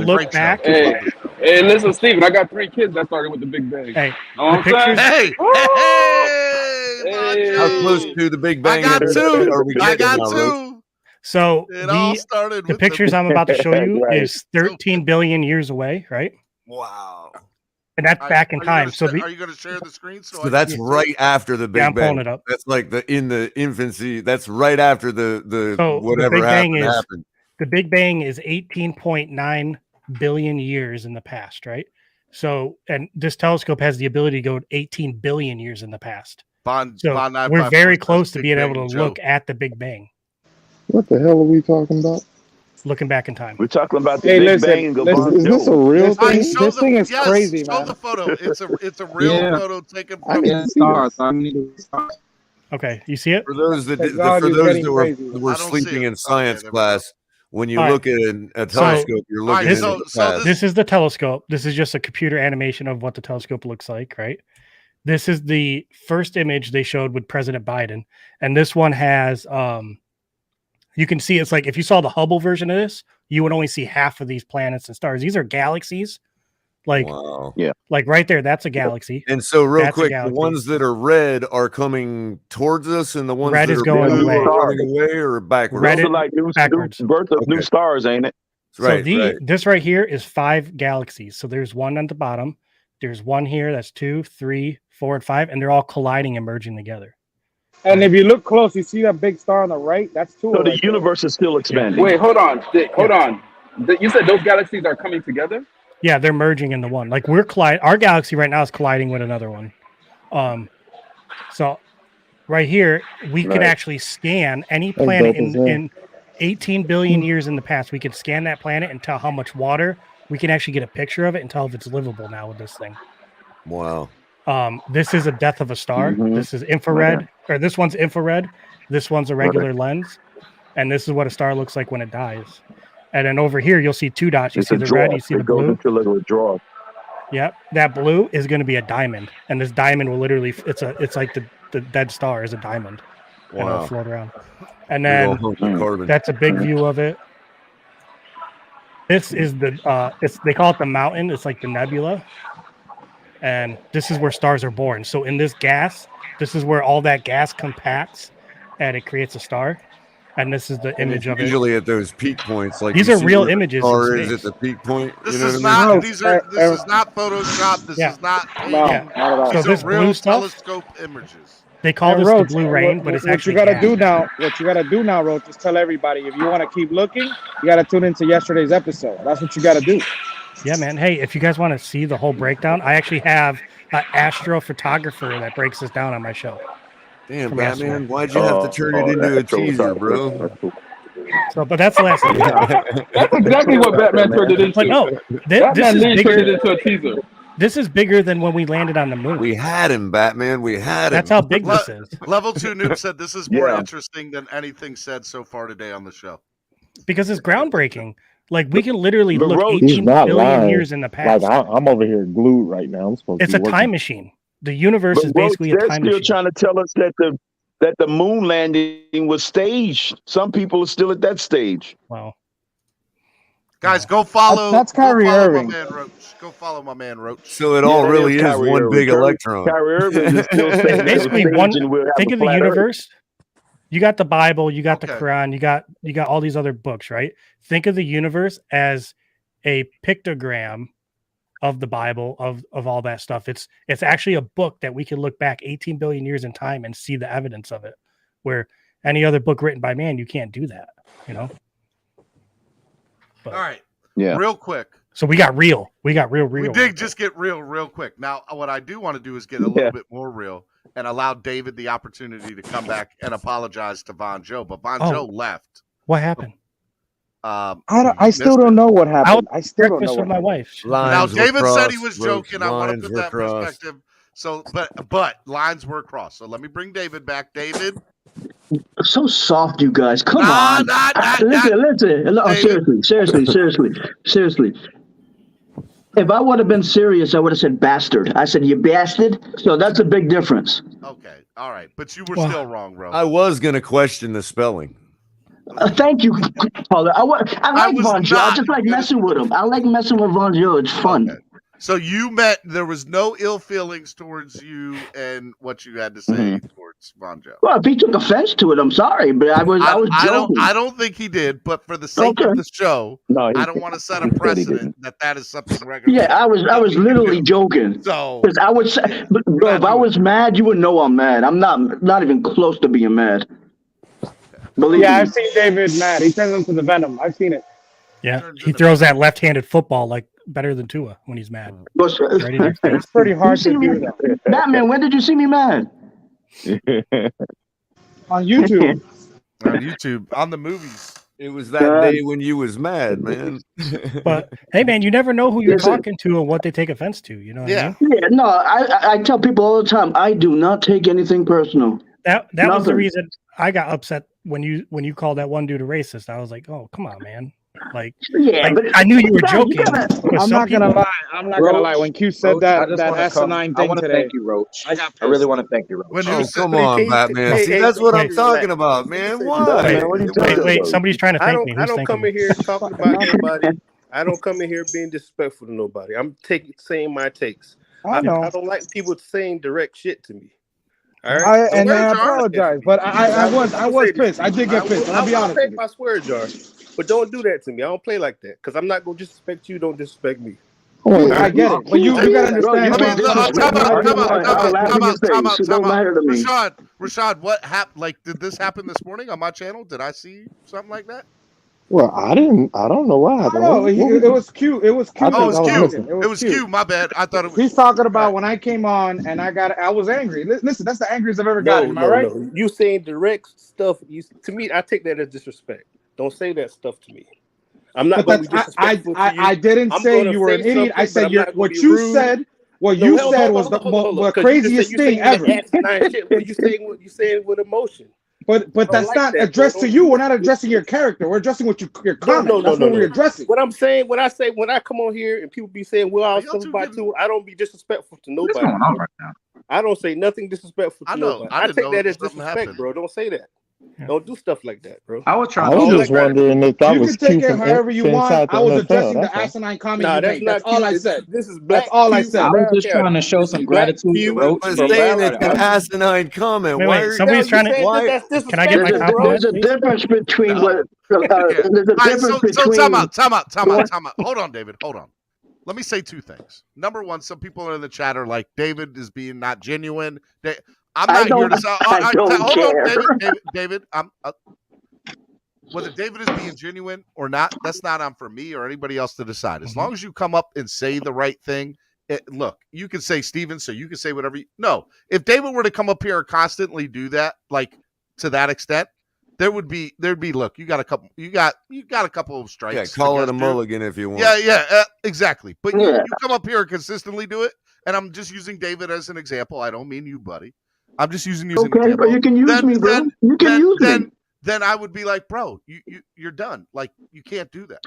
look back. Hey, listen, Steven, I got 3 kids that started with the Big Bang. Hey, the pictures. How close to the Big Bang? I got 2. Are we I got getting now, 2. So It all started the with pictures I'm about to show you is 13 billion years away, right? Wow. And that's back in time. So are you going to share the screen? So that's right after the Big I'm Bang. pulling it up. That's like in the infancy. That's right after the so whatever the Big Bang happened. The Big Bang is 18.9 billion years in the past, right? So, and this telescope has the ability to go 18 billion years in the past. We're very close to being able to look at the Big Bang. What the hell are we talking about? Looking back in time. We're talking about the Big Bang. Is this a real thing? This thing is crazy, show man. the photo. It's a real photo taken from Okay, you see it? For those that were sleeping in science class, when you look at a telescope, you're looking into the past. This is the telescope. This is just a computer animation of what the telescope looks like, right? This is the first image they showed with President Biden, and this one has you can see it's like if you saw the Hubble version of this, you would only see half of these planets and stars. These are galaxies Like, wow. Like right there, that's a galaxy. And so, real That's a quick, the galaxy. ones that are red are coming towards us, and the ones Red that is are going blue away. are running away or backwards. Red Those is are like new backwards. birth of new stars, ain't it? Right, so this right here is 5 galaxies. So there's one at the bottom. There's one here. That's 2, 3, 4, and 5, and they're all colliding and merging together. And if you look close, you see that big star on the right. That's two. So the universe is still expanding. Wait, hold on. Hold on. You said those galaxies are coming together? Yeah, they're merging into one. Like we're colliding. Our galaxy right now is colliding with another one. So right here, we could actually scan any planet in 18 billion years in the past. We could scan that planet and tell how much water. We can actually get a picture of it and tell if it's livable now with this thing. Wow. This is a death of a star. This is infrared, or this one's infrared. This one's a regular lens, and this is what a star looks like when it dies. And then over here, you'll see 2 dots. You see the red, you see the blue. It goes into a draw. Yep, that blue is going to be a diamond, and this diamond will literally it's like the dead star is a diamond, and it'll float around. And then that's a big view of it. This is they call it the mountain. It's like the nebula, and this is where stars are born. So in this gas, this is where all that gas compacts, and it creates a star. And this is the image of it. Usually at those peak points, like these are real images. Or is it the peak point? This is not. These are. This is not Photoshop. This is not. So this real blue stuff, telescope images. They call this the blue rain, but it's actually what you gotta do now, Roach, is tell everybody if you want to keep looking, you gotta tune into yesterday's episode. That's what you gotta do. Yeah, man. Hey, if you guys want to see the whole breakdown, I actually have an astrophotographer that breaks this down on my show. Damn, Batman, why'd you have to turn it into a teaser, bro? So, but that's the last thing. That's exactly what Batman turned it into. But no, Batman turned it into a teaser. This is bigger than when we landed on the moon. We had him, Batman. We had him. That's how big this is. Level 2 Noob said this is more interesting than anything said so far today on the show. Because it's groundbreaking. Like, we can literally But look Rose, 18 billion years in the past. Like I'm over here glued right now. I'm supposed It's to a be time machine. The universe is basically a they're time still machine. trying to tell us that the moon landing was staged. Some people are still at that stage. Wow. Guys, go follow. That's Kyrie Irving. Go follow my man Roach. So it all really is one big electron. Kyrie Irving is still saying basically one. Think of the universe. You got the Bible, you got the Quran, you got all these other books, right? Think of the universe as a pictogram of the Bible, of all that stuff. It's actually a book that we can look back 18 billion years in time and see the evidence of it. Where any other book written by man, you can't do that, you know. But, all right. Yeah. Real quick. So we got real. We did just get real quick. Now, what I do want to do is get a little bit more real and allow David the opportunity to come back and apologize to Von Joe. But Von Joe left. What happened? I still don't know what happened. I still don't know with my wife. Now, David said he was joking. I want to put that perspective. So, but lines were crossed. So let me bring David back. David. So soft, you guys. Come on. Listen. No, seriously. If I would have been serious, I would have said bastard. I said, you bastard. So that's a big difference. Okay. All right. But you were still wrong, bro. I was going to question the spelling. Thank you, Paula. I like Von Joe. I just like messing with him. I like messing with Von Joe. It's fun. Okay. So you met, there was no ill feelings towards you and what you had to say towards Von Joe. Well, if he took offense to it, I'm sorry, but I was joking. I don't think he did, but for the sake of the show, I don't want to set a precedent that is something regular. Yeah, I was literally joking. So, because I was, bro, if I was mad, you would know I'm mad. I'm not even close to being mad. Believe me. I've seen David mad. He turns into the Venom. I've seen it. Yeah, he throws that left-handed football like better than Tua when he's mad. It's pretty hard to do that. Batman, when did you see me mad? On YouTube. On YouTube, on the movies. It was that day when you was mad, man. But hey, man, you never know who you're talking to and what they take offense to. You know what I mean? Yeah, no, I tell people all the time, I do not take anything personal. That was the reason I got upset when you called that one dude a racist. I was like, oh, come on, man. Like, but I knew you were joking. I'm not gonna lie. When Q said Roach, that asinine thing today, today, thank you, Roach. I really want to thank you, Roach. Come on, Batman. See, that's what I'm talking about, man. Why? Wait. Somebody's trying to thank me. I don't come in here talking about anybody. I don't come in here being disrespectful to nobody. I'm saying my takes. I know. I don't like people saying direct shit to me. All right. I apologize, but I was pissed. I did get pissed. I'll be honest with you. I swear, Jar. But don't do that to me. I don't play like that because I'm not gonna disrespect you. Don't disrespect me. I get it, but you gotta understand. Rashad, what happened? Like, did this happen this morning on my channel? Did I see something like that? Well, I don't know what happened. No, it was Q. It was Q. Oh, it was Q. My bad. I thought it was. He's talking about when I came on and I was angry. Listen, that's the angriest I've ever gotten. Am I right? No. You saying direct stuff? To me, I take that as disrespect. Don't say that stuff to me. I'm not going to be disrespectful to you. I didn't say you were an idiot. I said what you said. What you said was the craziest thing ever. You saying with emotion. But that's not addressed to you. We're not addressing your character. We're addressing what your comment. That's what we're addressing. What I'm saying, when I come on here and people be saying, "Well, I was about to," I don't be disrespectful to nobody. What's going on right now? I don't say nothing disrespectful to nobody. I take that as disrespect, bro. Don't say that. Don't do stuff like that, bro. I was just wondering if that was you can take it however you want. I was addressing the asinine comment you made. That's all I said. This is black. That's all I said. I was just trying to show some gratitude to Roach. I was saying it's an asinine comment. Wait, somebody's trying to. Can I get my compliment? There's a difference between what. There's a difference between. Time out. Hold on, David. Hold on. Let me say two things. Number one, some people in the chat are like, David is being not genuine. I'm not here to say. Hold on, David. Whether David is being genuine or not, that's not on for me or anybody else to decide. As long as you come up and say the right thing, look, you can say Steven, so you can say whatever. No, if David were to come up here and constantly do that, like to that extent, there'd be. Look, you got a couple of strikes. Yeah, call it a mulligan if you want. Yeah, exactly. But you come up here and consistently do it, and I'm just using David as an example. I don't mean you, buddy. I'm just using you as an example. Okay, but you can use me, bro. You can use me. Then I would be like, bro, you're done. Like, you can't do that.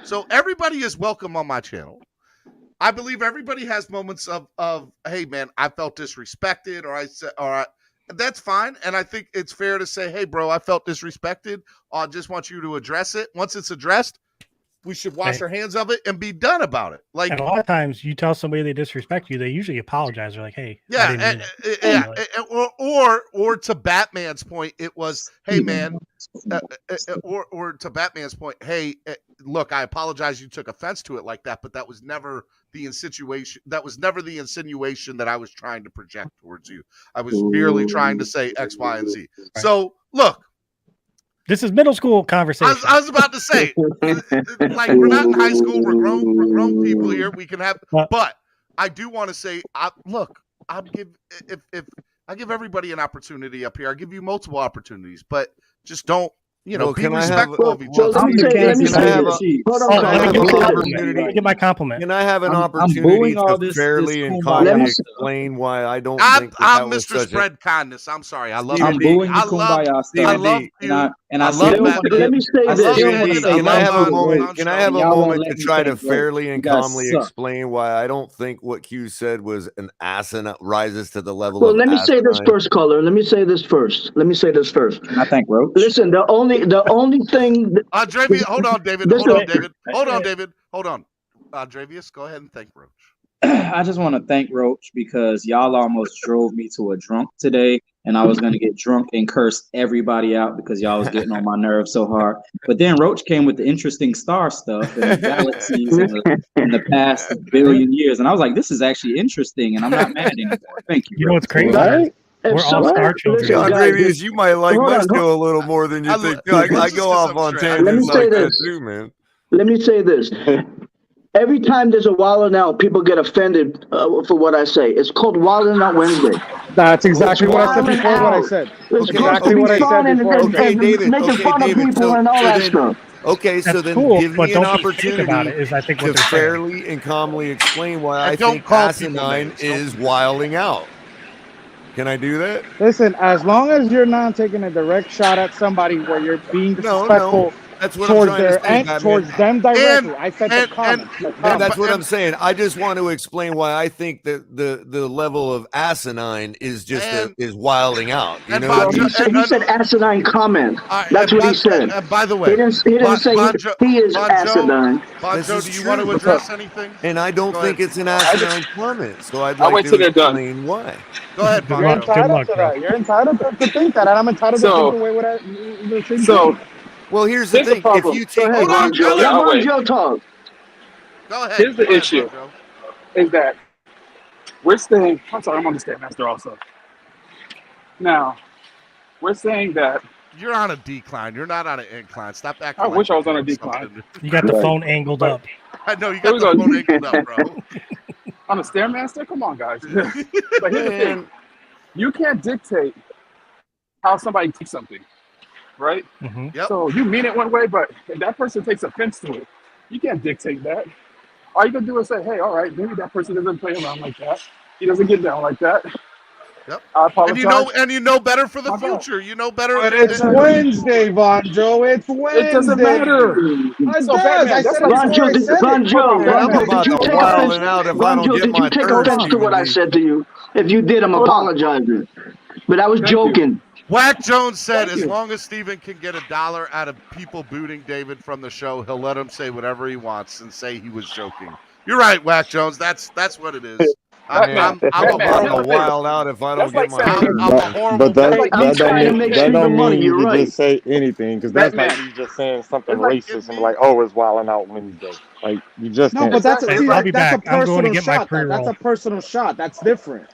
So everybody is welcome on my channel. I believe everybody has moments of hey, man, I felt disrespected, or I said, all right, that's fine. And I think it's fair to say, hey, bro, I felt disrespected. I just want you to address it. Once it's addressed, we should wash our hands of it and be done about it. Like, and a lot of times you tell somebody they disrespect you, they usually apologize. They're like, hey, or to Batman's point, it was, hey, man, or to Batman's point, hey, look, I apologize you took offense to it like that, but that was never the insinuation. That was never the insinuation that I was trying to project towards you. I was merely trying to say X, Y, and Z. Right. So look. This is middle school conversation. I was about to say, like, we're not in high school. We're grown people here. We can have, but I do want to say, look, I give everybody an opportunity up here. I give you multiple opportunities, but just don't, be respectful of each other. Let me get my compliment. Can I have an opportunity to fairly and calmly explain why I don't think I'm Mr. Spread Kindness. I'm sorry. I love I'm booing the Kumbaya stuff. And I still want to let me say this. Can I have a moment to try to fairly and calmly explain why I don't think what Q said was an asinine rises to the level of let me say this first, caller. Let me say this first. I think, Roach. Listen, the only thing Andrevius, hold on, David. Hold on. Andrevius, go ahead and thank Roach. I just want to thank Roach because y'all almost drove me to a drunk today, and I was going to get drunk and curse everybody out because y'all was getting on my nerves so hard. But then Roach came with the interesting star stuff and the galaxies in the past billion years, and I was like, this is actually interesting, and I'm not mad anymore. Thank you. You know what's crazy? Right? We're all star children. Andrevius, you might like my show a little more than you think. I go off on tangents like that too, man. Let me say this. Every time there's a wilding out, people get offended for what I say. It's called Wilding Out Wednesday. That's exactly what I said before. What I said. That's exactly what I said before. Okay, David. Making fun of people and all that stuff. Okay, so then give me an opportunity to fairly and calmly explain why I think asinine is wilding out. Can I do that? Listen, as long as you're not taking a direct shot at somebody where you're being disrespectful That's what towards I'm trying to say, Batman. towards them directly. I said the comments. That's what I'm saying. I just want to explain why I think that the level of asinine is just is wilding out. You know, what I mean? He said asinine comment. That's what he said. And by the way, he didn't say he is asinine. Bonjo, do you want to address anything? And I don't think it's an asinine comment, so I'd I'll like wait to till they're done. explain why. Go ahead, You're Bonjo. entitled to that. You're entitled to think that, and I'm entitled to think the way what I. So, well, here's the thing: if you take, Go ahead, Bonjo. Let Bonjo talk. Go ahead. Here's the issue: is that we're saying. I'm sorry, I'm on the Stairmaster also. Now, we're saying that you're on a decline. You're not on an incline. Stop acting. I wish I was on a decline. You got the phone angled up. I know you got the phone angled up, bro. On a Stairmaster? Come on, guys. But here's the thing: you can't dictate how somebody takes something, right? Mm-hmm. Yep. So you mean it one way, but if that person takes offense to it, you can't dictate that. All you can do is say, hey, all right, maybe that person doesn't play around like that. He doesn't get down like that. Yep. I apologize. And you know better for the future. You know better. But it's Wednesday, Bonjo. It's Wednesday. It doesn't matter. It So, does. Batman, I said it Bonjo, before I said it. Bonjo, did you take offense? Bonjo, did you take offense to what I said to you? If you did, I'm apologizing. But I was joking. Whack Jones said, as long as Steven can get $1 out of people booting David from the show, he'll let him say whatever he wants and say he was joking. You're right, Whack Jones. That's what it is. I'm a wild out if I don't get my turn. But that don't mean you can right. just say anything, because that's like you just saying something racist and like, oh, it's Wilding Out Wednesday. Like you just No, can't. but that's I'll be that's back. a I'm going to personal get my shot. pre-roll. That's a personal shot. That's different.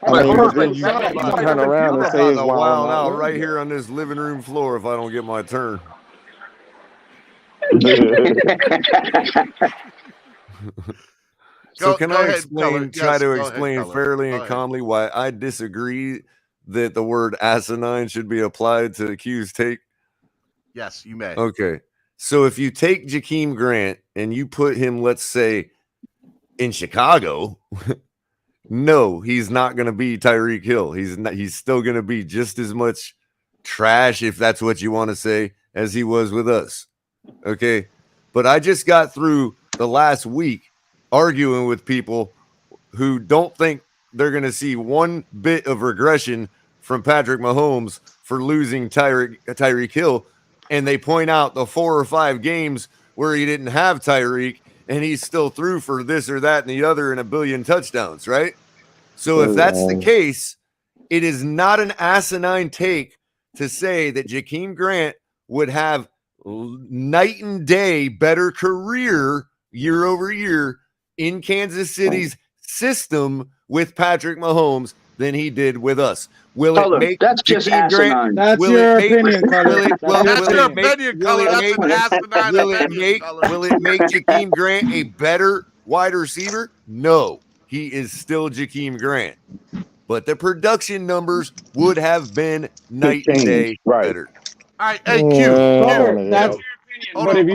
I mean, but then you turn around and say it's wild Wilding out Out right here on this living room floor if I don't get my turn. So can I explain, try to explain fairly and calmly why I disagree that the word asinine should be applied to Q's take? Yes, you may. Okay. So if you take Jakeem Grant and you put him, let's say, in Chicago, no, he's not going to be Tyreek Hill. He's still going to be just as much trash, if that's what you want to say, as he was with us. Okay. But I just got through the last week arguing with people who don't think they're going to see one bit of regression from Patrick Mahomes for losing Tyreek Hill. And they point out the 4 or 5 games where he didn't have Tyreek and he still threw for this or that and the other and 1 billion touchdowns, right? So if that's the case, it is not an asinine take to say that Jakeem Grant would have night and day better career year over year in Kansas City's system with Patrick Mahomes than he did with us. Will it make that's just Jakeem asinine. Grant? That's Will your it opinion, Color. That's your opinion, Color. That's an asinine opinion, Color. Will it make Jakeem Grant a better wide receiver? No, he is still Jakeem Grant. But the production numbers would have been night and day better. All right, hey, Q. That's but if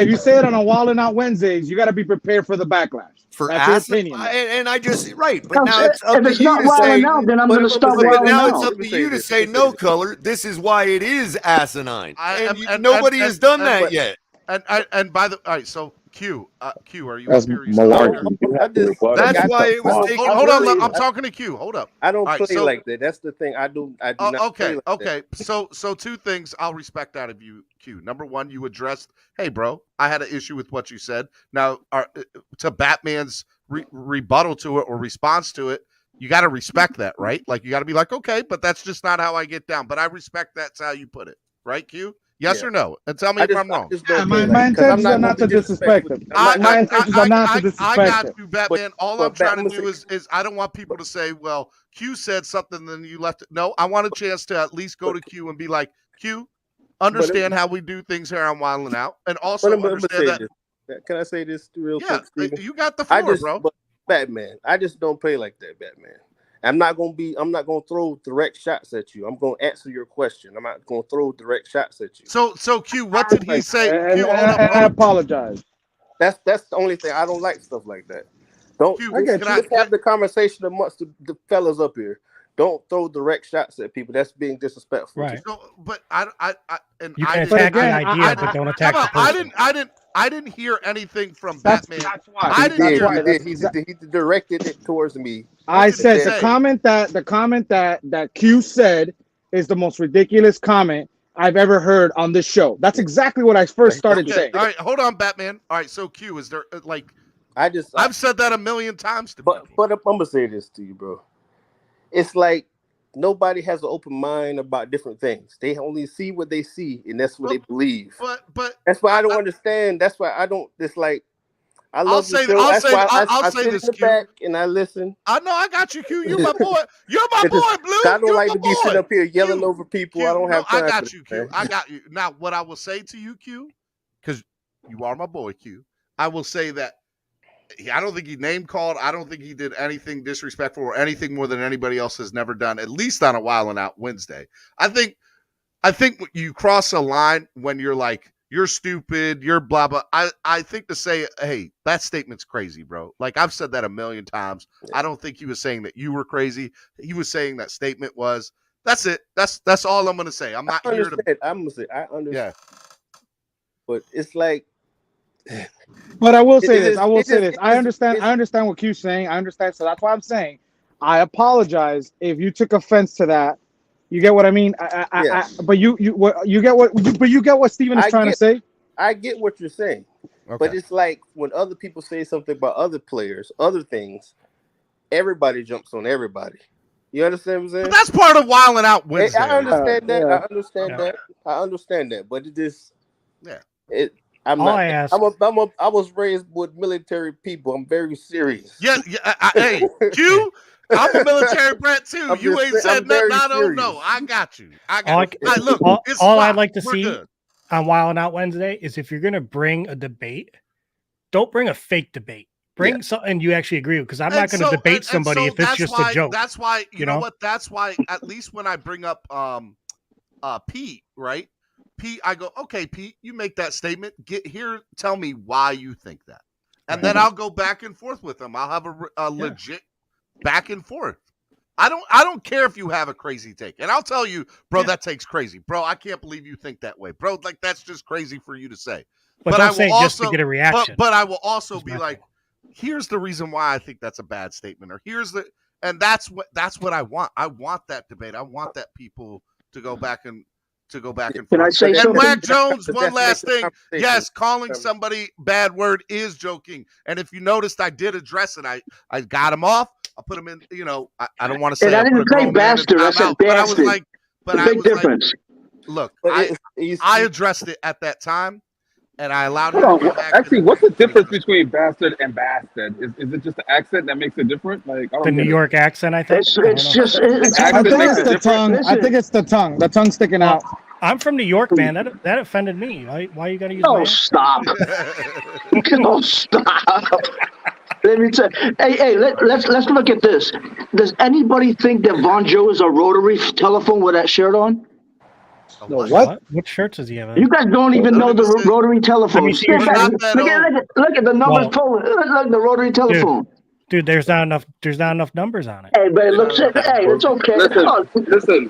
you say it on a Wilding Out Wednesdays, you got to be prepared for the backlash. That's your opinion. And I just but now it's up if to it's you not to say. wilding out, then I'm going to stop But wilding now out. it's up to you to say no, Color. This is why it is asinine, and nobody has done that yet. And by the all right, so Q, are you That's up here? That's why it was taken. Hold on, I'm talking to Q. Hold up. I don't play so, like that. That's the thing. I do not play like that. So 2 things I'll respect out of you, Q. Number 1, you addressed, hey, bro, I had an issue with what you said. Now, to Batman's rebuttal to it or response to it, you got to respect that, right? Like, you got to be like, okay, but that's just not how I get down. But I respect that's how you put it, right, Q? Yes or no? And tell me if I'm wrong. My intentions are not to disrespect him. My intentions are not to disrespect him. I got you, Batman. All I'm trying to do is I don't want people to say, well, Q said something, then you left it. No, I want a chance to at least go to Q and be like, Q, understand how we do things here on Wilding Out, and also understand that. Can I say this real quick, Steven? You got the floor, bro. Batman, I just don't play like that, Batman. I'm not gonna throw direct shots at you. I'm gonna answer your question. I'm not gonna throw direct shots at you. So Q, what did he say? Q, I apologize. That's the only thing. I don't like stuff like that. Don't Q, let's have the conversation amongst the fellas up here. don't throw direct shots at people. That's being disrespectful. Right. No, but You can attack the idea, but don't attack the person. I didn't hear anything from That's Batman. why. I didn't hear. He directed it towards me. I said the comment that Q said is the most ridiculous comment I've ever heard on this show. That's exactly what I first started saying. All right, hold on, Batman. All right, so Q, is there like I've said that a million times to people. But I'm gonna say this to you, bro. It's like nobody has an open mind about different things. They only see what they see, and that's what they believe. But that's why I don't understand. That's why I don't. It's like I love I'll say this, Q. Back and I listen. I know I got you, Q. You're my boy. You're my boy, Blue. I don't like to be sitting up here yelling over people. I don't have time. I got you, Q. I got you. Now, what I will say to you, Q, because you are my boy, Q. I will say that I don't think he name called. I don't think he did anything disrespectful or anything more than anybody else has never done, at least on a Wild and Out Wednesday. I think you cross a line when you're like, you're stupid, you're blah, blah. I think to say, hey, that statement's crazy, bro. Like, I've said that a million times. I don't think he was saying that you were crazy. He was saying that statement was, that's it. That's all I'm going to say. I'm not here to. I'm going to say, I understand. Yeah. But it's like. But I will say this. I understand what Q's saying. I understand. So that's why I'm saying I apologize if you took offense to that. You get what I mean? But you get what Steven is trying to say? I get what you're saying. Okay. But it's like when other people say something about other players, other things, everybody jumps on everybody. You understand what I'm saying? But that's part of Wild and Out Wednesday. I understand that. I understand that. But it is. Yeah. I was raised with military people. I'm very serious. Yeah. Hey, Q, I'm a military brat too. You ain't said nothing I don't know. I got you. Look, all I'd like to see on Wild and Out Wednesday is if you're going to bring a debate, don't bring a fake debate. Bring something you actually agree with, because I'm not going to debate somebody if it's just a joke. That's why you know what? That's why at least when I bring up Pete, right? Pete, I go, okay, Pete, you make that statement. Get here, tell me why you think that. And then I'll go back and forth with him. I'll have a legit back and forth. I don't care if you have a crazy take. And I'll tell you, bro, that take's crazy. Bro, I can't believe you think that way. Bro, like that's just crazy for you to say. But I will also just to get a reaction. But I will also be like, here's the reason why I think that's a bad statement, or that's what I want. I want that debate. I want that people to go back and forth. Can I say something? And Wack Jones, one last thing. Yes, calling somebody bad word is joking. And if you noticed, I did address it. I got him off. I put him in, I don't want to say. And I didn't say bastard. I said bastard. Big difference. Look, I addressed it at that time, and I allowed him to go back. Actually, what's the difference between bastard and bastard? Is it just the accent that makes it different? Like the New York accent, I think. I think it's the tongue. I think it's the tongue. The tongue sticking out. I'm from New York, man. That offended me. Why you gotta use? Oh, stop! Oh, stop! Let me tell. Hey, let's look at this. Does anybody think that Von Joe is a rotary telephone with that shirt on? No, what shirts does he have? You guys don't even know the rotary telephone. Look at the numbers pulling. Look the rotary telephone. Dude, there's not enough numbers on it. Hey, but it looks. Hey, it's okay. Listen.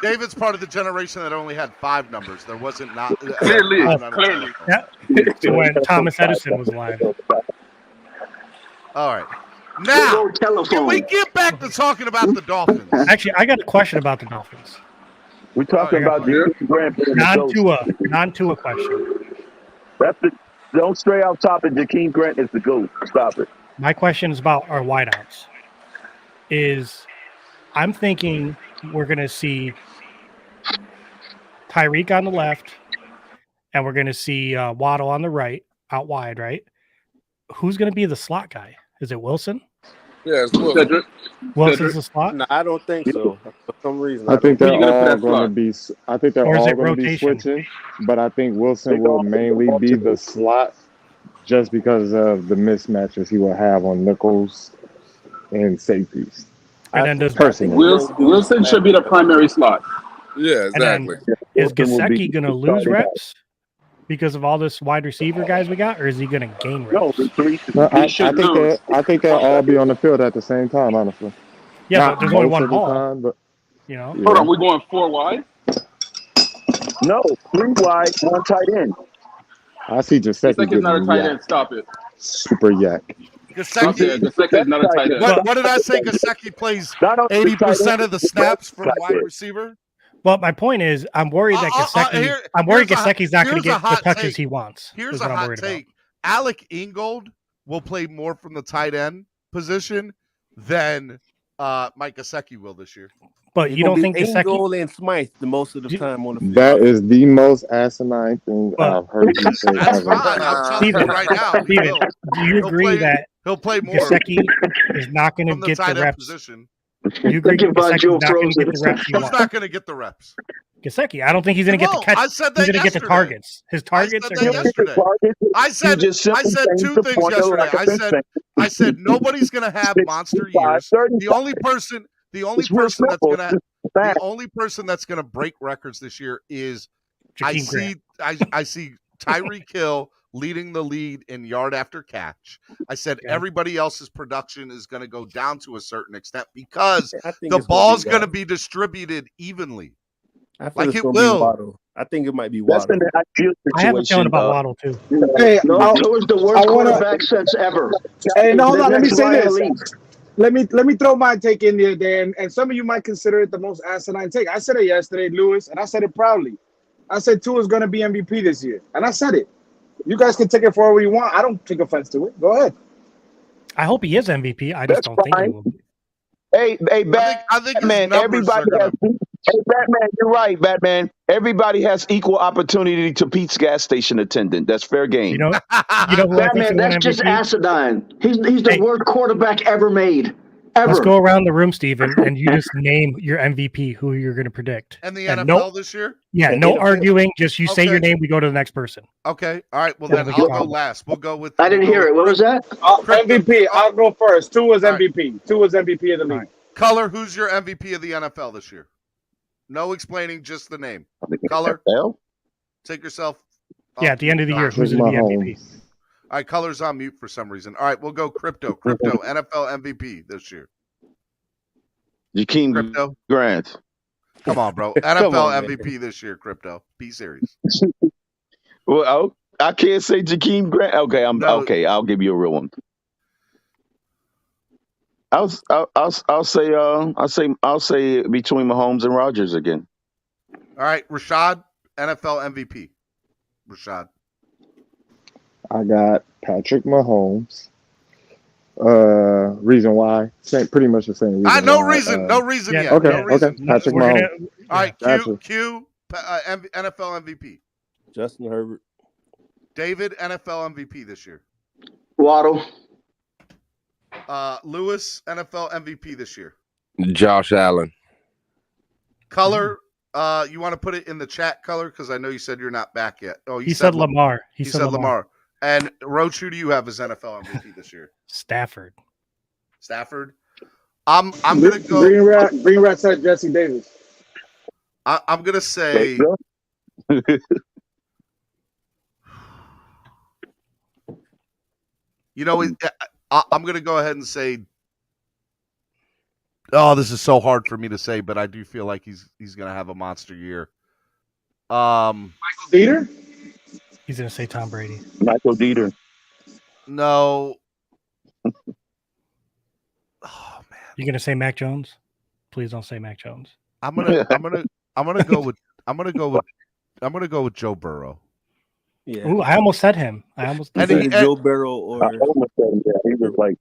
David's part of the generation that only had 5 numbers. There wasn't not clearly. Yeah. So when Thomas Edison was alive. All right. Now, can we get back to talking about the Dolphins? Actually, I got a question about the Dolphins. We're talking about the non-Tua question. Don't stray off topic. Jakeem Grant is the GOAT. Stop it. My question is about our wideouts. I'm thinking we're going to see Tyreek on the left, and we're going to see Waddle on the right, out wide, right? Who's going to be the slot guy? Is it Wilson? Yeah, it's Wilson. Wilson's the slot? No, I don't think so. For some reason, I think they're all going to be. I think they're all going to be switching, but I think Wilson will mainly be the slot, just because of the mismatches he will have on nickels and safeties. And then Wilson should be the primary slot. Yeah, exactly. Is Gesicki going to lose reps? because of all this wide receiver guys we got, or is he going to gain reps? No, I think they'll all be on the field at the same time, honestly. Yeah, Not but there's only most one of the ball. time, but you know. Hold on, we're going 4 wide. No, 3 wide, 1 tight end. I see Gesicki Gesicki's not a getting tight yak. end. Stop it. Super yak. Gasecki is not a tight end. What did I say? Gasecki plays 80% of the snaps from wide receiver. Well, my point is, I'm worried that Gesicki. I'm worried Gesicki's not going to get the touches he wants. Here's a hot take: Alec Ingold will play more from the tight end position than Mike Gesicki will this year. But you don't think Ingold and Smythe the most of the time on the field? That is the most asinine thing I've heard you say ever. I'm telling you right now. Steven, do you agree that he'll play more? Gesicki is not going to get the reps. Position. Do you agree Gesicki's not going to get the reps he Who's wants? not going to get the reps? Gesicki. I don't think he's going to get the catch. I said that he's going to get the yesterday. targets. His targets are going yesterday. I said 2 things yesterday. I said nobody's going to have monster years. The only person that's going to break records this year is I see Tyreek Hill leading the lead in yard after catch. I said everybody else's production is going to go down to a certain extent because the ball's going to be distributed evenly. Like it will. I think it might be Waddle. I have a feeling about Waddle too. Hey, it was the worst quarterback since ever. Hey, no, hold on. Let me say this. Let me throw my take in there, and some of you might consider it the most asinine take. I said it yesterday, Lewis, and I said it proudly. I said Tua is going to be MVP this year, and I said it. You guys can take it for what you want. I don't take offense to it. Go ahead. I hope he is MVP. I just don't think he will be. Hey, Batman, everybody has. Hey, Batman, you're right, Batman. Everybody has equal opportunity to Pete's gas station attendant. That's fair game. You know Batman, that's just acidine. He's the worst quarterback ever made. Ever. Let's go around the room, Steven, and you just name your MVP, who you're going to predict. And the NFL this year? Yeah, no arguing. Just you say your name, we go to the next person. Okay. All right. Well, then I'll go last. We'll go with. I didn't hear it. What was that? MVP. I'll go first. Tua is MVP. Tua is MVP of the league. Right. Color, who's your MVP of the NFL this year? No explaining, just the name. Color. Take yourself. Yeah, at the end of the year, who's going to be MVP? All right, Color's on mute for some reason. All right, we'll go Crypto NFL MVP this year. Jakeem Grant. Come on, bro. NFL MVP this year, Crypto. Be serious. Well, I can't say Jakeem Grant. Okay, okay. I'll give you a real one. I'll say between Mahomes and Rodgers again. All right, Rashad, NFL MVP. Rashad. I got Patrick Mahomes. Reason why? Pretty much the same reason. No reason yet. Okay, no reason. okay. Patrick Mahomes. All right, NFL MVP. Justin Herbert. David, NFL MVP this year. Waddle. Lewis, NFL MVP this year. Josh Allen. Color, you want to put it in the chat, Color? Because I know you said you're not back yet. Oh, he said Lamar. He said Lamar. And Roach, who do you have as NFL MVP this year? Stafford. I'm gonna go. Green Rat said Jesse Davis. I'm gonna say. You know, I'm gonna go ahead and say. Oh, this is so hard for me to say, but I do feel like he's gonna have a monster year. Michael Dieter. He's gonna say Tom Brady. Michael Dieter. No. Oh man. You're gonna say Mac Jones? Please don't say Mac Jones. I'm gonna go with Joe Burrow. Yeah. Ooh, I almost said him. Joe Burrow or I almost said him. Yeah, he was like.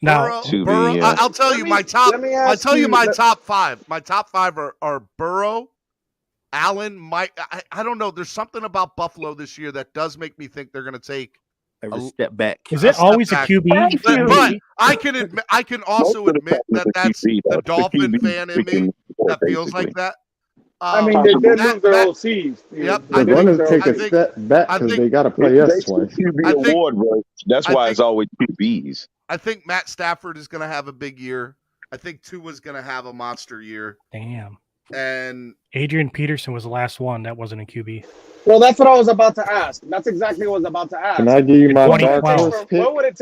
Now, Burrow. I'll tell you my top. I'll tell you my top 5. My top 5 are Burrow, Allen, Mike. I don't know. There's something about Buffalo this year that does make me think they're going to take a step back. Is it always a QB? But I can also admit that that's the Dolphin fan in me that feels like that. I mean, they did lose their OCs. Yep. They're going to take a step back because they got to play us twice. QB award, bro. That's why it's always QBs. I think Matt Stafford is going to have a big year. I think Tua's going to have a monster year. Damn. And Adrian Peterson was the last one that wasn't a QB. Well, that's what I was about to ask. That's exactly what I was about to ask. Can I give you my dark horse pick? What would it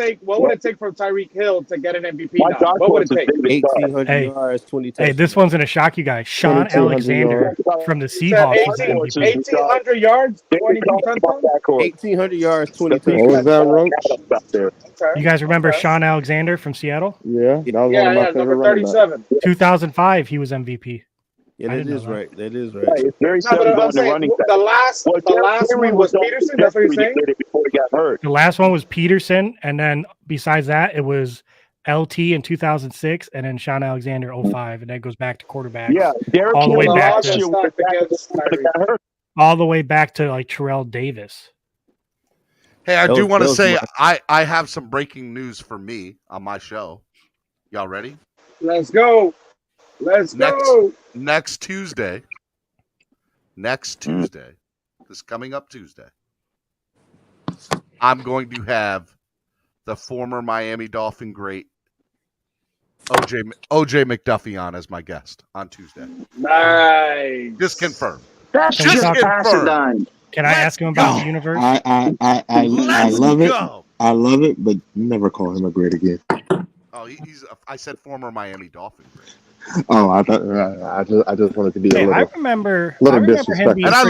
take for Tyreek Hill to get an MVP My now? dark What would horse it take? 1,800 yards, 20 Hey, touchdowns. this one's gonna shock you guys. Sean 2,200 Alexander yards. from the You said Seahawks was the 1,800 yards, 22 touchdowns. 1,800 yards, 20 touchdowns. What was that, Roach? Okay. You guys remember Sean Alexander from Seattle? Yeah, that was one of my favorite number running backs. 37. 2005, he was MVP. Yeah, that is right. That is right. It's very No, but I'm saying the last one was Peterson. That's what you're saying. Before he got hurt. The last one was Peterson, and then besides that, it was LT in 2006, and then Sean Alexander 05, and that goes back to quarterbacks. Yeah, Derek all the way Hill back last year got hurt. all the way back to like Terrell Davis. Hey, I do want to say I have some breaking news for me on my show. Y'all ready? Let's go. Let's go. Next Tuesday, this coming up Tuesday, I'm going to have the former Miami Dolphin great OJ McDuffie on as my guest on Tuesday. Nice. Just confirm. That's Just just confirm. acidine. Can I ask him about the universe? I love it. I love it, but never call him a great again. Oh, I said former Miami Dolphin great. Oh, I thought I just wanted to be a little. I remember him disrespectful. being And I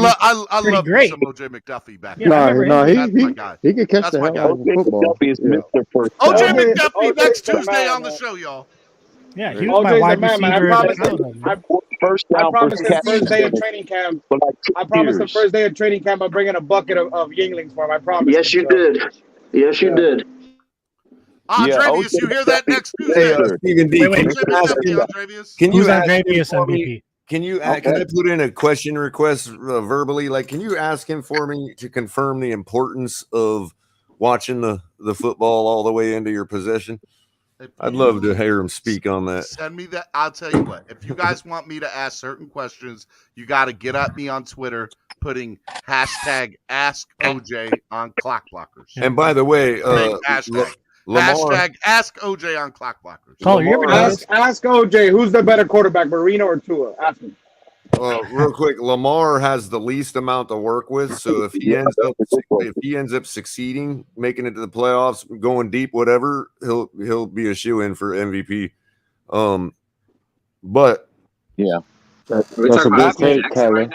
pretty love great. some OJ McDuffie back. Yeah, No, That's my guy. he can catch That's the my hell guy. out of a football. McDuffie is Mr. First OJ down. McDuffie next OJ's the Tuesday man, on the man. show, y'all. Yeah, he was my OJ's wide the man, man. receiver. First I down, promised him first first day of catch. training camp. For like 2 I promised him years. first day of training camp. I'm bringing a bucket of Yinglings for him. I promised. Yes, you did. Yes, you did. Andrevius, you hear that next Tuesday? Hey, Stephen D. Wait, Can wait. you ask him- Andrevius? Can you Who's ask him Andrevius for me? MVP? Can I put in a question request verbally? Like, can you ask him for me to confirm the importance of watching the football all the way into your possession? I'd love to hear him speak on that. Send me that. I'll tell you what. If you guys want me to ask certain questions, you got to get at me on Twitter, putting hashtag Ask OJ on clock blockers. And by the way, hashtag Ask OJ on clock blockers. Caller, you ever notice? Ask OJ who's the better quarterback, Marino or Tua? Ask him. Real quick, Lamar has the least amount to work with, so if he ends up succeeding, making it to the playoffs, going deep, whatever, he'll be a shoe-in for MVP. But yeah, that's a good take, Color.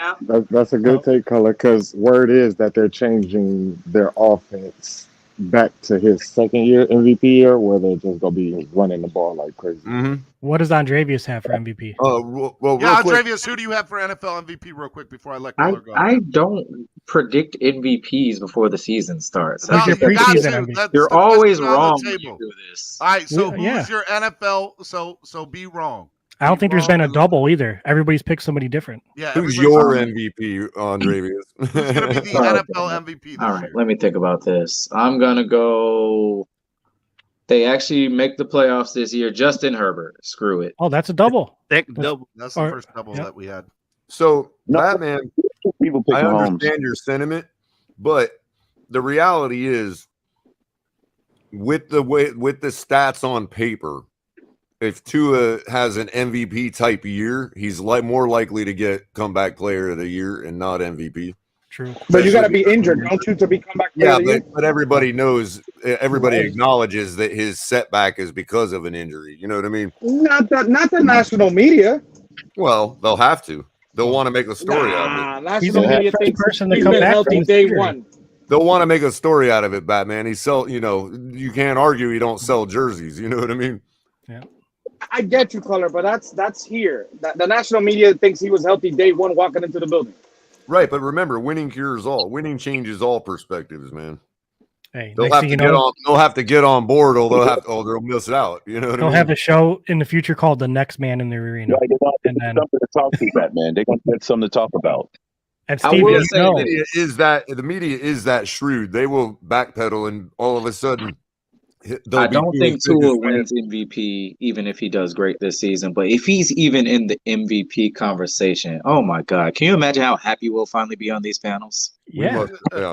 That's a good take, Color, because word is that they're changing their offense back to his second year MVP year, where they're just gonna be running the ball like crazy. What does Andrevius have for MVP? Andrevius, who do you have for NFL MVP? Real quick before I let Color go. I don't predict MVPs before the season starts. Who's your preseason MVP? You're always wrong on the when table. you do this. All right, so Yeah. who's your NFL? So be wrong. I don't think there's been a double either. Everybody's picked somebody different. Yeah, who's your MVP, Andrevius? Who's going to be the NFL MVP this All right, year? let me think about this. I'm gonna go. They actually make the playoffs this year. Justin Herbert. Screw it. Oh, that's a double. That's the first double that we had. So, Batman, people pick I Mahomes. understand your sentiment, but the reality is, with the stats on paper, if Tua has an MVP type year, he's more likely to get comeback player of the year and not MVP. True. But you got to be injured, don't you, to be comeback player Yeah, of the year? but everybody knows, everybody acknowledges that his setback is because of an injury. You know what I mean? Not the national media. Well, they'll have to. They'll want to make a story out of it. National media thinks person to he's come been back healthy from day injury. one. They'll want to make a story out of it, Batman. You can't argue he don't sell jerseys. You know what I mean? Yeah. I get you, Color, but that's here. The national media thinks he was healthy day one walking into the building. Right, but remember, winning cures all. Winning changes all perspectives, man. Hey, They'll next have thing to you get know, on. They'll have to get on board, or they'll miss out. You know what I they'll mean? have a show in the future called "The Next Man in the Arena." Right, they're And then- something to talk to, Batman. They're going to get something to talk about. And I Steve, will you say know, The media is that shrewd. They will backpedal, and all of a sudden, I don't think Tua wins MVP, even if he does great this season. But if he's even in the MVP conversation, oh my God, can you imagine how happy we'll finally be on these panels? Yeah,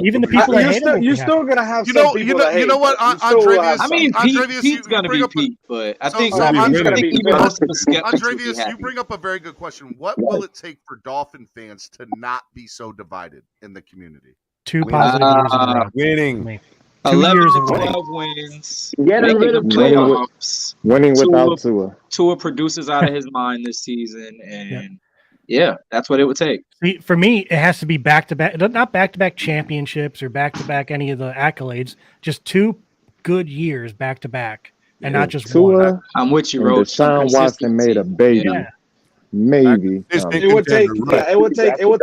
even the people that hate him, you're still gonna have some people that hate. You know what, Andrevius? I mean, Pete's gonna be Pete, but I think even most of the skeptics will be Andrevius, happy. you bring up a very good question. What will it take for Dolphin fans to not be so divided in the community? 2 positive years in a row. Winning. 11 years to of winning. 12 wins. Getting rid of playoffs. Winning without Tua. Tua produces out of his mind this season, and yeah, that's what it would take. See, for me, it has to be back-to-back, not back-to-back championships or back-to-back any of the accolades, just 2 good years back-to-back, and not just Tua, one. I'm with you, and Roach. Deshaun Watson made a baby. Yeah. Maybe. It would take. Yeah, it would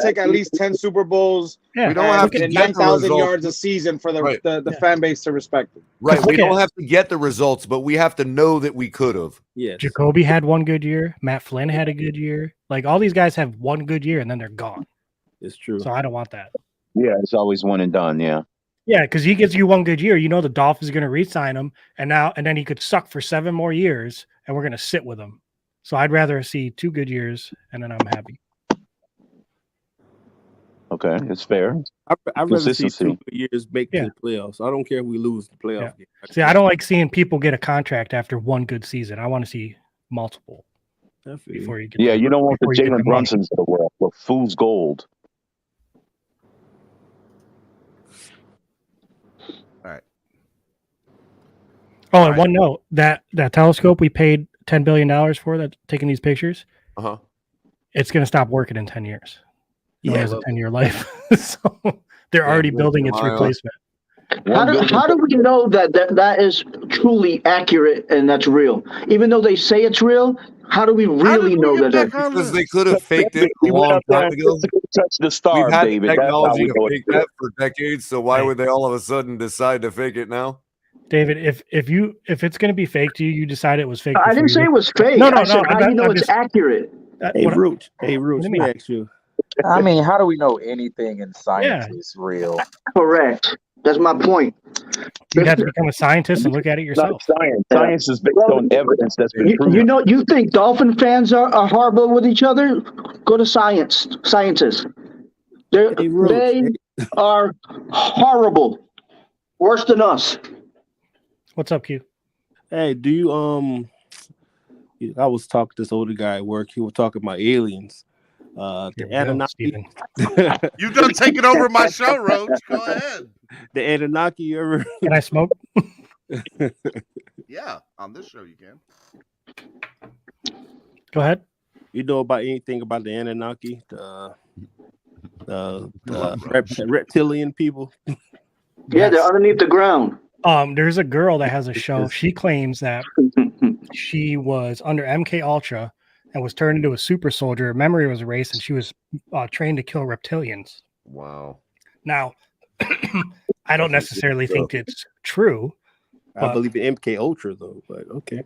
take at least 10 Super Bowls. Yeah. We don't have to and get 9,000 the yards a season for the fan base to respect him. Right. We don't have to get the results, but we have to know that we could have. Yes. Jacoby had 1 good year. Matt Flynn had a good year. Like all these guys have 1 good year and then they're gone. It's true. So I don't want that. Yeah, it's always one and done. Yeah. Yeah, because he gives you 1 good year. You know the Dolphins are going to re-sign him, and then he could suck for 7 more years, and we're going to sit with him. So I'd rather see 2 good years, and then I'm happy. Okay, it's fair. I'd rather see 2 good years make the playoffs. I don't care if we lose the playoff game. See, I don't like seeing people get a contract after 1 good season. I want to see multiple before you get. Yeah, you don't want the Jalen Brunsons of the world with fool's gold. All right. Oh, and one note, that telescope we paid $10 billion for, that taking these pictures, it's going to stop working in 10 years. It only has a 10-year life. So they're already building its replacement. How do we know that is truly accurate and that's real? Even though they say it's real, how do we really know that? Because they could have faked it a long time ago. Touch the star, We've had David. technology to fake that for decades, so why would they all of a sudden decide to fake it now? David, if it's going to be fake to you, you decide it was fake. I didn't say it was fake. No. How do you know it's accurate? Hey, Roach, let me ask you. I mean, how do we know anything in science is real? Correct. That's my point. You'd have to become a scientist and look at it yourself. Science is based on evidence that's been proven. You think Dolphin fans are horrible with each other? Go to scientists. They are horrible. Worse than us. What's up, Q? Hey, do you I was talking to this older guy at work. He was talking about aliens. The Anunnaki. You done taking over my show, Roach. Go ahead. The Anunnaki, you ever? Can I smoke? Yeah, on this show you can. Go ahead. You know about anything about the Anunnaki, the reptilian people? Yeah, they're underneath the ground. There's a girl that has a show. She claims that she was under MK Ultra and was turned into a super soldier. Her memory was erased, and she was trained to kill reptilians. Wow. Now, I don't necessarily think it's true. I believe in MK Ultra, though. But okay.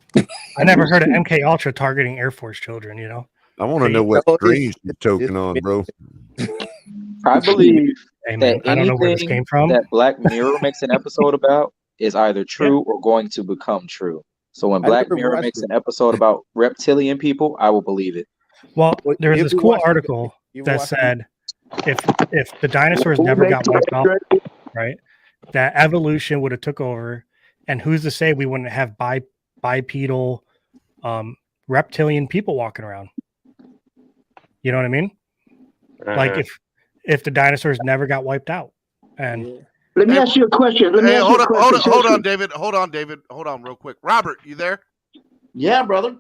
I never heard of MK Ultra targeting Air Force children. You know. I want to know what screen you're toking on, bro. I believe that I don't know where this came from. That Black Mirror makes an episode about is either true or going to become true. So when Black Mirror makes an episode about reptilian people, I will believe it. Well, there was this cool article that said if the dinosaurs never got wiped off, right, that evolution would have took over, and who's to say we wouldn't have bipedal reptilian people walking around? You know what I mean? Like if the dinosaurs never got wiped out. And let me ask you a question. Hold on, David. Hold on, real quick. Robert, you there? Yeah, brother.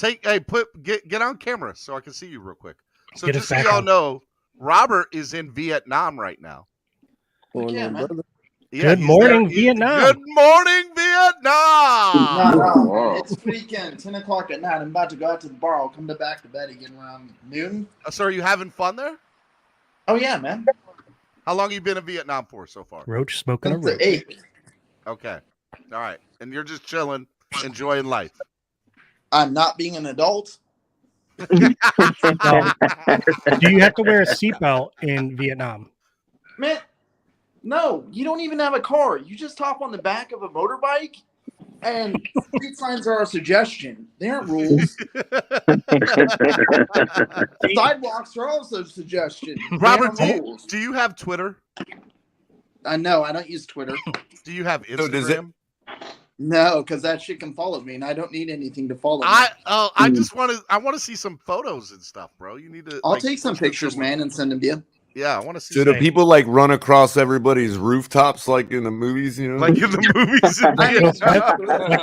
Get on camera so I can see you real quick. So just so y'all know, Robert is in Vietnam right now. Good morning, Vietnam. Good morning, Vietnam. No, it's freaking 10 o'clock at night. I'm about to go out to the bar. I'll come back to bed again around noon. So are you having fun there? Oh, yeah, man. How long have you been in Vietnam for so far? Roach smoking a roach. 8. Okay. All right. And you're just chilling, enjoying life. I'm not being an adult. Do you have to wear a seatbelt in Vietnam? Man, no, you don't even have a car. You just hop on the back of a motorbike And street signs are a suggestion. They aren't rules. Sidewalks are also suggestions. Robert, do you have Twitter? No, I don't use Twitter. Do you have Instagram? So does it? No, because that shit can follow me, and I don't need anything to follow me. I just want to see some photos and stuff, bro. You need to. I'll take some pictures, man, and send them to you. Yeah, I want to see. So do people like run across everybody's rooftops like in the movies? You know, like in the movies. Like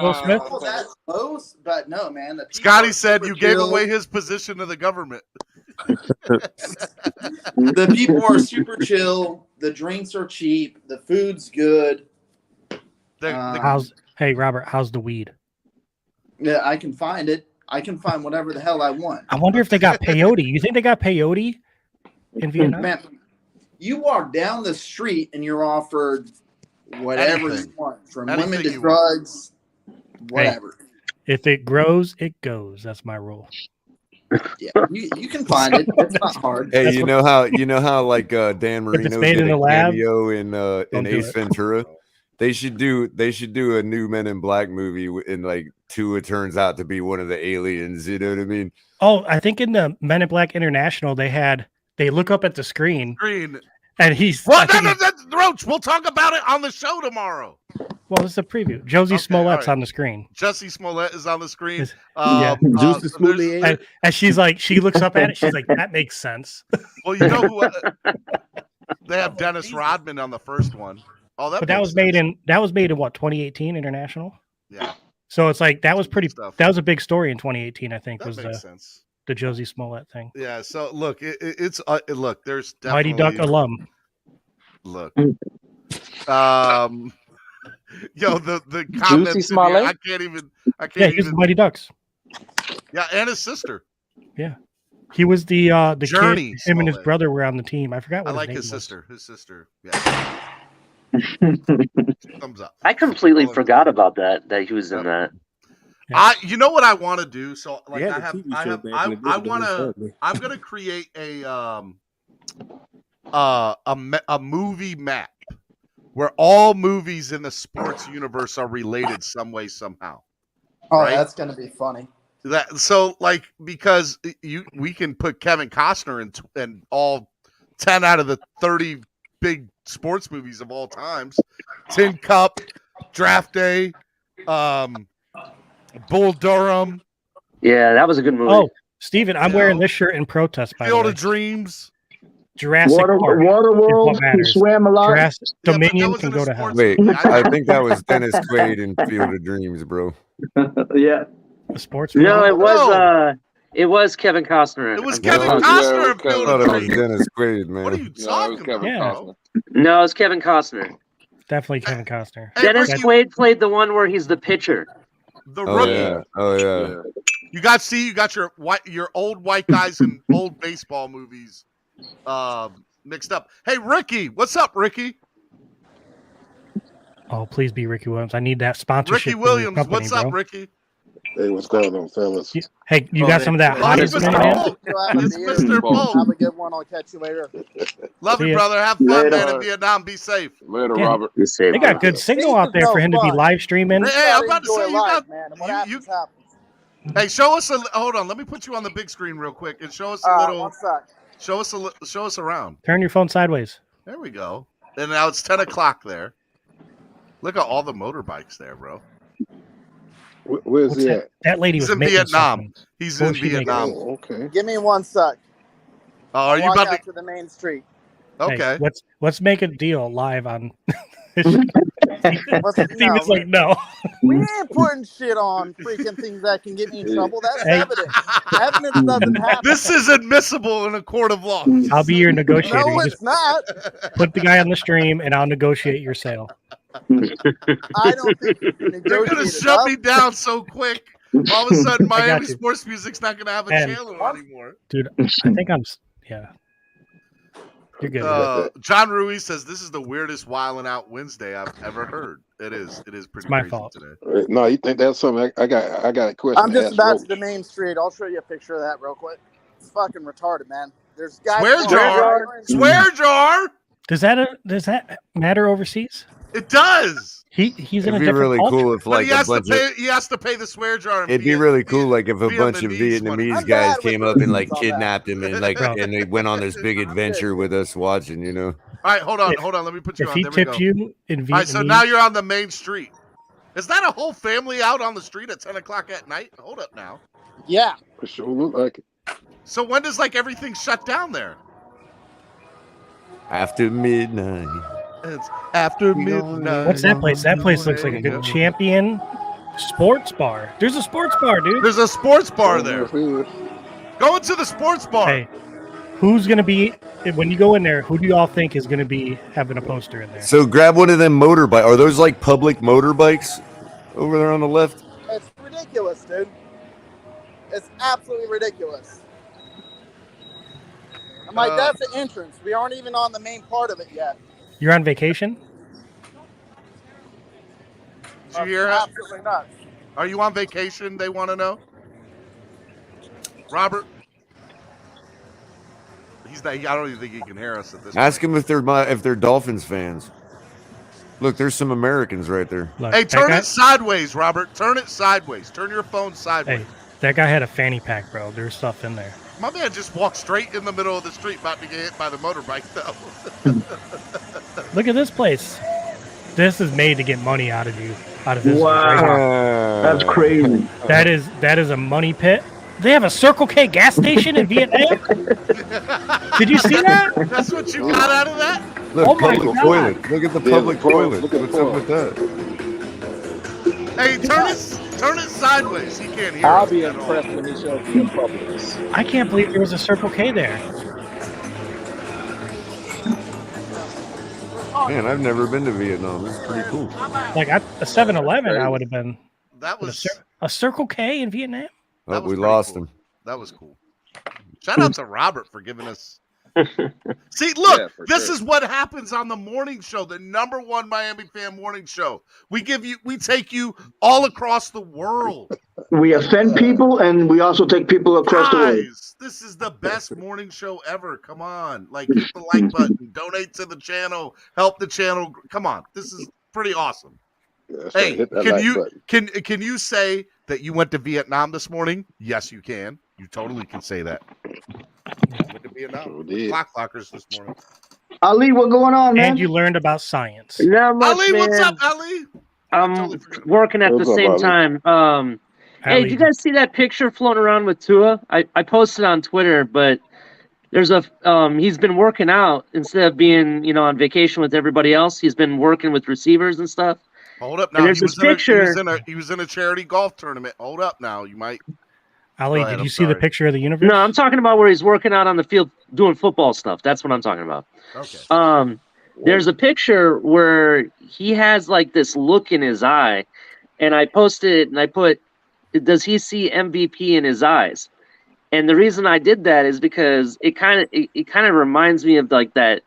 Will Smith. That's close, but no, man. Scotty said you gave away his position to the government. The people are super chill. The drinks are cheap. The food's good. Hey, Robert, how's the weed? Yeah, I can find it. I can find whatever the hell I want. I wonder if they got peyote. You think they got peyote in Vietnam? Man, you walk down the street and you're offered whatever you want, from women to drugs, whatever. Hey, if it grows, it goes. That's my rule. Yeah, you can find it. It's not hard. Hey, you know how like Dan Marino did a cameo in Ace Ventura. They should do a new Men in Black movie, and like Tua turns out to be one of the aliens. You know what I mean? Oh, I think in the Men in Black International they look up at the screen, and he's what? Roach, we'll talk about it on the show tomorrow. Well, it's a preview. Josie Smollett's on the screen. Jussie Smollett is on the screen. Juicy Smollett. And she's like, she looks up at it. She's like, that makes sense. Well, you know who? They have Dennis Rodman on the first one. Oh, that was made in what, 2018 international? Yeah. So it's like that was a big story in 2018. I think that makes sense. The Josie Smollett thing. Yeah. So look, it's look. There's Mighty Duck alum. Look. Yo, the comments. I can't even. He's the Mighty Ducks. Yeah, and his sister. Yeah. He was the Journey. Kid, him and his brother were on the team. I forgot what I like his his name sister. His sister. Yeah. Thumbs up. I completely forgot about that he was in that. You know what I want to do? So like I'm gonna create a movie map where all movies in the sports universe are related some way, somehow. Oh, right? That's gonna be funny. Because we can put Kevin Costner in all 10 out of the 30 big sports movies of all times. Tin Cup, Draft Day, Bull Durham. Yeah, that was a good movie. Oh, Steven, I'm wearing this shirt in protest, by Field the way. of Dreams. Jurassic Park. Waterworld, he swam a lot. Dominion can go to hell. Wait, I think that was Dennis Quaid in Field of Dreams, bro. Yeah. The sports. No, it was Kevin Costner. It was Kevin Costner in Field of Dreams. Dennis Quaid, man. What are you talking about? No, it's Kevin Costner. Definitely Kevin Costner. Dennis Quaid played the one where he's the pitcher. The rookie. Oh yeah. You got your old white guys in old baseball movies mixed up. Hey, Ricky, what's up, Ricky? Oh, please be Ricky Williams. I need that sponsorship. Ricky Williams, company, what's up, bro. Ricky? Hey, what's going on, fellas? Hey, you got some of that hottest Mr. Bolt. It's Mr. Bolt. Have a good one. I'll catch you later. Love you, brother. Have fun, man, in Vietnam. Be safe. Later, Robert. Be safe. They got good signal out there for him to be live streaming. Hey, I'm about to say man. What happens. Hey, show us hold on. Let me put you on the big screen real quick and show us a little. 1 sec. Show us around. Turn your phone sideways. There we go. And now it's 10 o'clock there. Look at all the motorbikes there, bro. Where's he at? That lady He's was in making Vietnam. something. He's What in was she Vietnam. making? Oh, okay. Give me 1 sec. Oh, are you Walk about out to the main street? Okay. Hey, let's make a deal live on. Steven's like, no. We ain't putting shit on freaking things that can get me in trouble. That's evidence. Evidence doesn't happen. This is admissible in a court of law. I'll be your negotiator. No, You it's just not. put the guy on the stream, and I'll negotiate your sale. I don't think you can They're negotiate gonna it shut up. me down so quick. All of a sudden, I got Miami you. sports music's not gonna have a And- channel anymore. Dude, I think yeah. You're good. John Ruiz says this is the weirdest Wildin' Out Wednesday I've ever heard. It is. It is pretty. It's my crazy fault. today. No, you think that's something? I got a question. I'm to just ask about Roach. to the main street. I'll show you a picture of that real quick. It's fucking retarded, man. There's guys. Swear jar. Swear jar. Does that matter overseas? It does. He's in It'd a be different really culture. cool if like he a has to bunch pay. of. He has to pay the swear jar. It'd be really cool, like if a bunch of Vietnamese guys came up and like kidnapped him and like and they went on this big adventure with us watching. You know. All right, hold on. Let me put you if on. he There we tipped go. you in Vietnamese, All right, so now you're on the main street. Is that a whole family out on the street at 10:00 at night? Hold up now. Yeah. For sure look like it. So when does like everything shut down there? After midnight. It's after midnight. what's that place? That place looks like a good Champion sports bar. There's a sports bar, dude. There's a sports bar there. Go into the sports bar. Hey, who's gonna be when you go in there? Who do you all think is gonna be having a poster in there? So grab one of them motorbike. Are those like public motorbikes over there on the left? It's ridiculous, dude. It's absolutely ridiculous. I'm like, that's the entrance. We aren't even on the main part of it yet. You're on vacation? Did you hear it? Absolutely nuts. Are you on vacation? They want to know. Robert. He's not. I don't even think he can hear us at this Ask point. them if they're Dolphins fans. Look, there's some Americans right there. Look, Hey, turn it sideways, Robert. Turn it sideways. Turn your phone sideways. Hey, that guy had a fanny pack, bro. There's stuff in there. My man just walked straight in the middle of the street, about to get hit by the motorbike, though. Look at this place. This is made to get money out of you. Out of this. Wow. That's crazy. That is a money pit. They have a Circle K gas station in Vietnam. Did you see that? That's what you got out of that? Look, Oh my public God. toilet. Look at the public toilet. What's up with that? Hey, turn it sideways. He can't hear I'll us be at all. impressed when he shows me in Publix. I can't believe there was a Circle K there. Man, I've never been to Vietnam. This is pretty cool. Like a 7-Eleven, I would have been. That was a Circle K in Vietnam. Oh, we lost him. That was cool. Shout out to Robert for giving us. See, look, Yeah, this is what happens on the morning show, the #1 Miami fan morning show. We take you all across the world. We offend people, and we also take people across the world. Guys, this is the best morning show ever. Come on, like hit the like button, donate to the channel, help the channel. Come on, this is pretty awesome. Yeah, Hey, hit that can like you button. can you say that you went to Vietnam this morning? Yes, you can. You totally can say that. Went to Vietnam. Clock clockers this morning. Ali, what's going on, man? And you learned about science. Not much, Ali, man. what's up, Ali? I'm working at the What's up, same Ali? time. Hey, did you guys see that picture floating around with Tua? I posted on Twitter, but there's a he's been working out instead of being on vacation with everybody else. He's been working with receivers and stuff. Hold up And now. there's this picture. He was in a charity golf tournament. Hold up now. You might. Ali, Go ahead, did I'm you see the sorry. picture of the universe? No, I'm talking about where he's working out on the field doing football stuff. That's what I'm talking about. Okay. There's a picture where he has like this look in his eye, and I posted it and I put, does he see MVP in his eyes? And the reason I did that is because it kind of reminds me of like that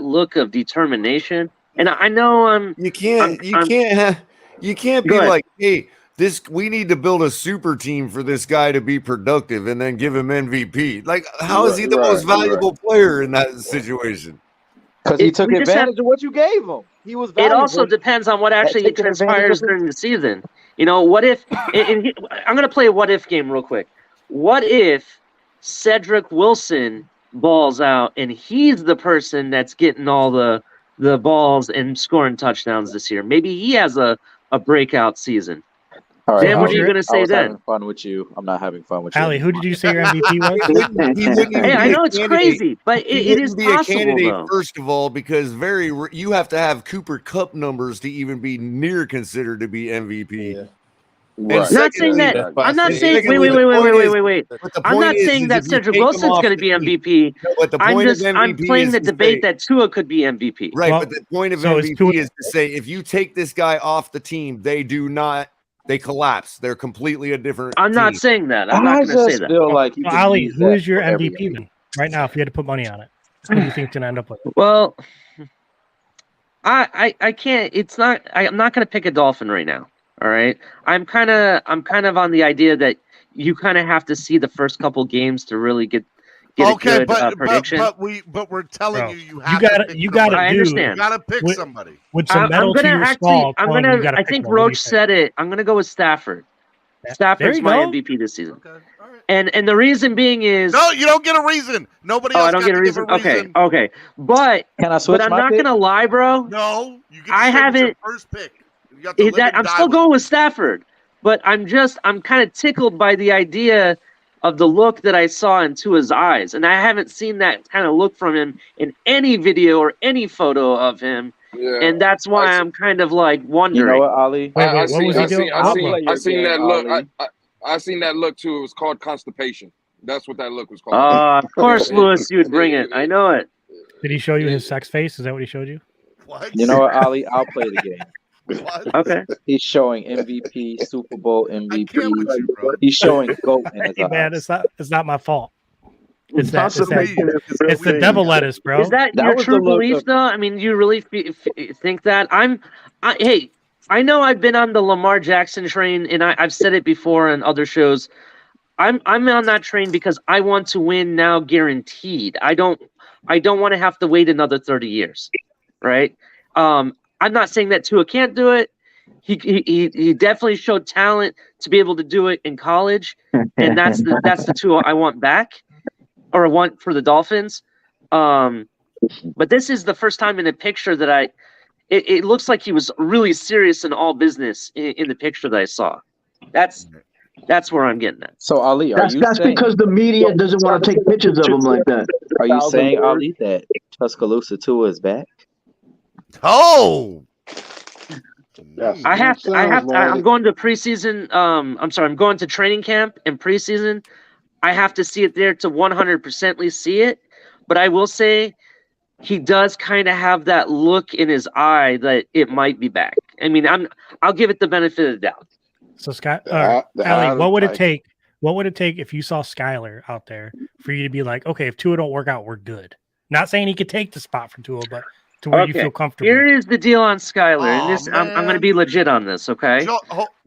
look of determination. And I know You can't be like, hey, we need to build a super team for this guy to be productive and then give him MVP. Like, how is he the most valuable player in that situation? Because he took advantage of what you gave him. He was valuable. It also depends on what actually transpires during the season. What if? I'm going to play a what if game real quick. What if Cedric Wilson balls out and he's the person that's getting all the balls and scoring touchdowns this year? Maybe he has a breakout season. All right, then what are you going to say I was then? having fun with you. I'm not having fun with you. Ali, who did you say your MVP was? Hey, I know it's crazy, but it is be possible, a candidate though. first of all because you have to have Cooper Kupp numbers to even be near considered to be MVP. I'm not saying that. I'm not saying. Wait. I'm not saying that Cedric Wilson's going to be MVP. But the point of MVP I'm playing is the to debate say- that Tua could be MVP. Right, but the point of MVP is to say if you take this guy off the team, they collapse. They're completely a different. I'm not team. saying that. I'm not going to say that. So, Ali, who is your MVP then? Right now, if you had to put money on it, who do you think's going to end up with? Well, I can't. It's not. I'm not going to pick a Dolphin right now. All right. I'm kind of on the idea that you kind of have to see the first couple games to really get get a good prediction. But we're telling you have you gotta I understand. You gotta pick somebody. With some metal to your skull. I think Roach said it. I'm gonna go with Stafford. Stafford's my MVP this season. Okay. All right. And the reason being is no, you don't get a reason. Nobody else. I don't get a reason. Okay. But can I switch? But I'm not gonna lie, bro. No, you get I haven't. Your first pick. You I'm still going with Stafford, but I'm kind of tickled by the idea of the look that I saw in Tua's eyes, and I haven't seen that kind of look from him in any video or any photo of him. Yeah. And that's why I'm kind of like wondering. You know what, Ali? I seen that look. I seen that look too. It was called constipation. That's what that look was called. Of course, Lewis, you would bring it. I know it. Did he show you his sex face? Is that what he showed you? What? You know what, Ali? I'll play the game. What? Okay. He's showing MVP, Super Bowl MVP. He's showing GOAT in his eyes. Man, it's not my fault. It's the devil lettuce, bro. Is that your true belief, though? I mean, you really think that? Hey, I know I've been on the Lamar Jackson train, and I've said it before on other shows. I'm on that train because I want to win now, guaranteed. I don't want to have to wait another 30 years, right? I'm not saying that Tua can't do it. He definitely showed talent to be able to do it in college, and that's the Tua I want back, or I want for the Dolphins. But this is the first time in a picture that it looks like he was really serious in all business in the picture that I saw. That's where I'm getting at. So Ali, that's because the media doesn't want to take pictures of him like that. Are you saying, Ali, that Tuscaloosa Tua is back? Oh. Yes. I'm going to preseason. I'm going to training camp and preseason. I have to see it there to 100% see it. But I will say he does kind of have that look in his eye that it might be back. I mean, I'll give it the benefit of the doubt. So Ali, what would it take? What would it take if you saw Skyler out there for you to be like, okay, if Tua don't work out, we're good? Not saying he could take the spot from Tua, but to where you feel comfortable. Here is the deal on Skyler, and this I'm going to be legit on this. Okay.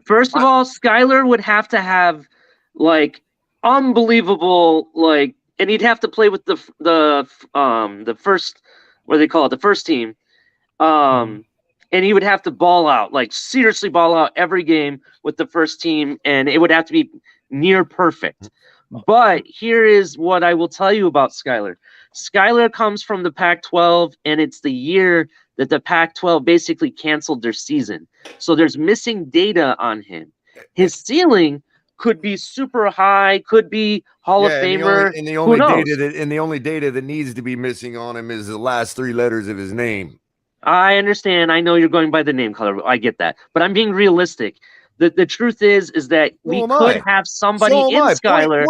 First of all, Skyler would have to have like unbelievable and he'd have to play with the first, what do they call it, the first team. And he would have to ball out, like seriously ball out every game with the first team, and it would have to be near perfect. But here is what I will tell you about Skyler. Skyler comes from the Pac-12, and it's the year that the Pac-12 basically canceled their season. So there's missing data on him. His ceiling could be super high, could be Hall of Famer. And the only data that needs to be missing on him is the last three letters of his name. I understand. I know you're going by the name color. I get that. But I'm being realistic. The truth is that we could have somebody in Skyler.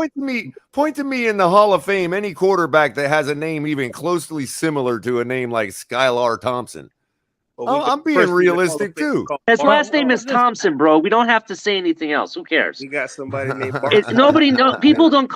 Point to me in the Hall of Fame any quarterback that has a name even closely similar to a name like Skylar Thompson. I'm being realistic too. His last name is Thompson, bro. We don't have to say anything else. Who cares? You got somebody named People don't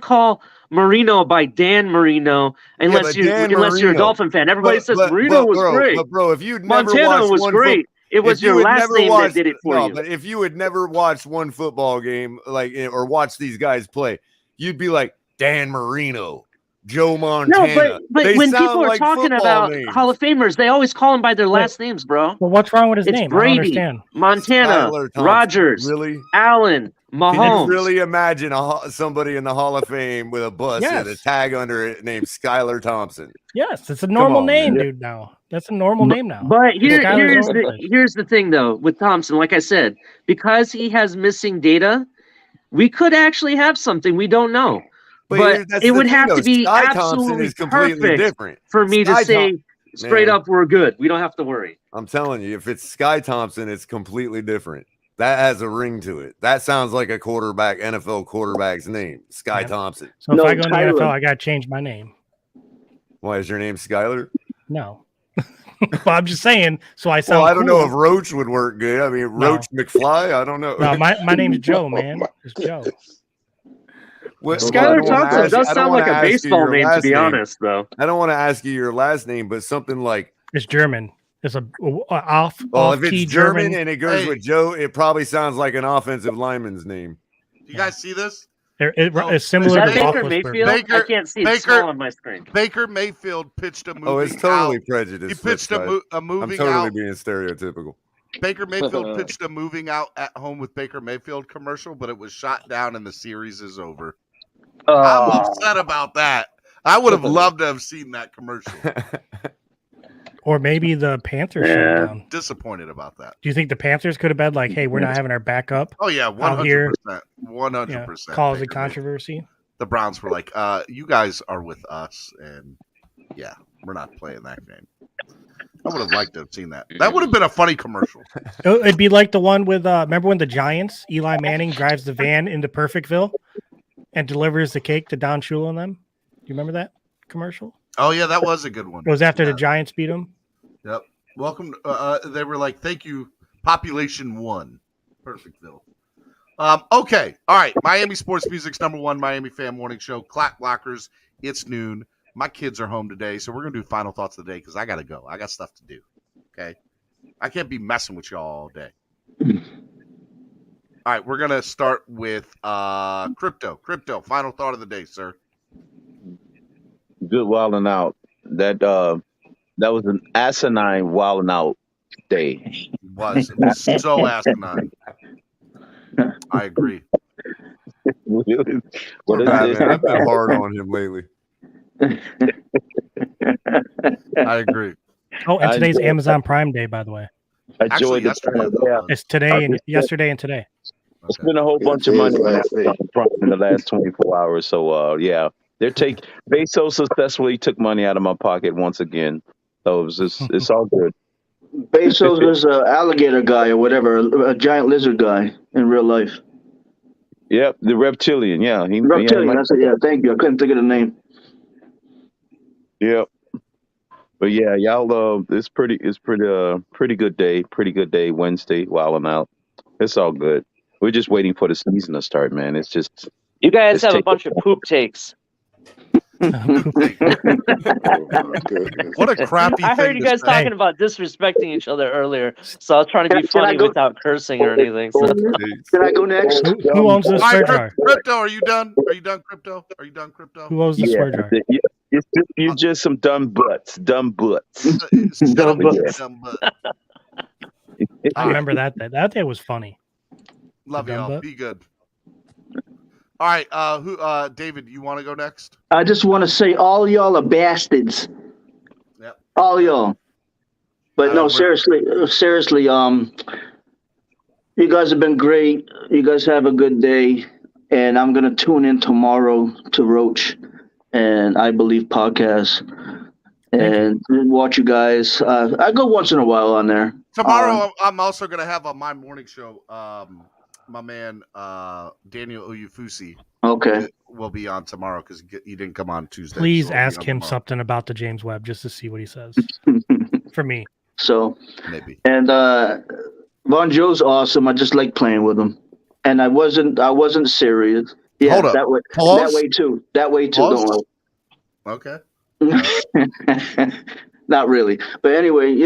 call Marino by Dan Marino unless you're a Dolphin fan. Everybody says Marino was great. But bro, if you'd never Montana was great. It was your last name that did it for you. But if you had never watched one football game or watched these guys play, you'd be like Dan Marino, Joe Montana. No, but when people are talking about names. Hall of Famers, they always call them by their last names, bro. Well, what's wrong with his name? Brady, I don't understand. Montana, Rodgers, Allen, Mahomes. Can you really imagine somebody in the Hall of Fame with a bus and a tag under it named Skylar Thompson? Yes, it's a normal name, dude. Now that's a normal name now. But here's the thing, though, with Thompson. Like I said, because he has missing data, we could actually have something we don't know. But it would have to be absolutely perfect for me to say straight up, we're good. We don't have to worry. I'm telling you, if it's Sky Thompson, it's completely different. That has a ring to it. That sounds like a NFL quarterback's name, Sky Thompson. So if I go into the NFL, I got to change my name. Why is your name Skyler? No. But I'm just saying, so I sound I don't know if Roach would work good. I mean, Roach McFly, I don't know. No, my name's Joe, man. It's Joe. Skylar Thompson does sound like a baseball name, to be honest, though. I don't want to ask you your last name, but something like it's German. It's a off. Well, if it's German and it goes with Joe, it probably sounds like an offensive lineman's name. You guys see this? It's similar Is to that Baker Mayfield? I can't see it small on my screen. Baker Mayfield pitched a moving out. Oh, it's totally prejudiced. He pitched a moving I'm totally out. being stereotypical. Baker Mayfield pitched a moving out at home with Baker Mayfield commercial, but it was shot down and the series is over. I'm upset about that. I would have loved to have seen that commercial. Or maybe the Panthers shut it down. Disappointed about that. Do you think the Panthers could have been like, "Hey, we're not having our backup"? Oh yeah, 100%, 100%. Cause a controversy. The Browns were like, "You guys are with us, and yeah, we're not playing that game." I would have liked to have seen that. That would have been a funny commercial. It'd be like the one with remember when the Giants, Eli Manning drives the van into Perfectville and delivers the cake to Don Shula and them. Do you remember that commercial? Oh yeah, that was a good one. It was after the Giants beat them. Yep. Welcome. They were like, "Thank you, Population 1, Perfectville." Okay. All right. Miami Sports Music's #1 Miami Fan Morning Show. Clock blockers. It's noon. My kids are home today, so we're gonna do final thoughts of the day because I gotta go. I got stuff to do. Okay. I can't be messing with y'all all day. All right. We're gonna start with crypto. Crypto. Final thought of the day, sir. Good wilding out. That was an asinine wilding out day. It was so asinine. I agree. What is this? I've been hard on him lately. I agree. Oh, and today's Amazon Prime Day, by the way. Actually, yesterday. It's today and yesterday and today. It's been a whole bunch of money in the last 24 hours. So yeah, Bezos successfully took money out of my pocket once again. So it's all good. Bezos was an alligator guy or whatever, a giant lizard guy in real life. Yep, the reptilian. Yeah, reptilian. That's it. Yeah, thank you. I couldn't think of the name. Yep. But yeah, y'all. It's pretty good day. Pretty good day. Wednesday, wilding out. It's all good. We're just waiting for the season to start, man. It's just you guys have a bunch of poop takes. What a crappy I heard thing you guys to say. talking about disrespecting each other earlier, so I was trying to be funny without cursing or anything. So. Can I go next? Who owns this swear jar? Crypto, are you done? Are you done, Crypto? Are you done, Crypto? Who owns the swear jar? You're just some dumb butts. Dumb butts. Dumb butts. I remember that day. That day was funny. Love y'all. Be good. All right, David, you want to go next? I just want to say all y'all are bastards. Yep. All y'all. But no, seriously, you guys have been great. You guys have a good day. And I'm going to tune in tomorrow to Roach and I Believe podcast and watch you guys. I go once in a while on there. Tomorrow, I'm also going to have on my morning show, my man Daniel Oyufusi will be on tomorrow because he didn't come on Tuesday. Please ask him something about the James Webb just to see what he says. For me. So maybe. And Von Joe's awesome. I just like playing with him. And I wasn't serious. Yeah, hold up. That way too. That way too. Don't okay. Not really. But anyway,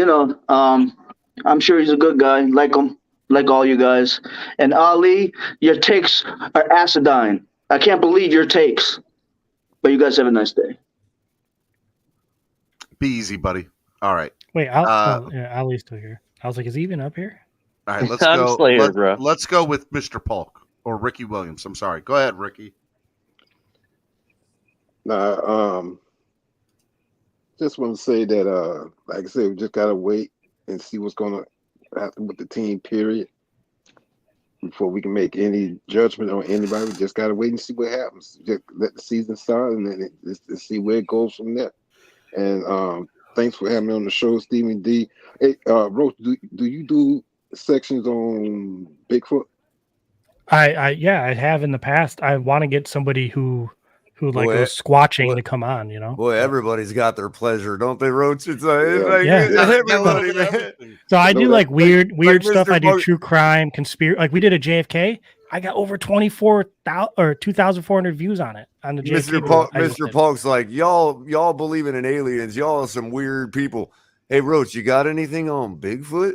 I'm sure he's a good guy. Like him. Like all you guys. And Ali, your takes are acidine. I can't believe your takes. But you guys have a nice day. Be easy, buddy. All right. Wait, Ali's still here. I was like, is he even up here? All right, let's go. Let's go with Mr. Polk or Ricky Williams. I'm sorry. Go ahead, Ricky. Just want to say that, like I said, we just gotta wait and see what's gonna happen with the team. Period. Before we can make any judgment on anybody, we just gotta wait and see what happens. Just let the season start and then just see where it goes from there. And thanks for having me on the show, Stephen D. Hey, Roach, do you do sections on Bigfoot? I have in the past. I want to get somebody who goes squatching to come on, Boy, everybody's got their pleasure, don't they, Roach? It's everybody, man. So I do like weird stuff. I do true crime, conspiracy. Like we did a JFK. I got over 24,000 or 2,400 views on it on the JFK. Mr. Polk's like, y'all believing in aliens. Y'all are some weird people. Hey, Roach, you got anything on Bigfoot?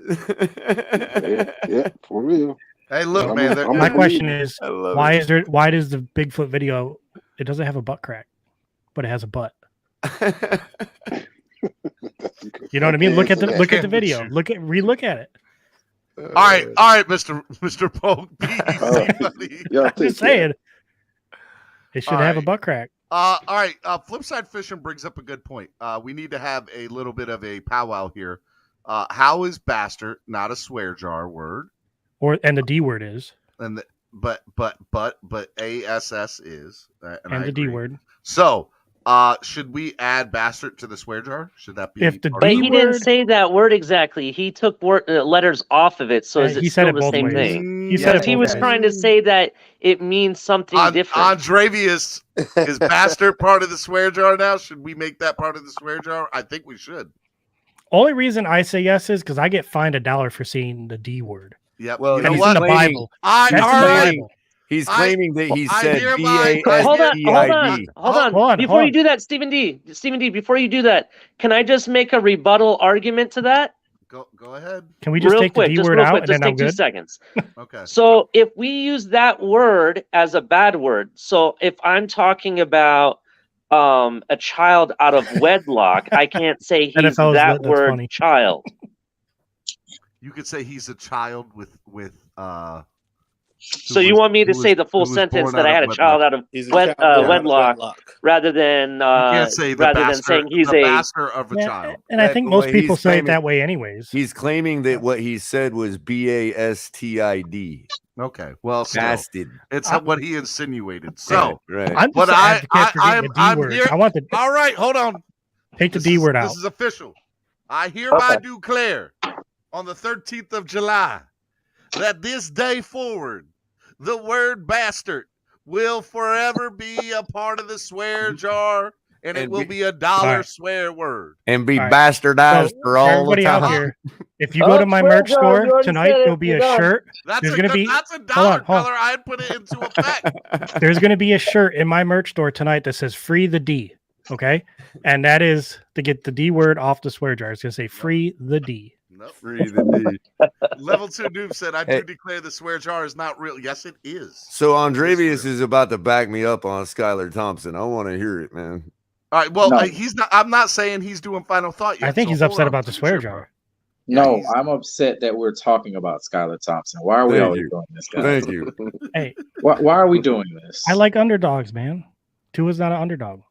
yeah, for real. Hey, look, man. My question is, why does the Bigfoot video? It doesn't have a butt crack, but it has a butt. You know what I mean? Look at the video. Relook at it. All right, Mr. Polk. I'm just saying. It should have a butt crack. All right. Flipside Fishing brings up a good point. We need to have a little bit of a powwow here. How is bastard not a swear jar word? And the D word is. And but ASS is. And the D word. So, should we add bastard to the swear jar? Should that be? But he didn't say that word exactly. He took letters off of it. So is it still the same thing? He was trying to say that it means something different. Andrevius, is bastard part of the swear jar now? Should we make that part of the swear jar? I think we should. Only reason I say yes is because I get fined $1 for seeing the D word. Yep. Well, and it's in the Bible. He's claiming that he said Hold on. Before you do that, Stephen D, before you do that, can I just make a rebuttal argument to that? Go ahead. Can we just take the D word out and then I'm good? Just take 2 seconds. Okay. So if we use that word as a bad word, so if I'm talking about a child out of wedlock, I can't say he's that word funny. Child. You could say he's a child with So you want me to say the full sentence that I had a child out of wedlock rather than saying he's a bastard of a child. And I think most people say it that way anyways. He's claiming that what he said was BASTID. Okay, well, bastard. It's what he insinuated. So, right. I'm just I'm here. I want the. All right, hold on. Take the D word out. This is official. I hereby declare on the 13th of July that this day forward, the word bastard will forever be a part of the swear jar, and it will be $1 swear word. And be bastardized for all the time. Out here, if you go to my merch store tonight, there'll be a shirt. That's a dollar color. I'd put it into effect. There's going to be a shirt in my merch store tonight that says "Free the D." Okay, and that is to get the D word off the swear jar. It's going to say "Free the D." Nope. Free the D. Level 2 noob said, I do declare the swear jar is not real. Yes, it is. So Andrevius is about to back me up on Skylar Thompson. I want to hear it, man. All right. Well, he's not. I'm not saying he's doing final thought yet. I think he's upset about the swear jar. No, I'm upset that we're talking about Skylar Thompson. Why are we always doing this, guys? Thank you. Hey, why are we doing this? I like underdogs, man. Tua's not an underdog.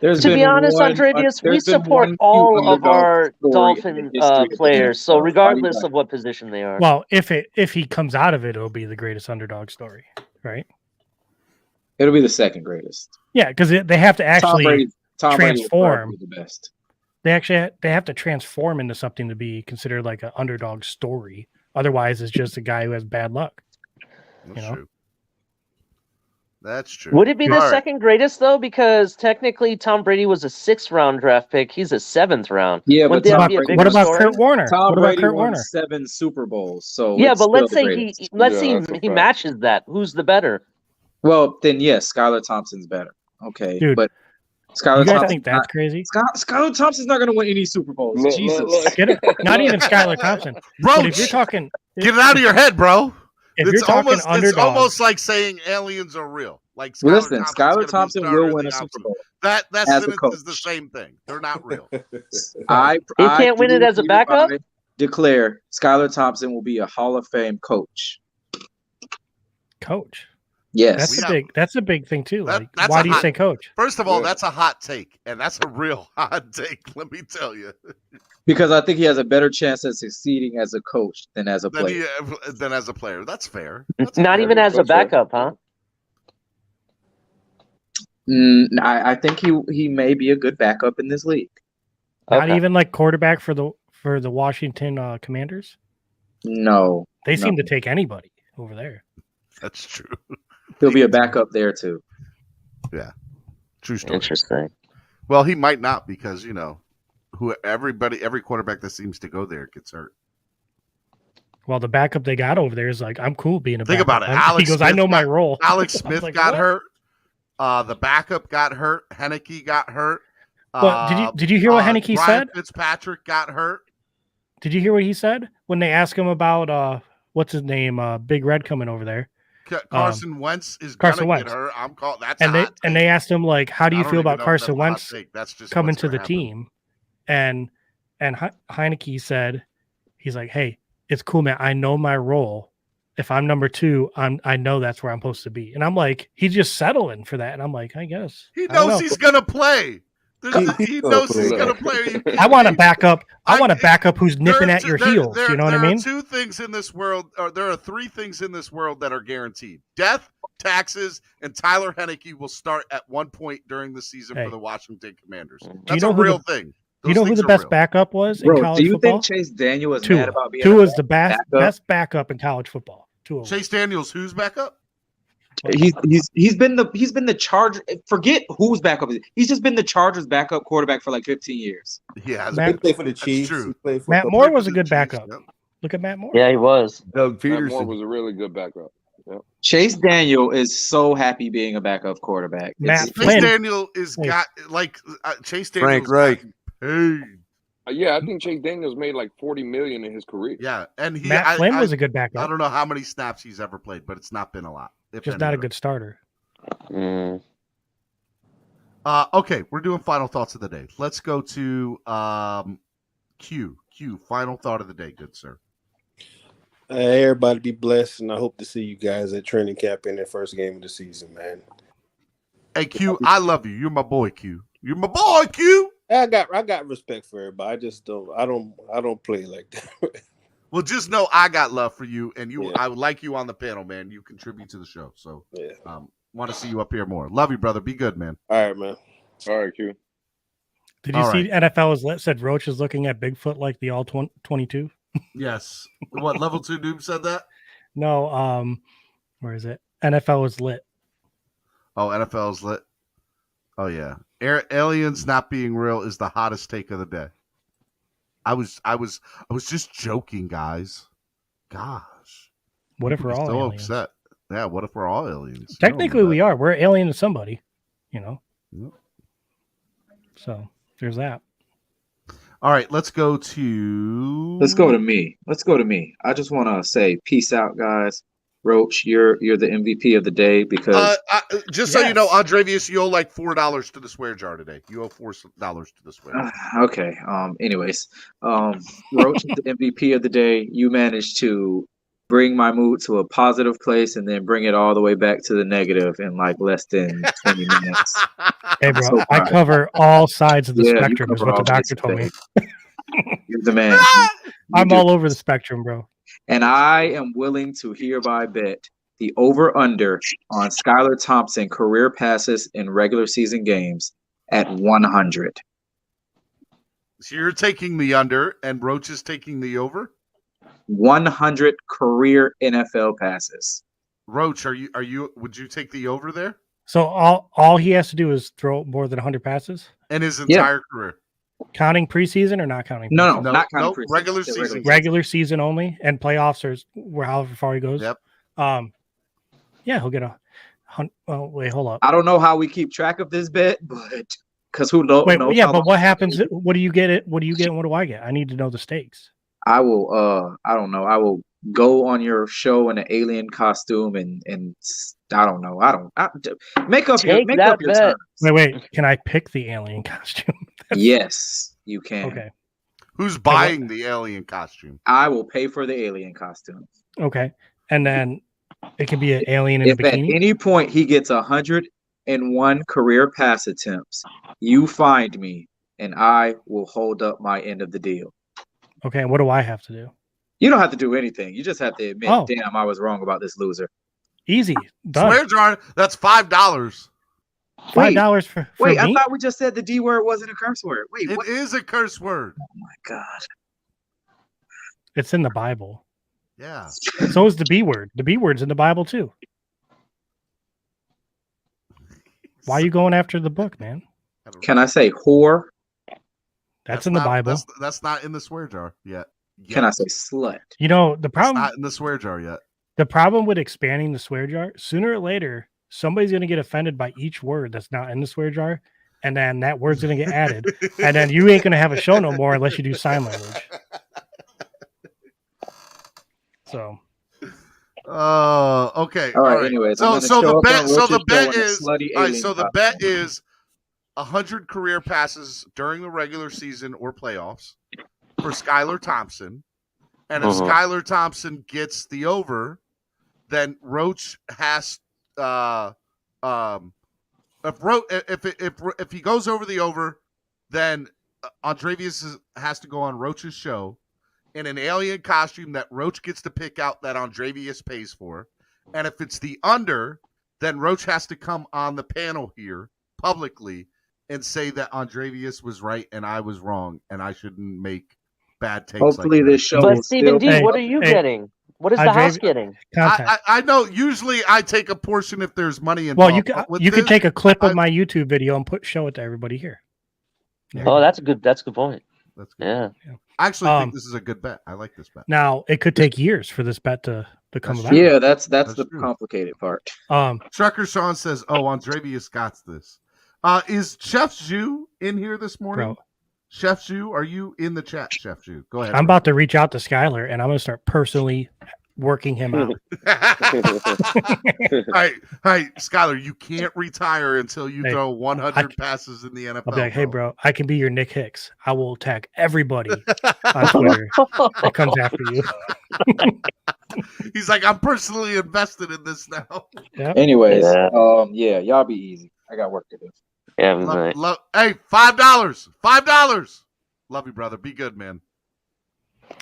To be honest, Andrevius, we support all of our Dolphin players, so regardless of what position they are. Well, if he comes out of it, it'll be the greatest underdog story, right? It'll be the second greatest. Yeah, because they have to actually transform. The best. They have to transform into something to be considered like an underdog story. Otherwise, it's just a guy who has bad luck. That's true. That's true. Would it be the second greatest though? Because technically, Tom Brady was a 6th round draft pick. He's a 7th round. Yeah, but what about Kurt Warner? Tom Brady won 7 Super Bowls. So yeah, but let's say he matches that. Who's the better? Well, then yes, Skylar Thompson's better. Okay, dude, but Skylar Thompson think that's crazy? Skylar Thompson's not going to win any Super Bowls. Jesus, not even Skylar Thompson. Bro, but if you're talking, get it out of your head, bro. It's almost like saying aliens are real. Like Skylar Thompson will win a Super Bowl. That sentence is the same thing. They're not real. He can't win it as a backup? Declare Skylar Thompson will be a Hall of Fame coach. Coach? Yes. That's a big thing too. Like, why do you say coach? First of all, that's a hot take, and that's a real hot take, let me tell you. Because I think he has a better chance of succeeding as a coach than as a player. Than as a player. That's fair. Not even as a backup, huh? I think he may be a good backup in this league. Not even like quarterback for the Washington Commanders? No. They seem to take anybody over there. That's true. He'll be a backup there too. Yeah. True story. Interesting. Well, he might not because, every quarterback that seems to go there gets hurt. Well, the backup they got over there is like, I'm cool being a backup. Think about it. He goes, I know my role. Alex Smith got hurt. The backup got hurt. Henneke got hurt. Did you hear what Henneke said? Fitzpatrick got hurt. Did you hear what he said when they asked him about what's his name? Big Red coming over there. Carson Wentz is Carson gonna Wentz. get hurt. I'm called. That's and they asked him like, how do you feel about Carson Wentz coming to the team? And Heineke said, he's like, hey, it's cool, man. I know my role. If I'm number 2, I know that's where I'm supposed to be. And I'm like, he's just settling for that. And I'm like, I guess he knows he's gonna play. He knows he's gonna play. I want to back up. I want to back up who's nipping at your heels. You know what I mean? There are 2 things in this world, or there are 3 things in this world that are guaranteed: death, taxes, and Tyler Heineke will start at one point during the season for the Washington Commanders. That's a real thing. Do you know who the best backup was in college do you football? think Chase Daniel was mad about being Tua was the best backup in college football. Chase Daniels, who's backup? He's been the Charger. Forget who's backup. He's just been the Chargers' backup quarterback for like 15 years. Yeah, he played for the Chiefs. Matt Moore was a good backup. Look at Matt Moore. Yeah, he was. Doug Peterson. Matt Moore was a really good backup. Yep. Chase Daniel is so happy being a backup quarterback. Chase Daniel is got like Chase Daniel. Frank Reich. Yeah, I think Chase Daniels made like $40 million in his career. Yeah, and Matt Flynn was a good backup. I don't know how many snaps he's ever played, but it's not been a lot. Just not a good starter. Okay, we're doing final thoughts of the day. Let's go to Q. Final thought of the day, good sir. Everybody be blessed, and I hope to see you guys at training camp in their first game of the season, man. Hey Q, I love you. You're my boy, Q. You're my boy, Q. I got respect for everybody. I just don't play like that. Well, just know I got love for you, and you. Yeah. I would like you on the panel, man. You contribute to the show, so want to see you up here more. Love you, brother. Be good, man. All right, man. All right, Q. Did you see NFL said Roach is looking at Bigfoot like the all 22? Yes. What, level 2 noob said that? No. Where is it? NFL is lit. Oh, NFL is lit. Oh yeah. Aliens not being real is the hottest take of the day. I was just joking, guys. Gosh. What if we're all so aliens? upset? Yeah, what if we're all aliens? Technically we are. We're alien to somebody, you know. Yep. So there's that. All right, let's go to me. I just want to say peace out, guys. Roach, you're the MVP of the day because just so you know, Andrevius, you owe like $4 to the swear jar today. You owe $4 to the swear jar. Okay. Anyways, Roach is the MVP of the day. You managed to bring my mood to a positive place and then bring it all the way back to the negative in like less than 20 minutes. Hey, bro, I cover all sides of the spectrum, is what the doctor told me. You're the man. I'm all over the spectrum, bro. And I am willing to hereby bet the over-under on Skylar Thompson career passes in regular season games at 100. So you're taking the under, and Roach is taking the over? 100 career NFL passes. Roach, would you take the over there? So all he has to do is throw more than 100 passes? In his entire career. Counting preseason or not counting? No, not counting preseason. Regular season. Regular season only, and playoffs or however far he goes. Yep. Yeah, he'll get wait, hold up. I don't know how we keep track of this bet, but because who knows? But what happens? What do you get? What do you get? And what do I get? I need to know the stakes. I will. I don't know. I will go on your show in an alien costume and I don't know. Make up your terms. Wait. Can I pick the alien costume? Yes, you can. Okay. Who's buying the alien costume? I will pay for the alien costume. Okay. And then it can be an alien in a bikini. If at any point he gets 101 career pass attempts, you find me and I will hold up my end of the deal. Okay. And what do I have to do? You don't have to do anything. You just have to admit, damn, I was wrong about this loser. Easy. Done. Swear jar, that's $5. $5 for Wait, me? I thought we just said the D word wasn't a curse word. Wait, it is a curse word. Oh my God. It's in the Bible. Yeah. So is the B word. The B word's in the Bible too. Why are you going after the book, man? Can I say whore? That's in the Bible. That's not in the swear jar yet. Can I say slut? You know, the problem it's not in the swear jar yet. The problem with expanding the swear jar, sooner or later, somebody's going to get offended by each word that's not in the swear jar, and then that word's going to get added, and then you ain't going to have a show no more unless you do sign language. So Okay. All right. Anyways, So the bet is slutty all right. alien So the costume. bet is 100 career passes during the regular season or playoffs for Skylar Thompson, and if Skylar Thompson gets the over, then Roach has if he goes over the over, then Andrevius has to go on Roach's show in an alien costume that Roach gets to pick out that Andrevius pays for. And if it's the under, then Roach has to come on the panel here publicly and say that Andrevius was right and I was wrong and I shouldn't make bad takes. Hopefully this show But will Stephen still D, what are you getting? What is the house getting? I know usually I take a portion if there's money involved. Well, you could take a clip of my YouTube video and show it to everybody here. That's a good point. That's good. Yeah. I actually think this is a good bet. I like this bet. Now it could take years for this bet to come about. Yeah, that's the complicated part. Trucker Sean says, "Oh, Andrevius got this." Is Chef Zhu in here this morning? Bro. Chef Zhu, are you in the chat? Chef Zhu, go ahead. I'm about to reach out to Skylar and I'm going to start personally working him out. All right, Skylar, you can't retire until you throw 100 passes in the NFL. I'll be like, hey, bro, I can be your Nick Hicks. I will attack everybody on Twitter that comes after you. He's like, I'm personally invested in this now. Yeah. Anyways, y'all be easy. I got work to do. Yeah, hey, $5. Love you, brother. Be good, man.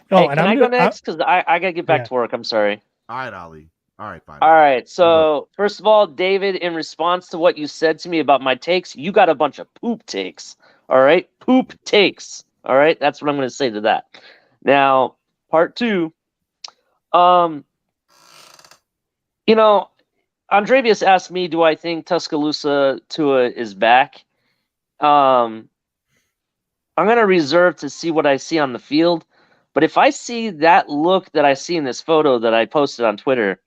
Hey, can I go next? Because I gotta get back to work. I'm sorry. All right, Ali. All right, fine. All right. So first of all, David, in response to what you said to me about my takes, you got a bunch of poop takes. All right, poop takes. All right, that's what I'm going to say to that. Now, part two. Andrevius asked me, do I think Tuscaloosa Tua is back? I'm going to reserve to see what I see on the field. But if I see that look that I see in this photo that I posted on Twitter,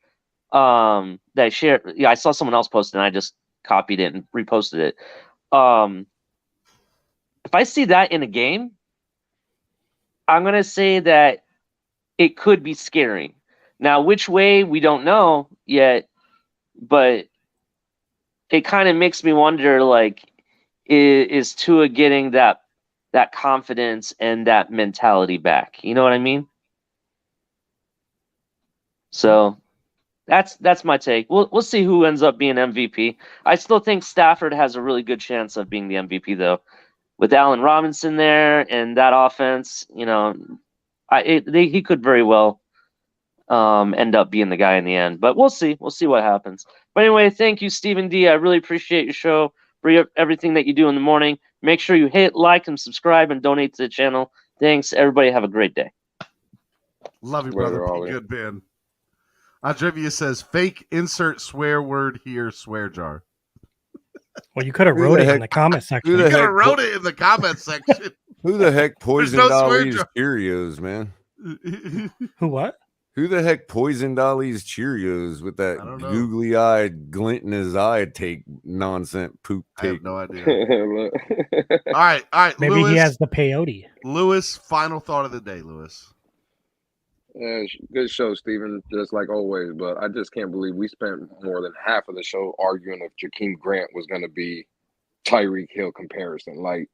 that I shared, I saw someone else post it and I just copied it and reposted it. If I see that in a game, I'm going to say that it could be scary. Now, which way, we don't know yet, but it kind of makes me wonder, like, is Tua getting that confidence and that mentality back? You know what I mean? So that's my take. We'll see who ends up being MVP. I still think Stafford has a really good chance of being the MVP, though. With Allen Robinson there and that offense, he could very well end up being the guy in the end. But we'll see. We'll see what happens. But anyway, thank you, Stephen D. I really appreciate your show, for everything that you do in the morning. Make sure you hit like and subscribe and donate to the channel. Thanks, everybody. Have a great day. Love you, brother. Be good, man. Andrevius says, fake insert swear word here, swear jar. Well, you could have wrote it in the comment section. You could have wrote it in the comment section. Who the heck poisoned Ollie's Cheerios, man? Who what? Who the heck poisoned Ollie's Cheerios with that googly-eyed, glint in his eye take nonsense poop take? I have no idea. All right. Maybe Lewis, he has the peyote. Lewis, final thought of the day, Lewis. Good show, Stephen, just like always. But I just can't believe we spent more than half of the show arguing if Jakeem Grant was going to be Tyreek Hill comparison. Like,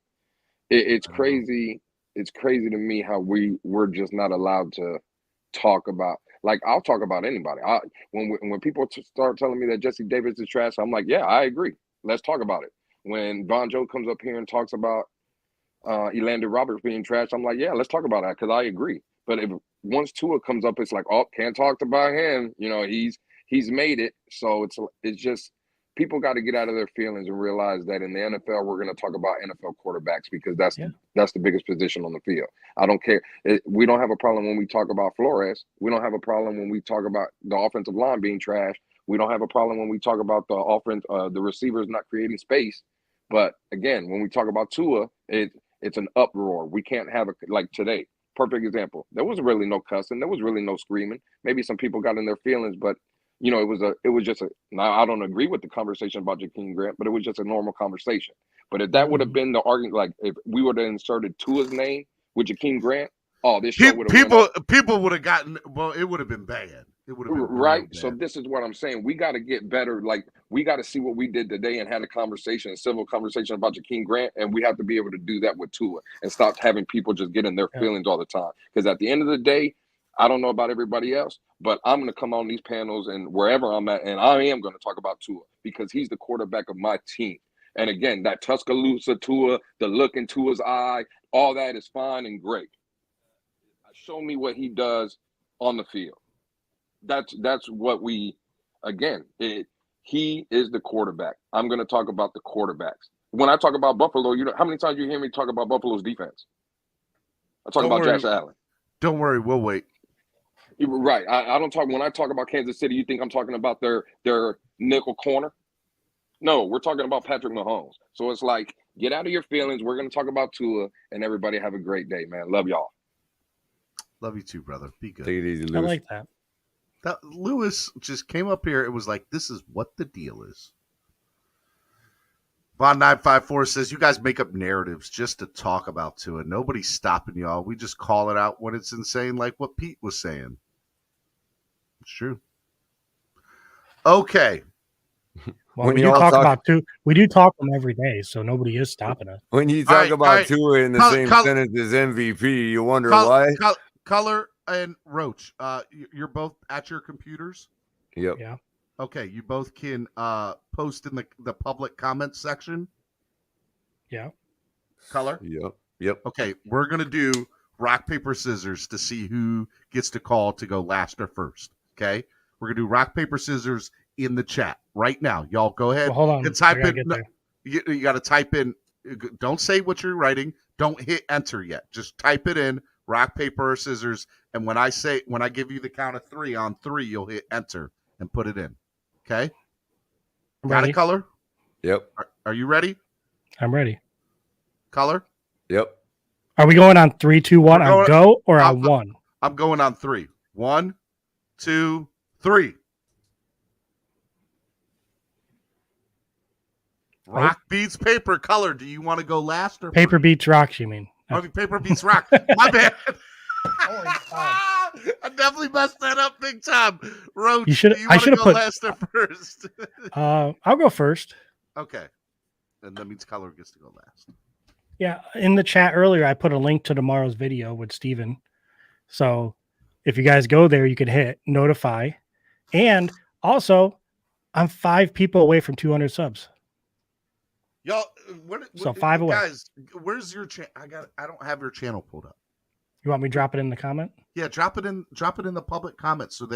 it's crazy. It's crazy to me how we're just not allowed to talk about. Like, I'll talk about anybody. When people start telling me that Jesse Davis is trash, I'm like, yeah, I agree. Let's talk about it. When Von Joe comes up here and talks about Elandon Roberts being trash, I'm like, yeah, let's talk about that because I agree. But if once Tua comes up, it's like, oh, can't talk about him. He's made it. So it's just people got to get out of their feelings and realize that in the NFL, we're going to talk about NFL quarterbacks because that's the biggest position on the field. I don't care. We don't have a problem when we talk about Flores. We don't have a problem when we talk about the offensive line being trash. We don't have a problem when we talk about the offense, the receivers not creating space. But again, when we talk about Tua, it's an uproar. We can't have like today. Perfect example. There was really no cussing. There was really no screaming. Maybe some people got in their feelings, but it was just now I don't agree with the conversation about Jakeem Grant, but it was just a normal conversation. But if that would have been the argument, like if we would have inserted Tua's name with Jakeem Grant, this show would have people would have gotten, well, it would have been bad. it would have been right. So this is what I'm saying. We got to get better. Like, we got to see what we did today and had a civil conversation about Jakeem Grant, and we have to be able to do that with Tua and stop having people just get in their feelings all the time. Because at the end of the day, I don't know about everybody else, but I'm going to come on these panels and wherever I'm at, and I am going to talk about Tua because he's the quarterback of my team. And again, that Tuscaloosa Tua, the look in Tua's eye, all that is fine and great. Show me what he does on the field. That's what we, again, he is the quarterback. I'm going to talk about the quarterbacks. When I talk about Buffalo, you know, how many times you hear me talk about Buffalo's defense? I talk about Josh Allen. Don't worry, we'll wait. Right. I don't talk, when I talk about Kansas City, you think I'm talking about their nickel corner? No, we're talking about Patrick Mahomes. So it's like, get out of your feelings. We're going to talk about Tua, and everybody have a great day, man. Love y'all. Love you too, brother. Be good. Take it easy, Lewis. I like that. Lewis just came up here. It was like, this is what the deal is. Bond954 says, you guys make up narratives just to talk about Tua. Nobody's stopping y'all. We just call it out when it's insane, like what Pete was saying. It's true. Okay. Well, we do talk about Tua. We do talk them every day, so nobody is stopping us. When you talk about Tua in the same sentence as MVP, you wonder why. Color and Roach, you're both at your computers? Yep. Yeah. Okay, you both can post in the public comments section? Yeah. Color? Yep. Okay, we're going to do rock, paper, scissors to see who gets to call to go last or first, okay? We're going to do rock, paper, scissors in the chat right now. Y'all go ahead. Well, hold on. And type in. You got to type in. Don't say what you're writing. Don't hit enter yet. Just type it in. Rock, paper, or scissors. And when I give you the count of 3, on 3, you'll hit enter and put it in. Okay. Got it, Color? Yep. Are you ready? I'm ready. Color? Yep. Are we going on 3, 2, 1 on go or on 1? I'm going on 3. 1, 2, 3. Rock beats paper. Color. Do you want to go last or paper beats rocks? You mean? Paper beats rock. My bad. I definitely messed that up big time. Roach, I should have put last or first. I'll go first. Okay, and that means Color gets to go last. Yeah, in the chat earlier, I put a link to tomorrow's video with Steven. So if you guys go there, you can hit notify, and also I'm 5 people away from 200 subs. Y'all, so 5 away. Guys, where's your channel? I don't have your channel pulled up. You want me to drop it in the comment? Yeah, drop it in the public comments so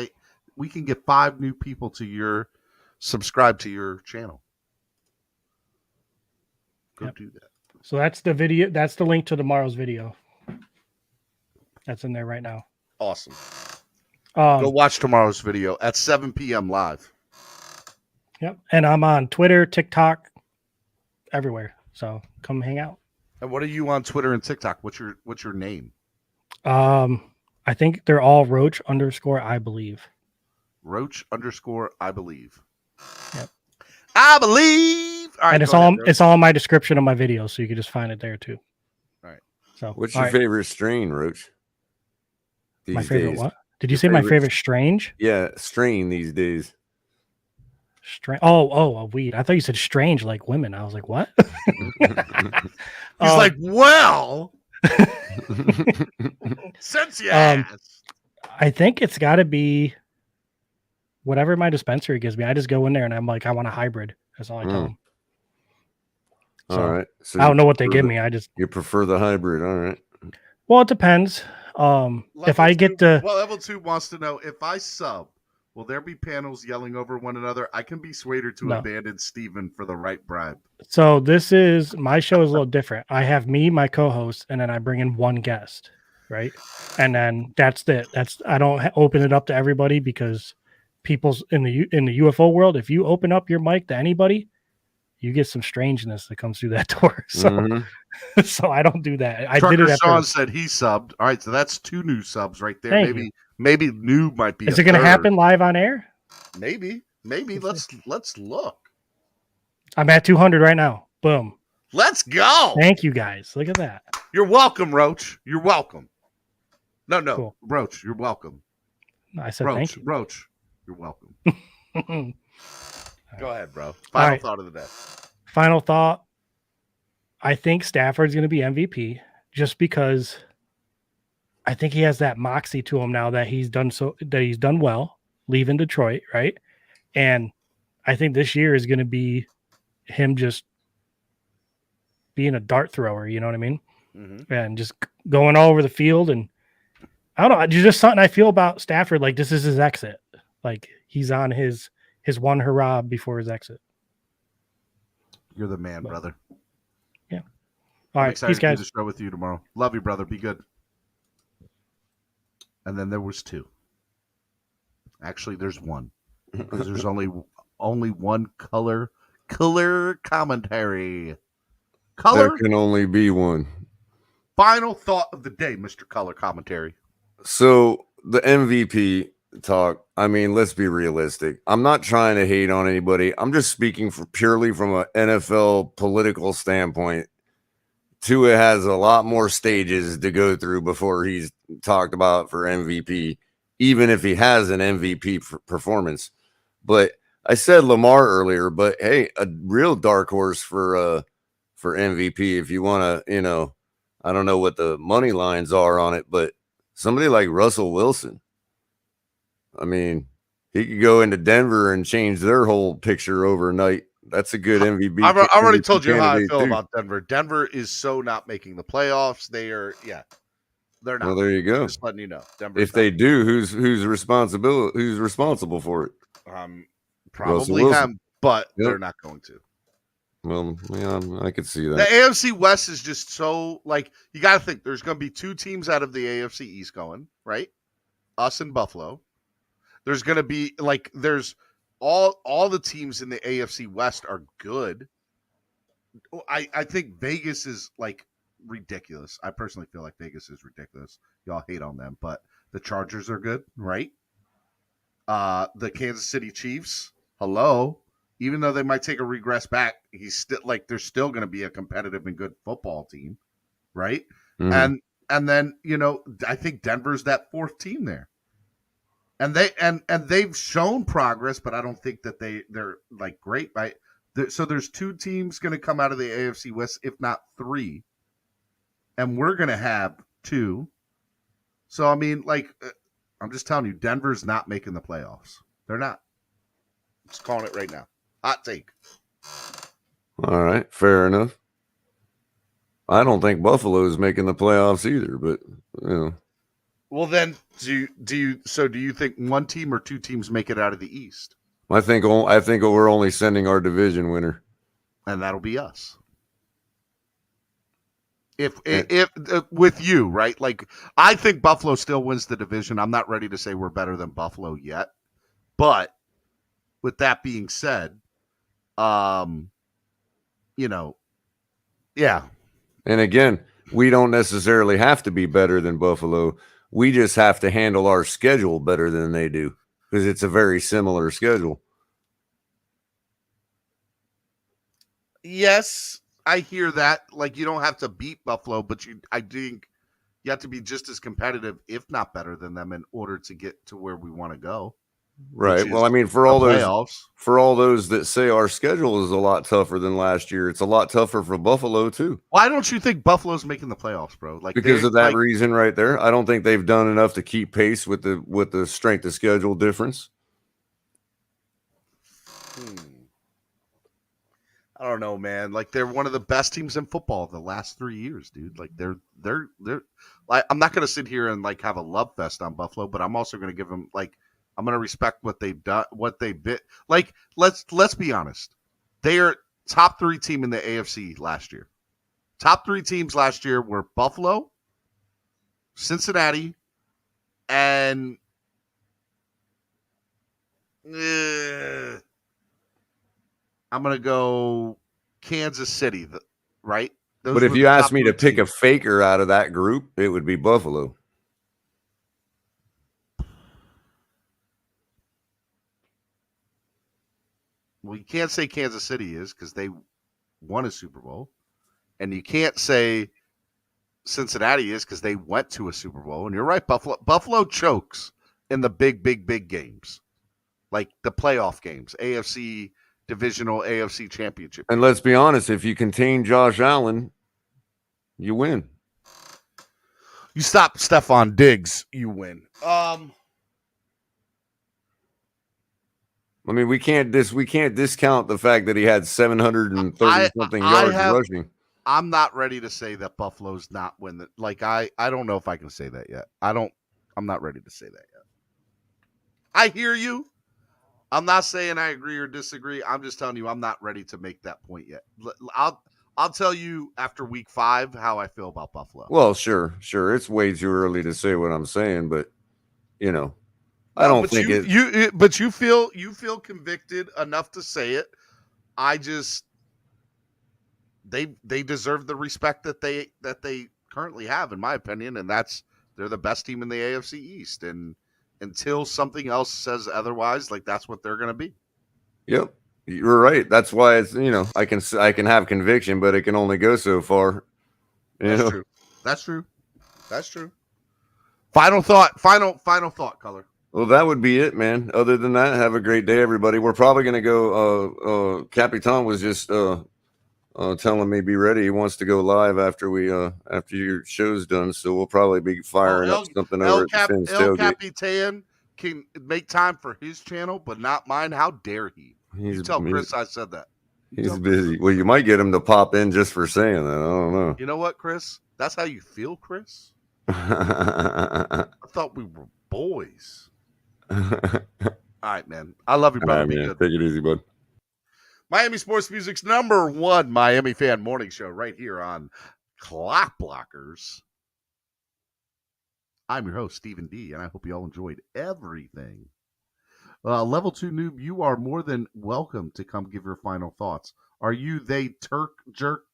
we can get 5 new people to subscribe to your channel. Go do that. So that's the video. That's the link to tomorrow's video. That's in there right now. Awesome. Go watch tomorrow's video at 7 p.m. live. Yep. And I'm on Twitter, TikTok, everywhere. So come hang out. And what are you on Twitter and TikTok? What's your name? I think they're all Roach _ I believe. Roach _ I believe. Yep. I believe. All right, and it's all in my description of my video, so you can just find it there too. All right. So what's your favorite strain, Roach? My favorite what? Did you say my favorite strange? Yeah, strain these days. Oh, weed. I thought you said strange like women. I was like, what? He's like, well, since you asked. I think it's got to be whatever my dispensary gives me. I just go in there and I'm like, I want a hybrid. That's all I tell them. So, all right. So I don't know what they give me. You prefer the hybrid. All right. Well, it depends. If I get Level 2 wants to know, if I sub, will there be panels yelling over one another? I can be swayed to abandon Steven for the right bribe. So my show is a little different. I have me, my co-host, and then I bring in one guest, right? And then that's it. I don't open it up to everybody because people's in the UFO world, if you open up your mic to anybody, you get some strangeness that comes through that door. So, so I don't do that. I did it at Sean first. said he subbed. All right, so that's 2 new subs right there. Maybe new might be. Is it going to happen live on air? Maybe. Let's look. I'm at 200 right now. Boom. Let's go. Thank you guys. Look at that. You're welcome, Roach. You're welcome. No, cool. Roach. You're welcome. I said thank you. Roach, you're welcome. Go ahead, bro. Final thought of the day. Final thought. I think Stafford's going to be MVP just because I think he has that moxie to him now that he's done well leaving Detroit, right? And I think this year is going to be him just being a dart thrower, you know what I mean? Mm-hmm. And just going all over the field. And I don't know, just something I feel about Stafford, like this is his exit. Like he's on his one hurrah before his exit. You're the man, brother. Yeah. All right, excited to do the show with you tomorrow. Love you, brother. Be good. And then there was two. Actually, there's one. Because there's only one color commentary. There can only be one. Final thought of the day, Mr. Color Commentary. So the MVP talk, I mean, let's be realistic. I'm not trying to hate on anybody. I'm just speaking purely from an NFL political standpoint. Tua has a lot more stages to go through before he's talked about for MVP, even if he has an MVP performance. But I said Lamar earlier, but hey, a real dark horse for MVP, if you want to, I don't know what the money lines are on it, but somebody like Russell Wilson. I mean, he could go into Denver and change their whole picture overnight. That's a good MVP. I've already told you how I feel about Denver. Denver is so not making the playoffs. They're not. Well, there you go. Just letting you know. If they do, who's responsible for it? Probably him, but they're not going to. Well, yeah, I could see that. The AFC West is just so you got to think there's going to be two teams out of the AFC East going, right? Us and Buffalo. There's going to be there's all the teams in the AFC West are good. I think Vegas is ridiculous. I personally feel like Vegas is ridiculous. Y'all hate on them, but the Chargers are good, right? The Kansas City Chiefs, hello. Even though they might take a regress back, he's still they're still going to be a competitive and good football team, right? Mm-hmm. And then I think Denver's that fourth team there, and they've shown progress, but I don't think that they're great, right? So there's two teams going to come out of the AFC West, if not three, and we're going to have two. So I mean, I'm just telling you, Denver's not making the playoffs. They're not. Just calling it right now. Hot take. All right, fair enough. I don't think Buffalo is making the playoffs either, but Well, then, do you think one team or two teams make it out of the East? I think we're only sending our division winner, and that'll be us. If with you, right? I think Buffalo still wins the division. I'm not ready to say we're better than Buffalo yet, but with that being said, yeah. And again, we don't necessarily have to be better than Buffalo. We just have to handle our schedule better than they do because it's a very similar schedule. Yes, I hear that. You don't have to beat Buffalo, but I think you have to be just as competitive, if not better than them, in order to get to where we want to go. Right. Well, I mean, for all those that say our schedule is a lot tougher than last year, it's a lot tougher for Buffalo too. Why don't you think Buffalo's making the playoffs, bro? Because of that reason right there. I don't think they've done enough to keep pace with the strength of schedule difference. I don't know, man. They're one of the best teams in football the last 3 years, dude. They're I'm not gonna sit here and have a love fest on Buffalo, but I'm also gonna give them I'm going to respect what they've done, what they bit. Let's be honest. They are top 3 team in the AFC last year. Top 3 teams last year were Buffalo, Cincinnati, and I'm going to go Kansas City, right? But if you asked me to pick a faker out of that group, it would be Buffalo. Well, you can't say Kansas City is because they won a Super Bowl. And you can't say Cincinnati is because they went to a Super Bowl. And you're right, Buffalo chokes in the big games, like the playoff games, AFC divisional, AFC championship. And let's be honest, if you contain Josh Allen, you win. You stop Stephon Diggs, you win. I mean, we can't discount the fact that he had 730 something yards rushing. I'm not ready to say that Buffalo's not winning. Like I don't know if I can say that yet. I'm not ready to say that yet. I hear you. I'm not saying I agree or disagree. I'm just telling you I'm not ready to make that point yet. I'll tell you after week 5 how I feel about Buffalo. Well, sure. It's way too early to say what I'm saying, but I don't think But you feel convicted enough to say it. I just they deserve the respect that they currently have, in my opinion, and they're the best team in the AFC East. And until something else says otherwise, like that's what they're going to be. Yep, you're right. That's why it's I can have conviction, but it can only go so far. True. That's true. Final thought, Color. Well, that would be it, man. Other than that, have a great day, everybody. We're probably going to go. Capitan was just telling me be ready. He wants to go live after your show's done. So we'll probably be firing up something over at the El Capitan can make time for his channel, but not mine. How dare he? You tell Chris I said that. He's busy. Well, you might get him to pop in just for saying that. I don't know. You know what, Chris? That's how you feel, Chris? I thought we were boys. All right, man. I love you, brother. Be good. Take it easy, bud. Miami Sports Music's #1 Miami fan morning show right here on Clock Blockers. I'm your host, Stephen D, and I hope you all enjoyed everything. Level 2 noob, you are more than welcome to come give your final thoughts. Are you jerk?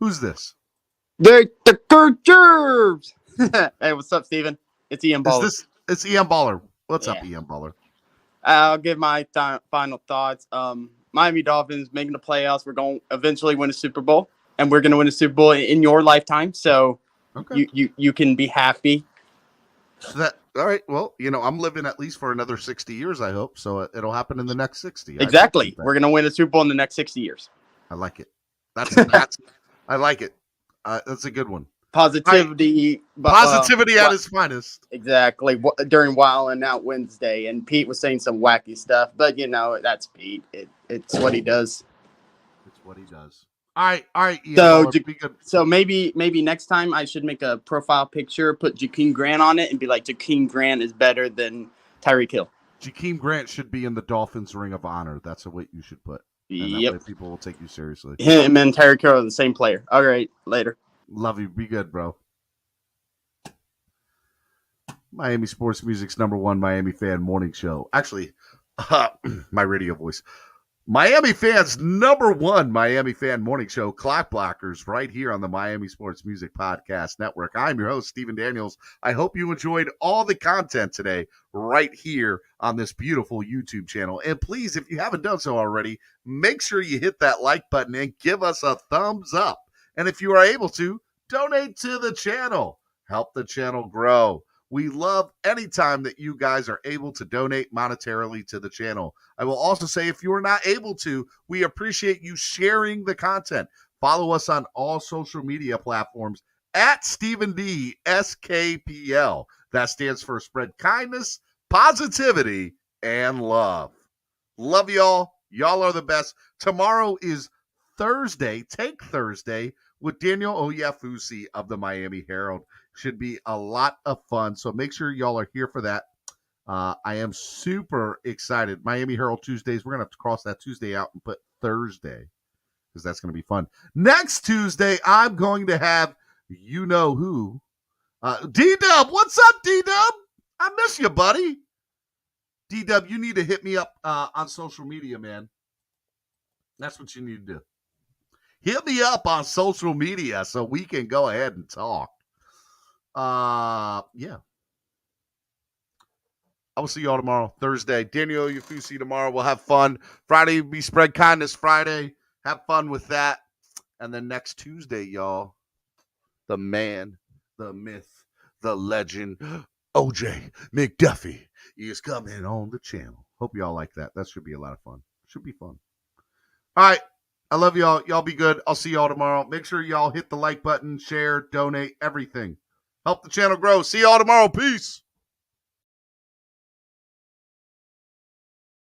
Who's this? The Jervs. Hey, what's up, Steven? It's Ian Baller. It's Ian Baller. What's up, Ian Baller? I'll give my final thoughts. Miami Dolphins making the playoffs. We're going to eventually win a Super Bowl, and we're going to win a Super Bowl in your lifetime. So you can be happy. All right. Well, I'm living at least for another 60 years, I hope. So it'll happen in the next 60. Exactly. We're going to win a Super Bowl in the next 60 years. I like it. I like it. That's a good one. Positivity. Positivity at its finest. Exactly. During Wild and Out Wednesday. And Pete was saying some wacky stuff, but that's Pete. It's what he does. It's what he does. All right. Ian, so maybe next time I should make a profile picture, put Jakeem Grant on it, and be like, Jakeem Grant is better than Tyreek Hill. Jakeem Grant should be in the Dolphins Ring of Honor. That's what you should put. And that way people will take you seriously. Him and Tyreek Hill are the same player. All right, later. Love you. Be good, bro. Miami Sports Music's #1 Miami fan morning show. Actually, my radio voice. Miami fans' #1 Miami fan morning show, Clock Blockers, right here on the Miami Sports Music Podcast Network. I'm your host, Stephen Daniels. I hope you enjoyed all the content today right here on this beautiful YouTube channel. And please, if you haven't done so already, make sure you hit that like button and give us a thumbs up. And if you are able to, donate to the channel. Help the channel grow. We love any time that you guys are able to donate monetarily to the channel. I will also say if you are not able to, we appreciate you sharing the content. Follow us on all social media platforms at Stephen D SKPL. That stands for Spread Kindness, Positivity, and Love. Love y'all. Y'all are the best. Tomorrow is Thursday, Take Thursday, with Daniel Oyafusi of the Miami Herald. Should be a lot of fun, so make sure y'all are here for that. I am super excited. Miami Herald Tuesdays, we're going to have to cross that Tuesday out and put Thursday because that's going to be fun. Next Tuesday, I'm going to have you-know-who. D-Dub, what's up, D-Dub? I miss you, buddy. D-Dub, you need to hit me up on social media, man. That's what you need to do. Hit me up on social media so we can go ahead and talk. Yeah. I will see y'all tomorrow, Thursday. Daniel Oyafusi tomorrow. We'll have fun. Friday will be Spread Kindness Friday. Have fun with that. And then next Tuesday, y'all, the man, the myth, the legend, OJ McDuffie is coming on the channel. Hope y'all like that. That should be a lot of fun. Should be fun. All right. I love y'all. Y'all be good. I'll see y'all tomorrow. Make sure y'all hit the like button, share, donate, everything. Help the channel grow. See y'all tomorrow. Peace.